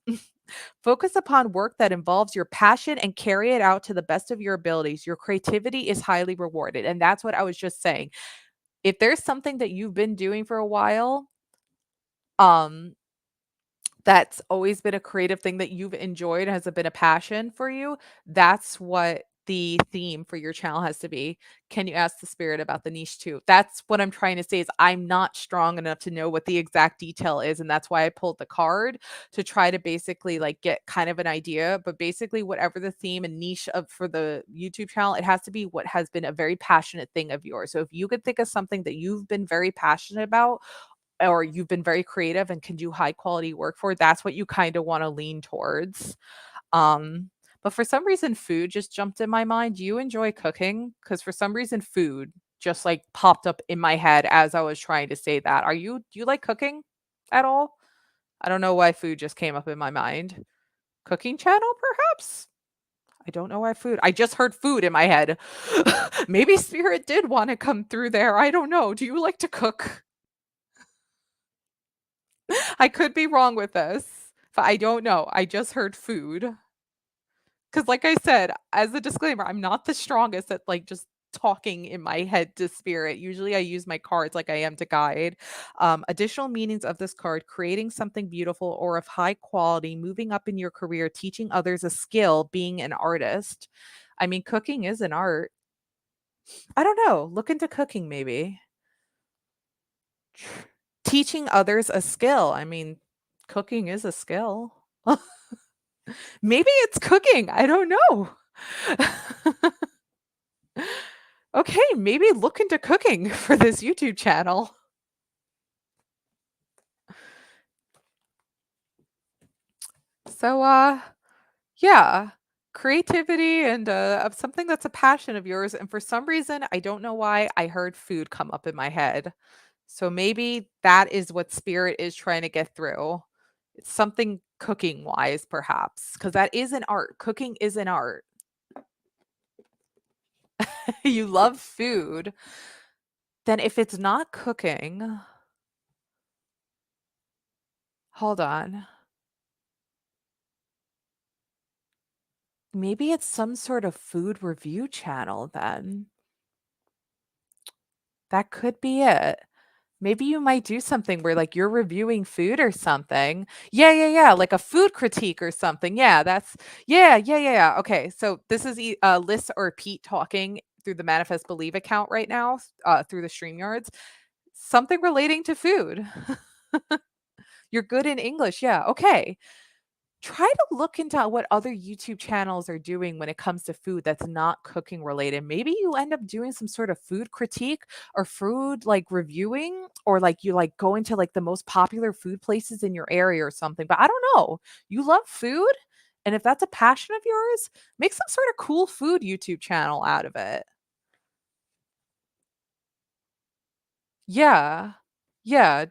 A: Focus upon work that involves your passion and carry it out to the best of your abilities. Your creativity is highly rewarded. And that's what I was just saying. If there's something that you've been doing for a while, um, that's always been a creative thing that you've enjoyed, has it been a passion for you, that's what the theme for your channel has to be. Can you ask the spirit about the niche too? That's what I'm trying to say is I'm not strong enough to know what the exact detail is, and that's why I pulled the card to try to basically, like, get kind of an idea, but basically whatever the theme and niche of for the YouTube channel, it has to be what has been a very passionate thing of yours. So if you could think of something that you've been very passionate about or you've been very creative and can do high quality work for, that's what you kind of want to lean towards. Um, but for some reason, food just jumped in my mind. Do you enjoy cooking? Because for some reason, food just like popped up in my head as I was trying to say that. Do you like cooking at all? I don't know why food just came up in my mind. Cooking channel, perhaps? I don't know why food. I just heard food in my head. Maybe spirit did want to come through there. I don't know. Do you like to cook? I could be wrong with this, but I don't know. I just heard food. Because, like I said, as a disclaimer, I'm not the strongest at, like, just talking in my head to spirit. Usually I use my cards like I am to guide. Additional meanings of this card: creating something beautiful or of high quality, moving up in your career, teaching others a skill, being an artist. I mean, cooking is an art. I don't know. Look into cooking maybe. Teaching others a skill. I mean, cooking is a skill. Maybe it's cooking, I don't know. Okay, maybe look into cooking for this YouTube channel. So, yeah, creativity and, of something that's a passion of yours, and for some reason, I don't know why, I heard food come up in my head. So maybe that is what spirit is trying to get through. It's something cooking-wise, perhaps, because that is an art. Cooking is an art. You love food. Then if it's not cooking, hold on. Maybe it's some sort of food review channel then. That could be it. Maybe you might do something where, like, you're reviewing food or something. Yeah, yeah, yeah, like a food critique or something. Yeah. Okay, so this is Liz or Pete talking through the Manifest Believe account right now, through the StreamYards. Something relating to food. You're good in English, yeah, okay. Try to look into what other YouTube channels are doing when it comes to food that's not cooking related. Maybe you end up doing some sort of food critique or food like reviewing, or like you like go into like the most popular food places in your area or something. But I don't know. You love food? And if that's a passion of yours, make some sort of cool food YouTube channel out of it. Yeah. Yeah.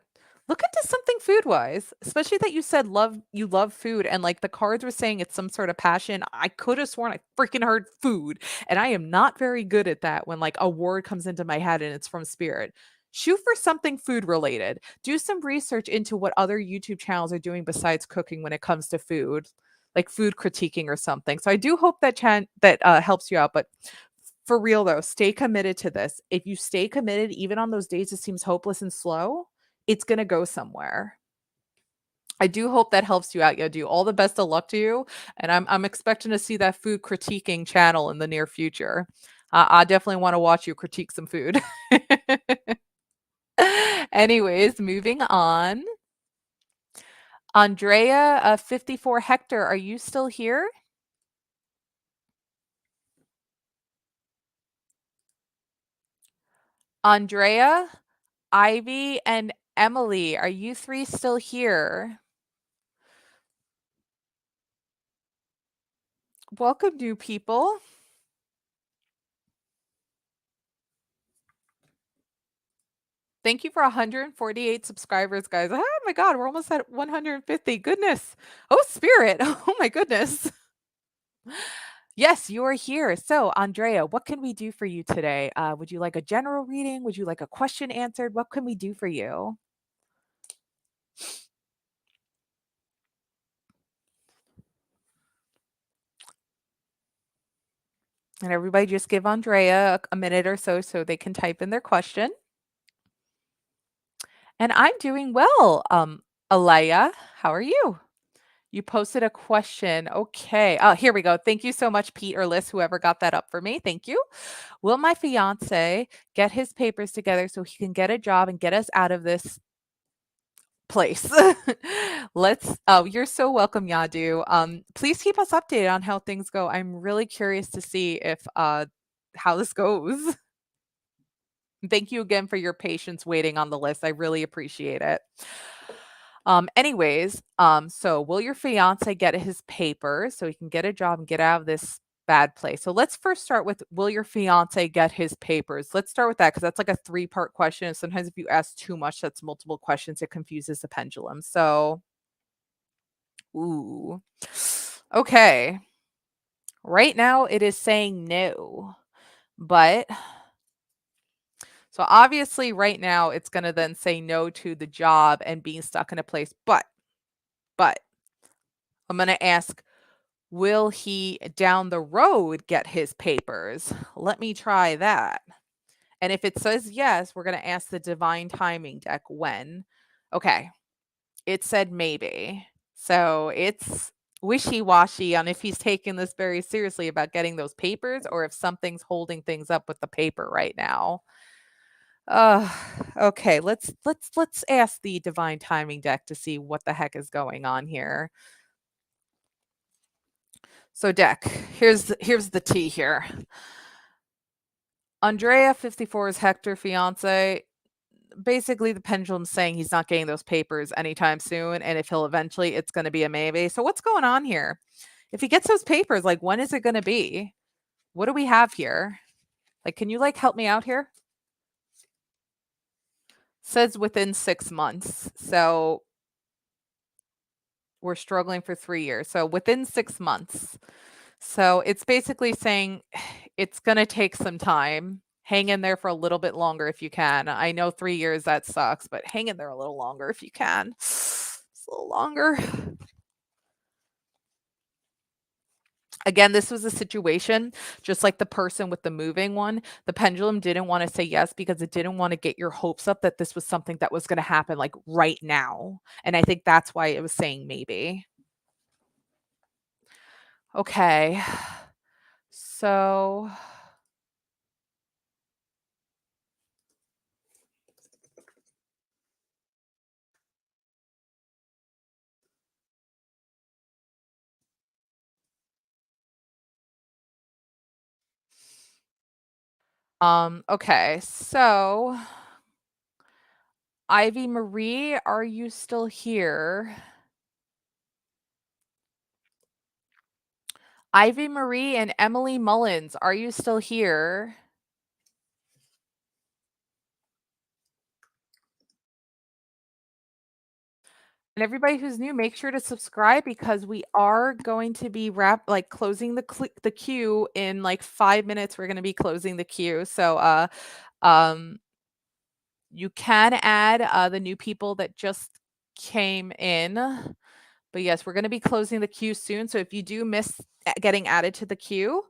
A: Look into something food-wise, especially that you love food and, like, the cards were saying it's some sort of passion. I could have sworn I freaking heard food, and I am not very good at that when, like, a word comes into my head and it's from spirit. Shoot for something food related. Do some research into what other YouTube channels are doing besides cooking when it comes to food, like food critiquing or something. So I do hope that helps you out, but for real though, stay committed to this. If you stay committed, even on those days it seems hopeless and slow, it's gonna go somewhere. I do hope that helps you out, Yodu. All the best of luck to you, and I'm expecting to see that food critiquing channel in the near future. I definitely want to watch you critique some food. Anyways, moving on. Andrea, 54 Hector, are you still here? Andrea, Ivy, and Emily, are you three still here? Welcome, new people. Thank you for 148 subscribers, guys. Oh my god, we're almost at 150. Goodness. Oh, spirit. Oh my goodness. Yes, you are here. So, Andrea, what can we do for you today? Would you like a general reading? Would you like a question answered? What can we do for you? And everybody just give Andrea a minute or so they can type in their question. And I'm doing well. Alaya, how are you? You posted a question. Okay. Oh, here we go. Thank you so much, Pete or Liz, whoever got that up for me. Thank you. Will my fiance get his papers together so he can get a job and get us out of this place? You're so welcome, Yadu. Please keep us updated on how things go. I'm really curious to see if how this goes. Thank you again for your patience waiting on the list. I really appreciate it. So will your fiance get his papers so he can get a job and get out of this bad place? So let's first start with, will your fiance get his papers? Let's start with that because that's like a three-part question. And sometimes if you ask too much, that's multiple questions. It confuses the pendulum. So, ooh, okay. Right now it is saying no, but so obviously right now it's going to then say no to the job and being stuck in a place. But I'm going to ask, will he down the road get his papers? Let me try that. And if it says yes, we're going to ask the divine timing deck when. Okay. It said maybe. So it's wishy-washy on if he's taking this very seriously about getting those papers or if something's holding things up with the paper right now. Uh okay, let's ask the divine timing deck to see what the heck is going on here. So deck, here's the tea here. Andrea 54 is Hector fiance. Basically the pendulum's saying he's not getting those papers anytime soon, and if he'll eventually, it's going to be a maybe. So what's going on here? If he gets those papers, like when is it going to be? What do we have here? Like, can you like help me out here? Says within 6 months. So we're struggling for 3 years. So within 6 months. So it's basically saying it's going to take some time. Hang in there for a little bit longer if you can. I know 3 years, that sucks, but hang in there a little longer if you can. Just a little longer. Again, this was a situation just like the person with the moving one. The pendulum didn't want to say yes because it didn't want to get your hopes up that this was something that was going to happen like right now. And I think that's why it was saying maybe. Okay. So okay. So Ivy Marie, are you still here? Ivy Marie and Emily Mullins, are you still here? And everybody who's new, make sure to subscribe because we are going to be closing the queue in like 5 minutes. We're going to be closing the queue. So um you can add the new people that just came in. But yes, we're going to be closing the queue soon. So if you do miss getting added to the queue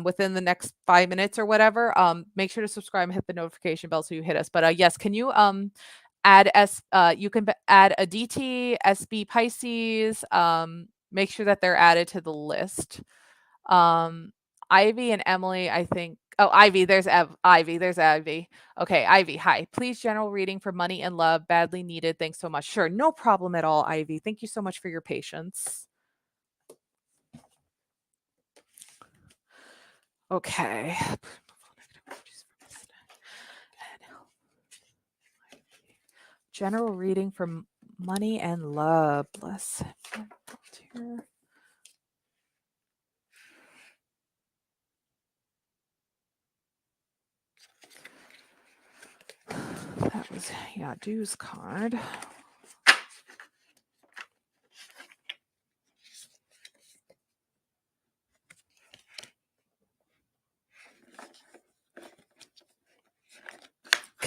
A: within the next 5 minutes or whatever, make sure to subscribe and hit the notification bell so you hit us. But yes, can you add you can add a DT, SB Pisces, make sure that they're added to the list. Ivy and Emily, I think. Oh, Ivy, Ivy, there's Ivy. Okay, Ivy, hi. Please general reading for money and love, badly needed. Thanks so much. Sure, no problem at all, Ivy. Thank you so much for your patience. Okay. General reading for money and love. Bless. That was Yadu's card.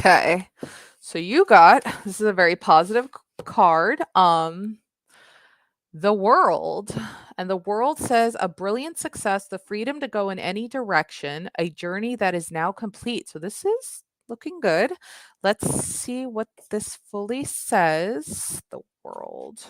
A: Okay. So you got, this is a very positive card. The world. And the world says a brilliant success, the freedom to go in any direction, a journey that is now complete. So this is looking good. Let's see what this fully says. The world.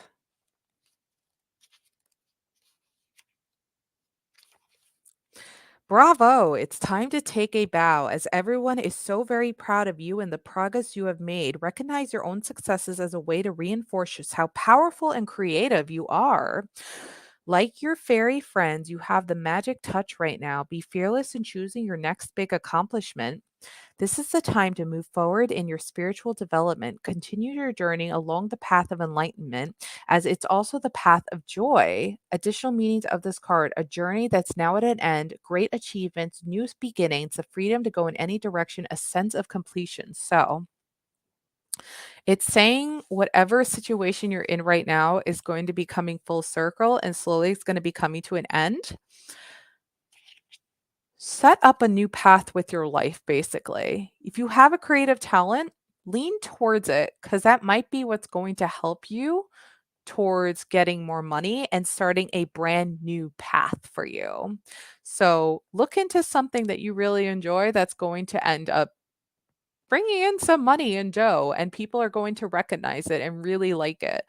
A: Bravo! It's time to take a bow as everyone is so very proud of you and the progress you have made. Recognize your own successes as a way to reinforce just how powerful and creative you are. Like your fairy friends, you have the magic touch right now. Be fearless in choosing your next big accomplishment. This is the time to move forward in your spiritual development. Continue your journey along the path of enlightenment, as it's also the path of joy. Additional meanings of this card: a journey that's now at an end, great achievements, new beginnings, the freedom to go in any direction, a sense of completion. So, it's saying whatever situation you're in right now is going to be coming full circle and slowly it's going to be coming to an end. Set up a new path with your life, basically. If you have a creative talent, lean towards it because that might be what's going to help you towards getting more money and starting a brand new path for you. So look into something that you really enjoy that's going to end up bringing in some money and dough, and people are going to recognize it and really like it.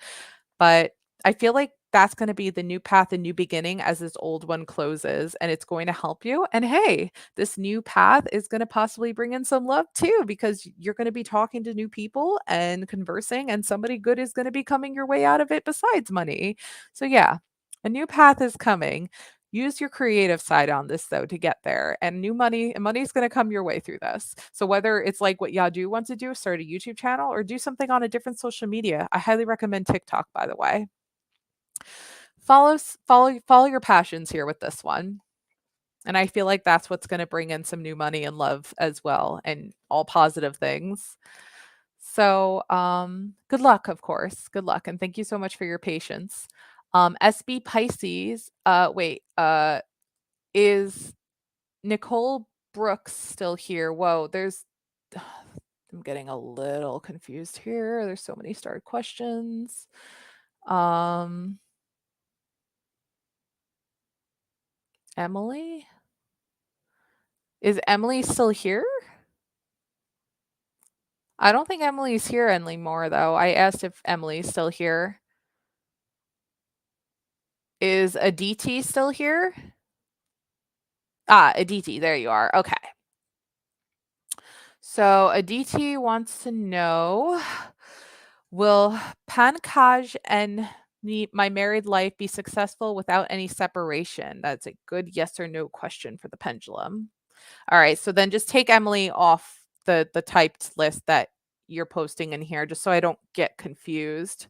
A: But I feel like that's gonna be the new path and new beginning as this old one closes, and it's going to help you. And hey, this new path is gonna possibly bring in some love too, because you're gonna be talking to new people and conversing, and somebody good is gonna be coming your way out of it besides money. So yeah, a new path is coming. Use your creative side on this though to get there, and new money and money is going to come your way through this. So whether it's like what Yadu wants to do, start a YouTube channel or do something on a different social media, I highly recommend TikTok, by the way. Follow your passions here with this one. And I feel like that's what's going to bring in some new money and love as well, and all positive things. So, good luck, of course. Good luck, and thank you so much for your patience. SB Pisces, is Nicole Brooks still here? Whoa, there's I'm getting a little confused here. There's so many starred questions. Um, Emily? Is Emily still here? I don't think Emily's here anymore, though. I asked if Emily's still here. Is Aditi still here? Ah, Aditi, there you are. Okay. So Aditi wants to know, will Pankaj and my married life be successful without any separation? That's a good yes or no question for the pendulum. All right, so then just take Emily off the typed list that you're posting in here, just so I don't get confused.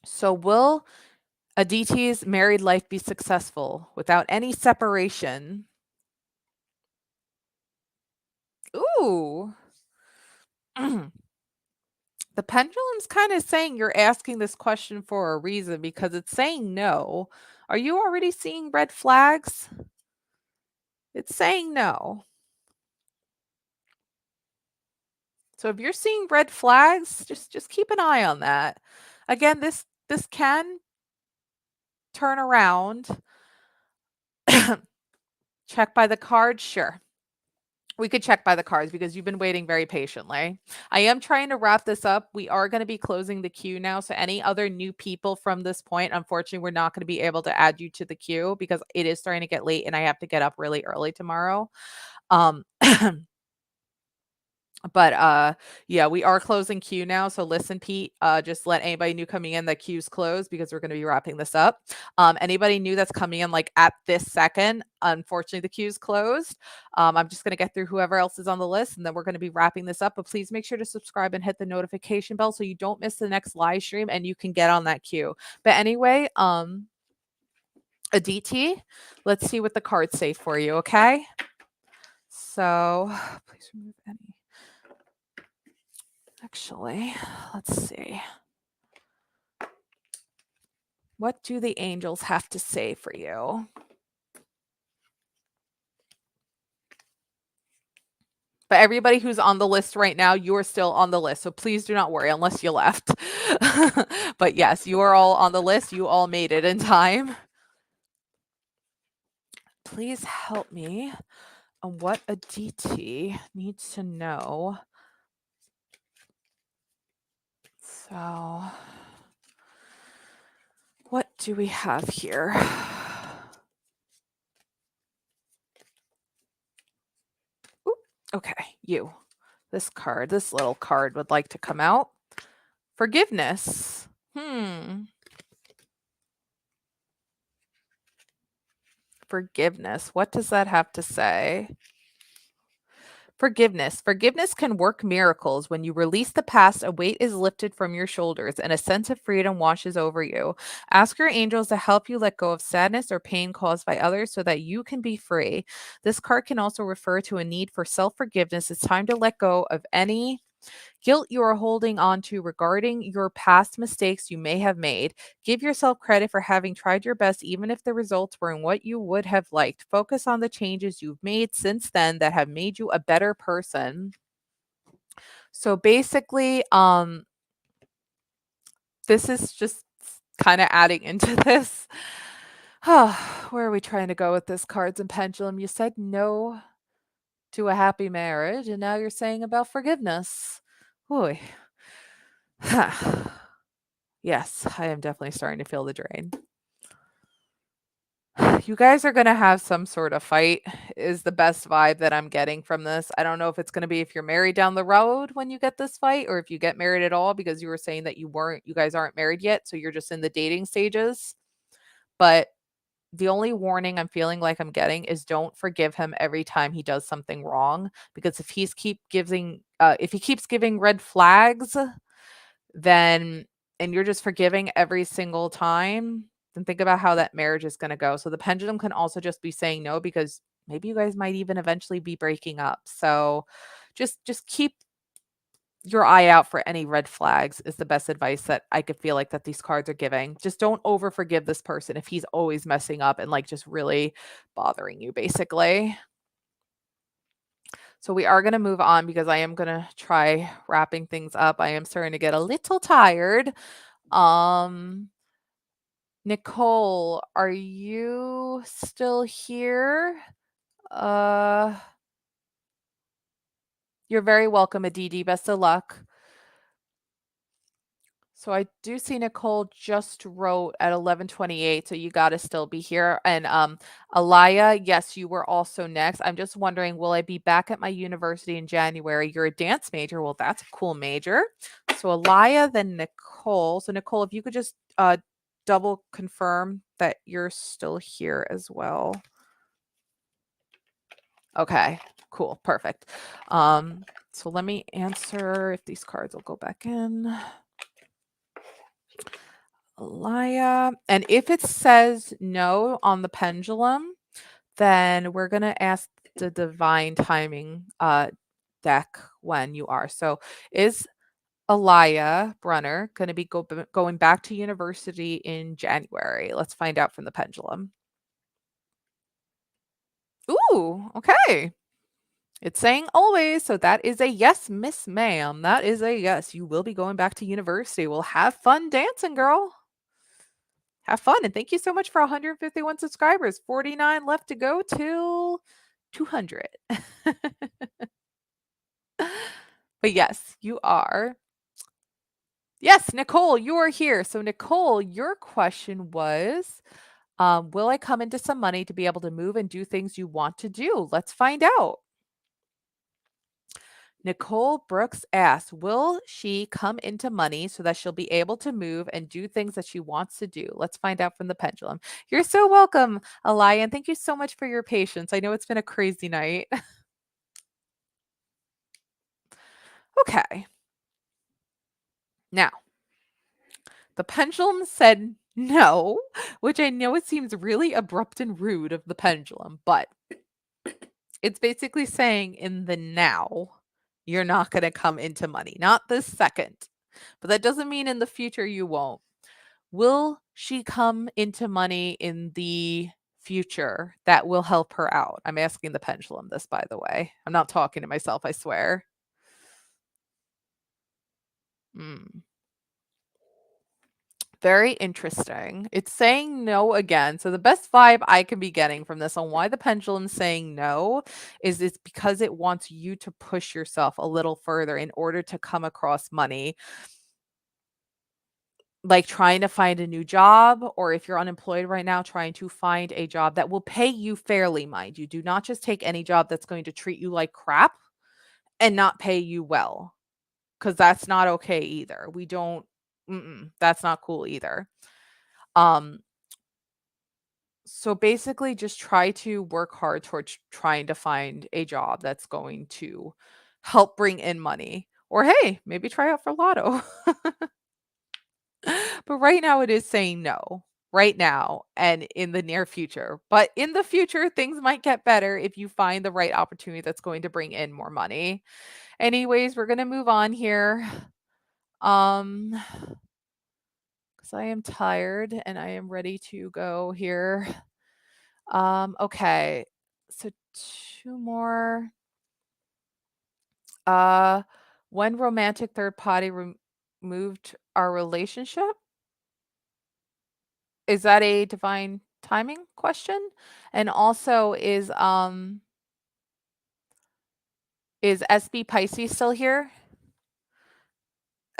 A: So will Aditi's married life be successful without any separation? Ooh. The pendulum's kind of saying you're asking this question for a reason because it's saying no. Are you already seeing red flags? It's saying no. So if you're seeing red flags, just keep an eye on that. Again, this can turn around. Check by the cards, sure. We could check by the cards because you've been waiting very patiently. I am trying to wrap this up. We are going to be closing the queue now. So any other new people from this point, unfortunately, we're not going to be able to add you to the queue because it is starting to get late and I have to get up really early tomorrow. Um But, yeah, we are closing queue now, so listen, Pete, just let anybody new coming in, the queue's closed because we're gonna be wrapping this up. Anybody new that's coming in, like, at this second, unfortunately, the queue's closed. I'm just gonna get through whoever else is on the list, and then we're gonna be wrapping this up, but please make sure to subscribe and hit the notification bell so you don't miss the next live stream and you can get on that queue. But anyway, Aditi, let's see what the cards say for you, okay? So, please remove any. Actually, let's see. What do the angels have to say for you? But everybody who's on the list right now, you're still on the list. So please do not worry unless you left. But yes, you are all on the list. You all made it in time. Please help me on what a DT needs to know. So, what do we have here? Ooh, okay, you. This little card would like to come out. Forgiveness. Forgiveness. What does that have to say? Forgiveness. Forgiveness can work miracles. When you release the past, a weight is lifted from your shoulders and a sense of freedom washes over you. Ask your angels to help you let go of sadness or pain caused by others so that you can be free. This card can also refer to a need for self forgiveness. It's time to let go of any guilt you are holding on to regarding your past mistakes you may have made. Give yourself credit for having tried your best, even if the results weren't what you would have liked. Focus on the changes you've made since then that have made you a better person. So basically, this is just kind of adding into this. Where are we trying to go with this cards and pendulum? You said no to a happy marriage, and now you're saying about forgiveness. Boy. Yes, I am definitely starting to feel the drain. You guys are going to have some sort of fight, is the best vibe that I'm getting from this. I don't know if it's going to be if you're married down the road when you get this fight, or if you get married at all, because you were saying that you guys aren't married yet. So you're just in the dating stages. But the only warning I'm feeling like I'm getting is don't forgive him every time he does something wrong, because if he keeps giving red flags, then and you're just forgiving every single time, then think about how that marriage is going to go. So the pendulum can also just be saying no, because maybe you guys might even eventually be breaking up. So just keep your eye out for any red flags is the best advice that I could feel like that these cards are giving. Just don't over forgive this person if he's always messing up and like just really bothering you basically. So we are going to move on because I am going to try wrapping things up. I am starting to get a little tired. Nicole, are you still here? Uh, you're very welcome, Aditi. Best of luck. So I do see Nicole just wrote at 11:28, so you got to still be here. And Alaya, yes, you were also next. I'm just wondering, will I be back at my university in January? You're a dance major. Well, that's a cool major. So Alaya, then Nicole. So Nicole, if you could just double confirm that you're still here as well. Okay, cool, perfect. So let me answer if these cards will go back in. Alaya. And if it says no on the pendulum, then we're going to ask the divine timing deck when you are. So is Alaya Brunner going to be going back to university in January? Let's find out from the pendulum. Ooh, okay. It's saying always, so that is a yes, Miss Ma'am. That is a yes. You will be going back to university. Well, have fun dancing, girl. Have fun, and thank you so much for 151 subscribers. 49 left to go till 200. But yes, you are. Yes, Nicole, you are here. So Nicole, your question was, will I come into some money to be able to move and do things you want to do? Let's find out. Nicole Brooks asks, will she come into money so that she'll be able to move and do things that she wants to do? Let's find out from the pendulum. You're so welcome, Alaya, and thank you so much for your patience. I know it's been a crazy night. Okay. Now, the pendulum said no, which I know it seems really abrupt and rude of the pendulum, but it's basically saying in the now, you're not going to come into money, not this second. But that doesn't mean in the future you won't. Will she come into money in the future that will help her out? I'm asking the pendulum this, by the way. I'm not talking to myself, I swear. Mm. Very interesting. It's saying no again. So the best vibe I can be getting from this on why the pendulum's saying no is it's because it wants you to push yourself a little further in order to come across money. Like trying to find a new job, or if you're unemployed right now, trying to find a job that will pay you fairly, mind you. Do not just take any job that's going to treat you like crap and not pay you well, because that's not okay either. We don't, that's not cool either. Um, So basically, just try to work hard towards trying to find a job that's going to help bring in money. Or hey, maybe try out for lotto. But right now it is saying no. Right now and in the near future. But in the future, things might get better if you find the right opportunity that's going to bring in more money. Anyways, we're going to move on here. Because I am tired and I am ready to go here. Okay. So two more. Uh, when romantic third party removed our relationship? Is that a divine timing question? And also is SB Pisces still here?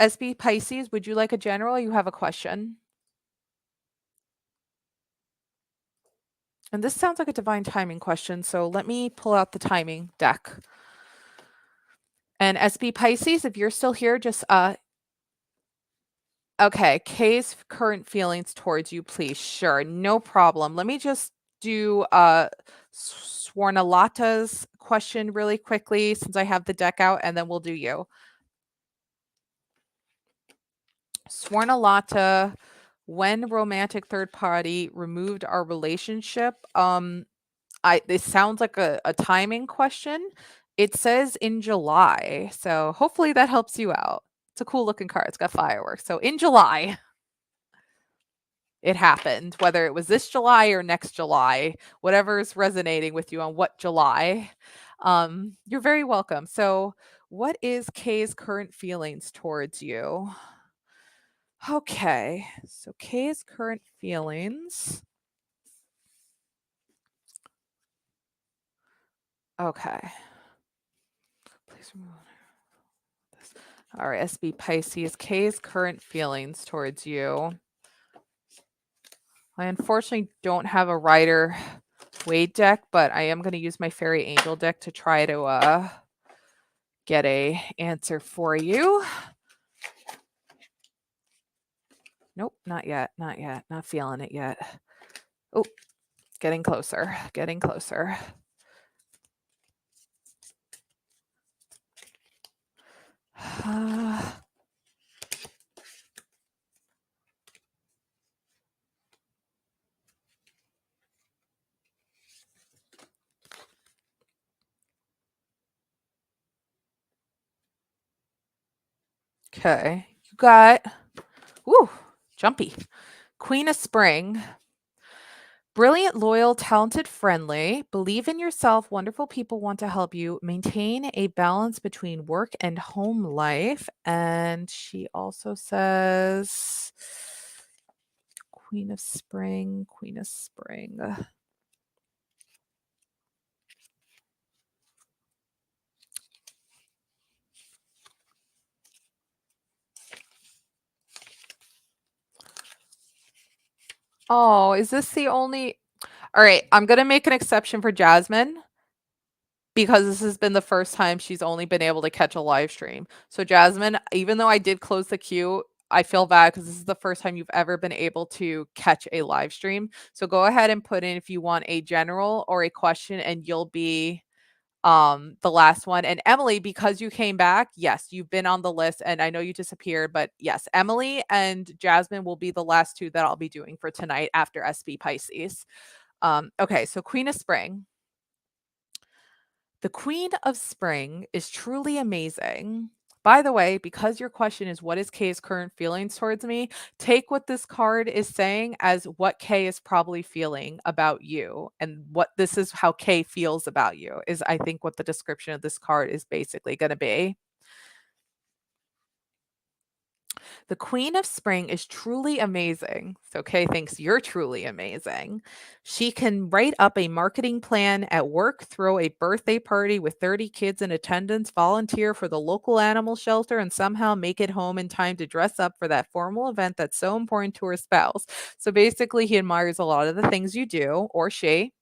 A: SB Pisces, would you like a general? You have a question. And this sounds like a divine timing question, so let me pull out the timing deck. And SB Pisces, if you're still here, just okay, Kay's current feelings towards you, please. Sure, no problem. Let me just do Swarnalata's question really quickly since I have the deck out, and then we'll do you. Swarnalata, when romantic third party removed our relationship, this sounds like a timing question. It says in July, so hopefully that helps you out. It's a cool looking card. It's got fireworks. So in July, it happened, whether it was this July or next July, whatever's resonating with you on what July. You're very welcome. So, what is Kay's current feelings towards you? Okay, so Kay's current feelings. Okay. Please remove this. All right, SB Pisces, Kay's current feelings towards you. I unfortunately don't have a Rider Waite deck, but I am going to use my Fairy Angel deck to try to get a answer for you. Nope, not yet, not yet, not feeling it yet. Oh, getting closer, getting closer. Okay, you got, woo, jumpy. Queen of Spring. Brilliant, loyal, talented, friendly. Believe in yourself. Wonderful people want to help you. Maintain a balance between work and home life. And she also says, Queen of Spring, Queen of Spring. Oh, is this the only? All right, I'm going to make an exception for Jasmine because this has been the first time she's only been able to catch a live stream. So Jasmine, even though I did close the queue, I feel bad because this is the first time you've ever been able to catch a live stream. So go ahead and put in if you want a general or a question and you'll be the last one. And Emily, because you came back, yes, you've been on the list and I know you disappeared, but yes, Emily and Jasmine will be the last two that I'll be doing for tonight after SB Pisces. Okay, so Queen of Spring. The Queen of Spring is truly amazing. By the way, because your question is what is Kay's current feelings towards me, take what this card is saying as what Kay is probably feeling about you and what this is how Kay feels about you is I think what the description of this card is basically going to be. The Queen of Spring is truly amazing. So Kay thinks you're truly amazing. She can write up a marketing plan at work, throw a birthday party with 30 kids in attendance, volunteer for the local animal shelter, and somehow make it home in time to dress up for that formal event that's so important to her spouse. So basically, he admires a lot of the things you do, or she.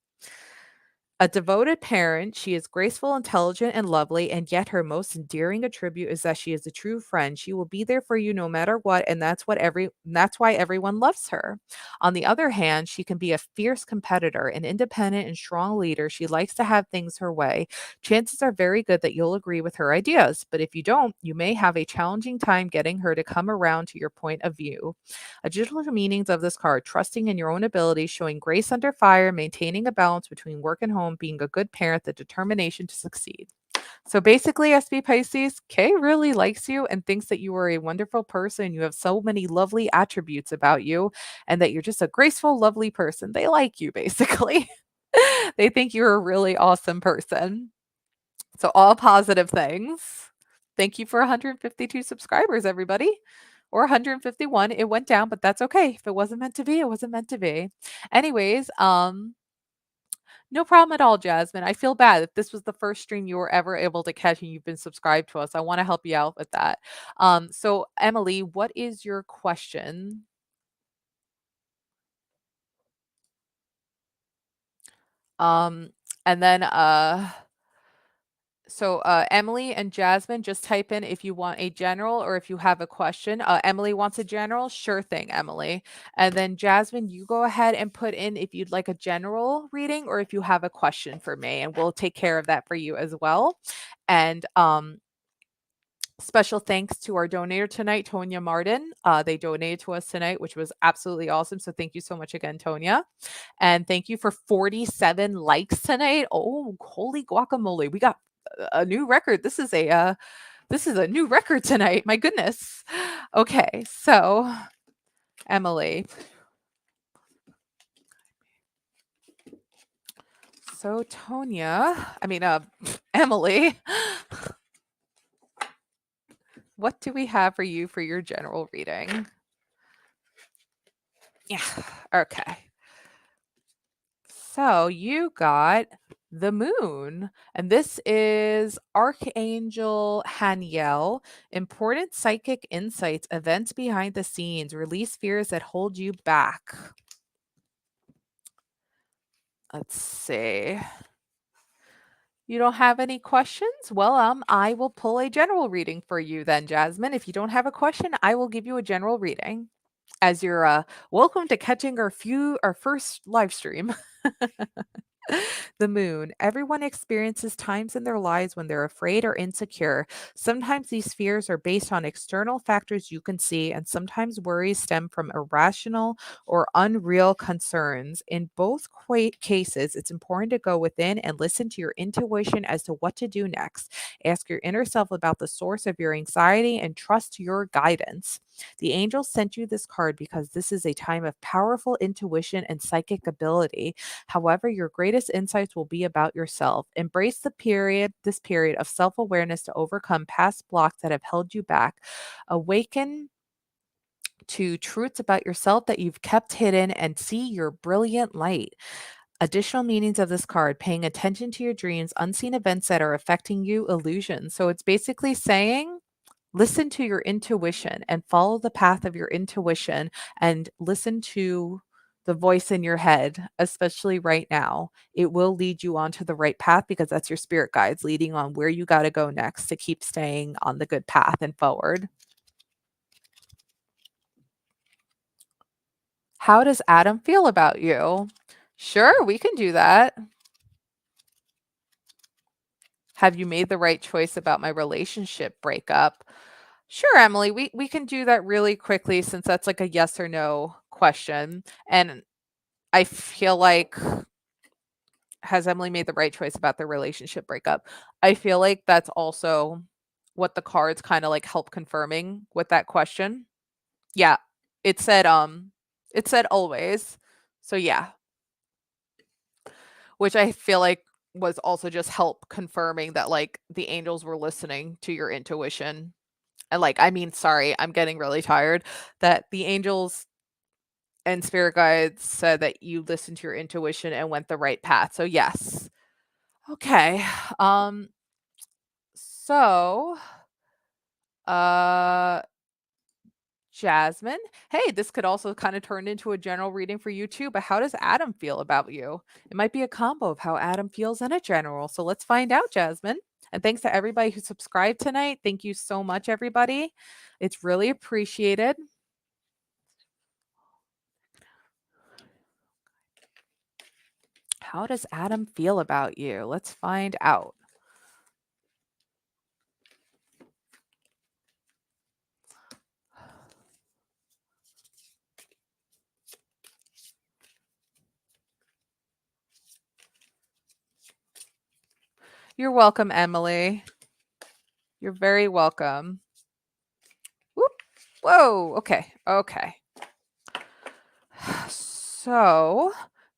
A: A devoted parent, she is graceful, intelligent, and lovely, and yet her most endearing attribute is that she is a true friend. She will be there for you no matter what, and that's why everyone loves her. On the other hand, she can be a fierce competitor, an independent and strong leader. She likes to have things her way. Chances are very good that you'll agree with her ideas, but if you don't, you may have a challenging time getting her to come around to your point of view. Additional meanings of this card: trusting in your own abilities, showing grace under fire, maintaining a balance between work and home, being a good parent, the determination to succeed. So basically, SB Pisces, Kay really likes you and thinks that you are a wonderful person. You have so many lovely attributes about you, and that you're just a graceful, lovely person. They like you, basically. They think you're a really awesome person. So, all positive things. Thank you for 152 subscribers, everybody. Or 151. It went down, but that's okay. If it wasn't meant to be, it wasn't meant to be. Anyways, no problem at all, Jasmine. I feel bad if this was the first stream you were ever able to catch and you've been subscribed to us. I want to help you out with that. So Emily, what is your question? Um, and then Emily and Jasmine, just type in if you want a general or if you have a question. Emily wants a general. Sure thing, Emily. And then Jasmine, you go ahead and put in if you'd like a general reading or if you have a question for me, and we'll take care of that for you as well. And special thanks to our donator tonight, Tonya Martin. They donated to us tonight, which was absolutely awesome. So thank you so much again, Tonya. And thank you for 47 likes tonight. Oh, holy guacamole. We got a new record. This is a new record tonight. My goodness. Okay, so Emily. So Emily, what do we have for you for your general reading? Yeah. Okay. So you got the moon, and this is Archangel Haniel. Important psychic insights, events behind the scenes, release fears that hold you back. Let's see. You don't have any questions? Well, I will pull a general reading for you then, Jasmine. If you don't have a question, I will give you a general reading. As you're welcome to catching our first live stream. The moon. Everyone experiences times in their lives when they're afraid or insecure. Sometimes these fears are based on external factors you can see, and sometimes worries stem from irrational or unreal concerns. In both cases, it's important to go within and listen to your intuition as to what to do next. Ask your inner self about the source of your anxiety and trust your guidance. The angels sent you this card because this is a time of powerful intuition and psychic ability. However, your greatest insights will be about yourself. Embrace this period of self-awareness to overcome past blocks that have held you back. Awaken to truths about yourself that you've kept hidden and see your brilliant light. Additional meanings of this card: paying attention to your dreams, unseen events that are affecting you, illusions. So it's basically saying listen to your intuition and follow the path of your intuition and listen to the voice in your head, especially right now. It will lead you onto the right path because that's your spirit guides leading on where you got to go next to keep staying on the good path and forward. How does Adam feel about you? Sure, we can do that. Have you made the right choice about my relationship breakup? Sure, Emily, we can do that really quickly since that's like a yes or no question. And I feel like has Emily made the right choice about their relationship breakup? I feel like that's also what the cards kinda, like, help confirming with that question. Yeah, it said, it said always. So, yeah, which I feel like was also just help confirming that, like, the angels were listening to your intuition. And, like, I mean, sorry, I'm getting really tired, that the angels and spirit guides said that you listened to your intuition and went the right path. So, yes. Okay. Um, so, uh Jasmine. Hey, this could also kind of turn into a general reading for you too, but how does Adam feel about you? It might be a combo of how Adam feels and a general. So let's find out, Jasmine. And thanks to everybody who subscribed tonight. Thank you so much, everybody. It's really appreciated. How does Adam feel about you? Let's find out. You're welcome, Emily. You're very welcome. Whoop. Whoa. Okay. Okay. So,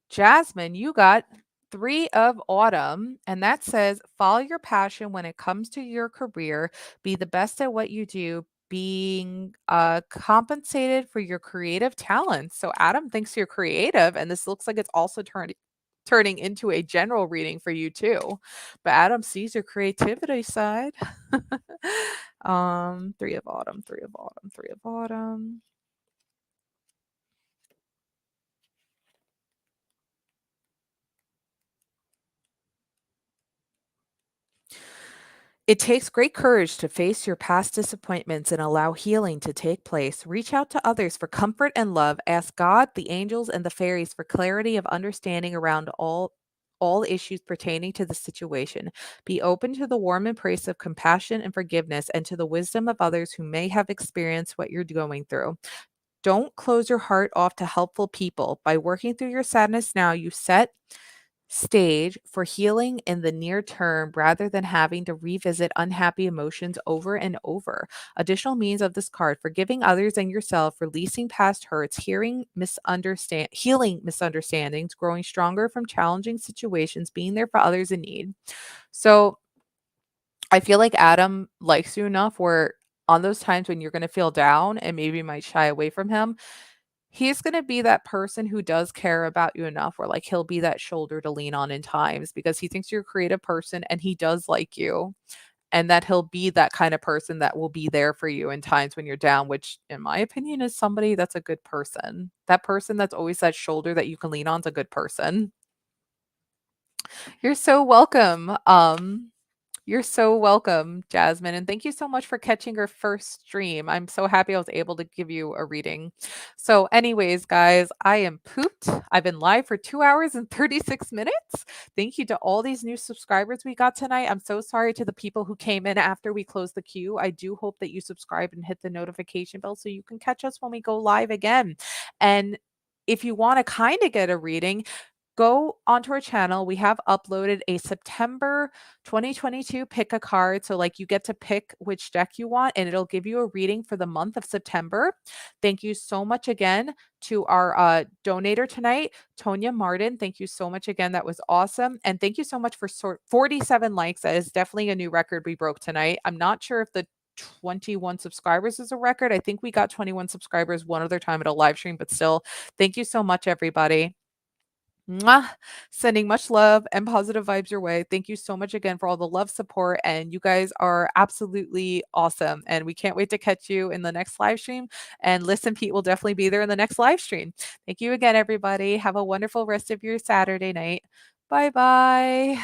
A: Jasmine, you got 3 of autumn, and that says, "Follow your passion when it comes to your career. Be the best at what you do, being, compensated for your creative talents." So Adam thinks you're creative, and this looks like it's also turning into a general reading for you too. But Adam sees your creativity side. 3 of autumn, 3 of autumn, 3 of autumn. It takes great courage to face your past disappointments and allow healing to take place. Reach out to others for comfort and love. Ask God, the angels, and the fairies for clarity of understanding around all issues pertaining to the situation. Be open to the warm embrace of compassion and forgiveness and to the wisdom of others who may have experienced what you're going through. Don't close your heart off to helpful people. By working through your sadness now, you set stage for healing in the near term rather than having to revisit unhappy emotions over and over. Additional means of this card: forgiving others and yourself, releasing past hurts, healing misunderstandings, growing stronger from challenging situations, being there for others in need. So I feel like Adam likes you enough where on those times when you're going to feel down and maybe might shy away from him, he's gonna be that person who does care about you enough where, like, he'll be that shoulder to lean on in times because he thinks you're a creative person and he does like you, and that he'll be that kind of person that will be there for you in times when you're down, which, in my opinion, is somebody that's a good person. That person that's always that shoulder that you can lean on is a good person. You're so welcome. You're so welcome, Jasmine, and thank you so much for catching your first stream. I'm so happy I was able to give you a reading. So, anyways, guys, I am pooped. I've been live for 2 hours and 36 minutes. Thank you to all these new subscribers we got tonight. I'm so sorry to the people who came in after we closed the queue. I do hope that you subscribe and hit the notification bell so you can catch us when we go live again. And if you want to kind of get a reading, go onto our channel. We have uploaded a September 2022 pick a card. So, like, you get to pick which deck you want, and it'll give you a reading for the month of September. Thank you so much again to our donator tonight, Tonya Martin. Thank you so much again. That was awesome. And thank you so much for 47 likes. That is definitely a new record we broke tonight. I'm not sure if the 21 subscribers is a record. I think we got 21 subscribers one other time at a live stream, but still, thank you so much, everybody. Mwah. Sending much love and positive vibes your way. Thank you so much again for all the love, support, and you guys are absolutely awesome. And we can't wait to catch you in the next live stream. And Listen Pete will definitely be there in the next live stream. Thank you again, everybody. Have a wonderful rest of your Saturday night. Bye bye.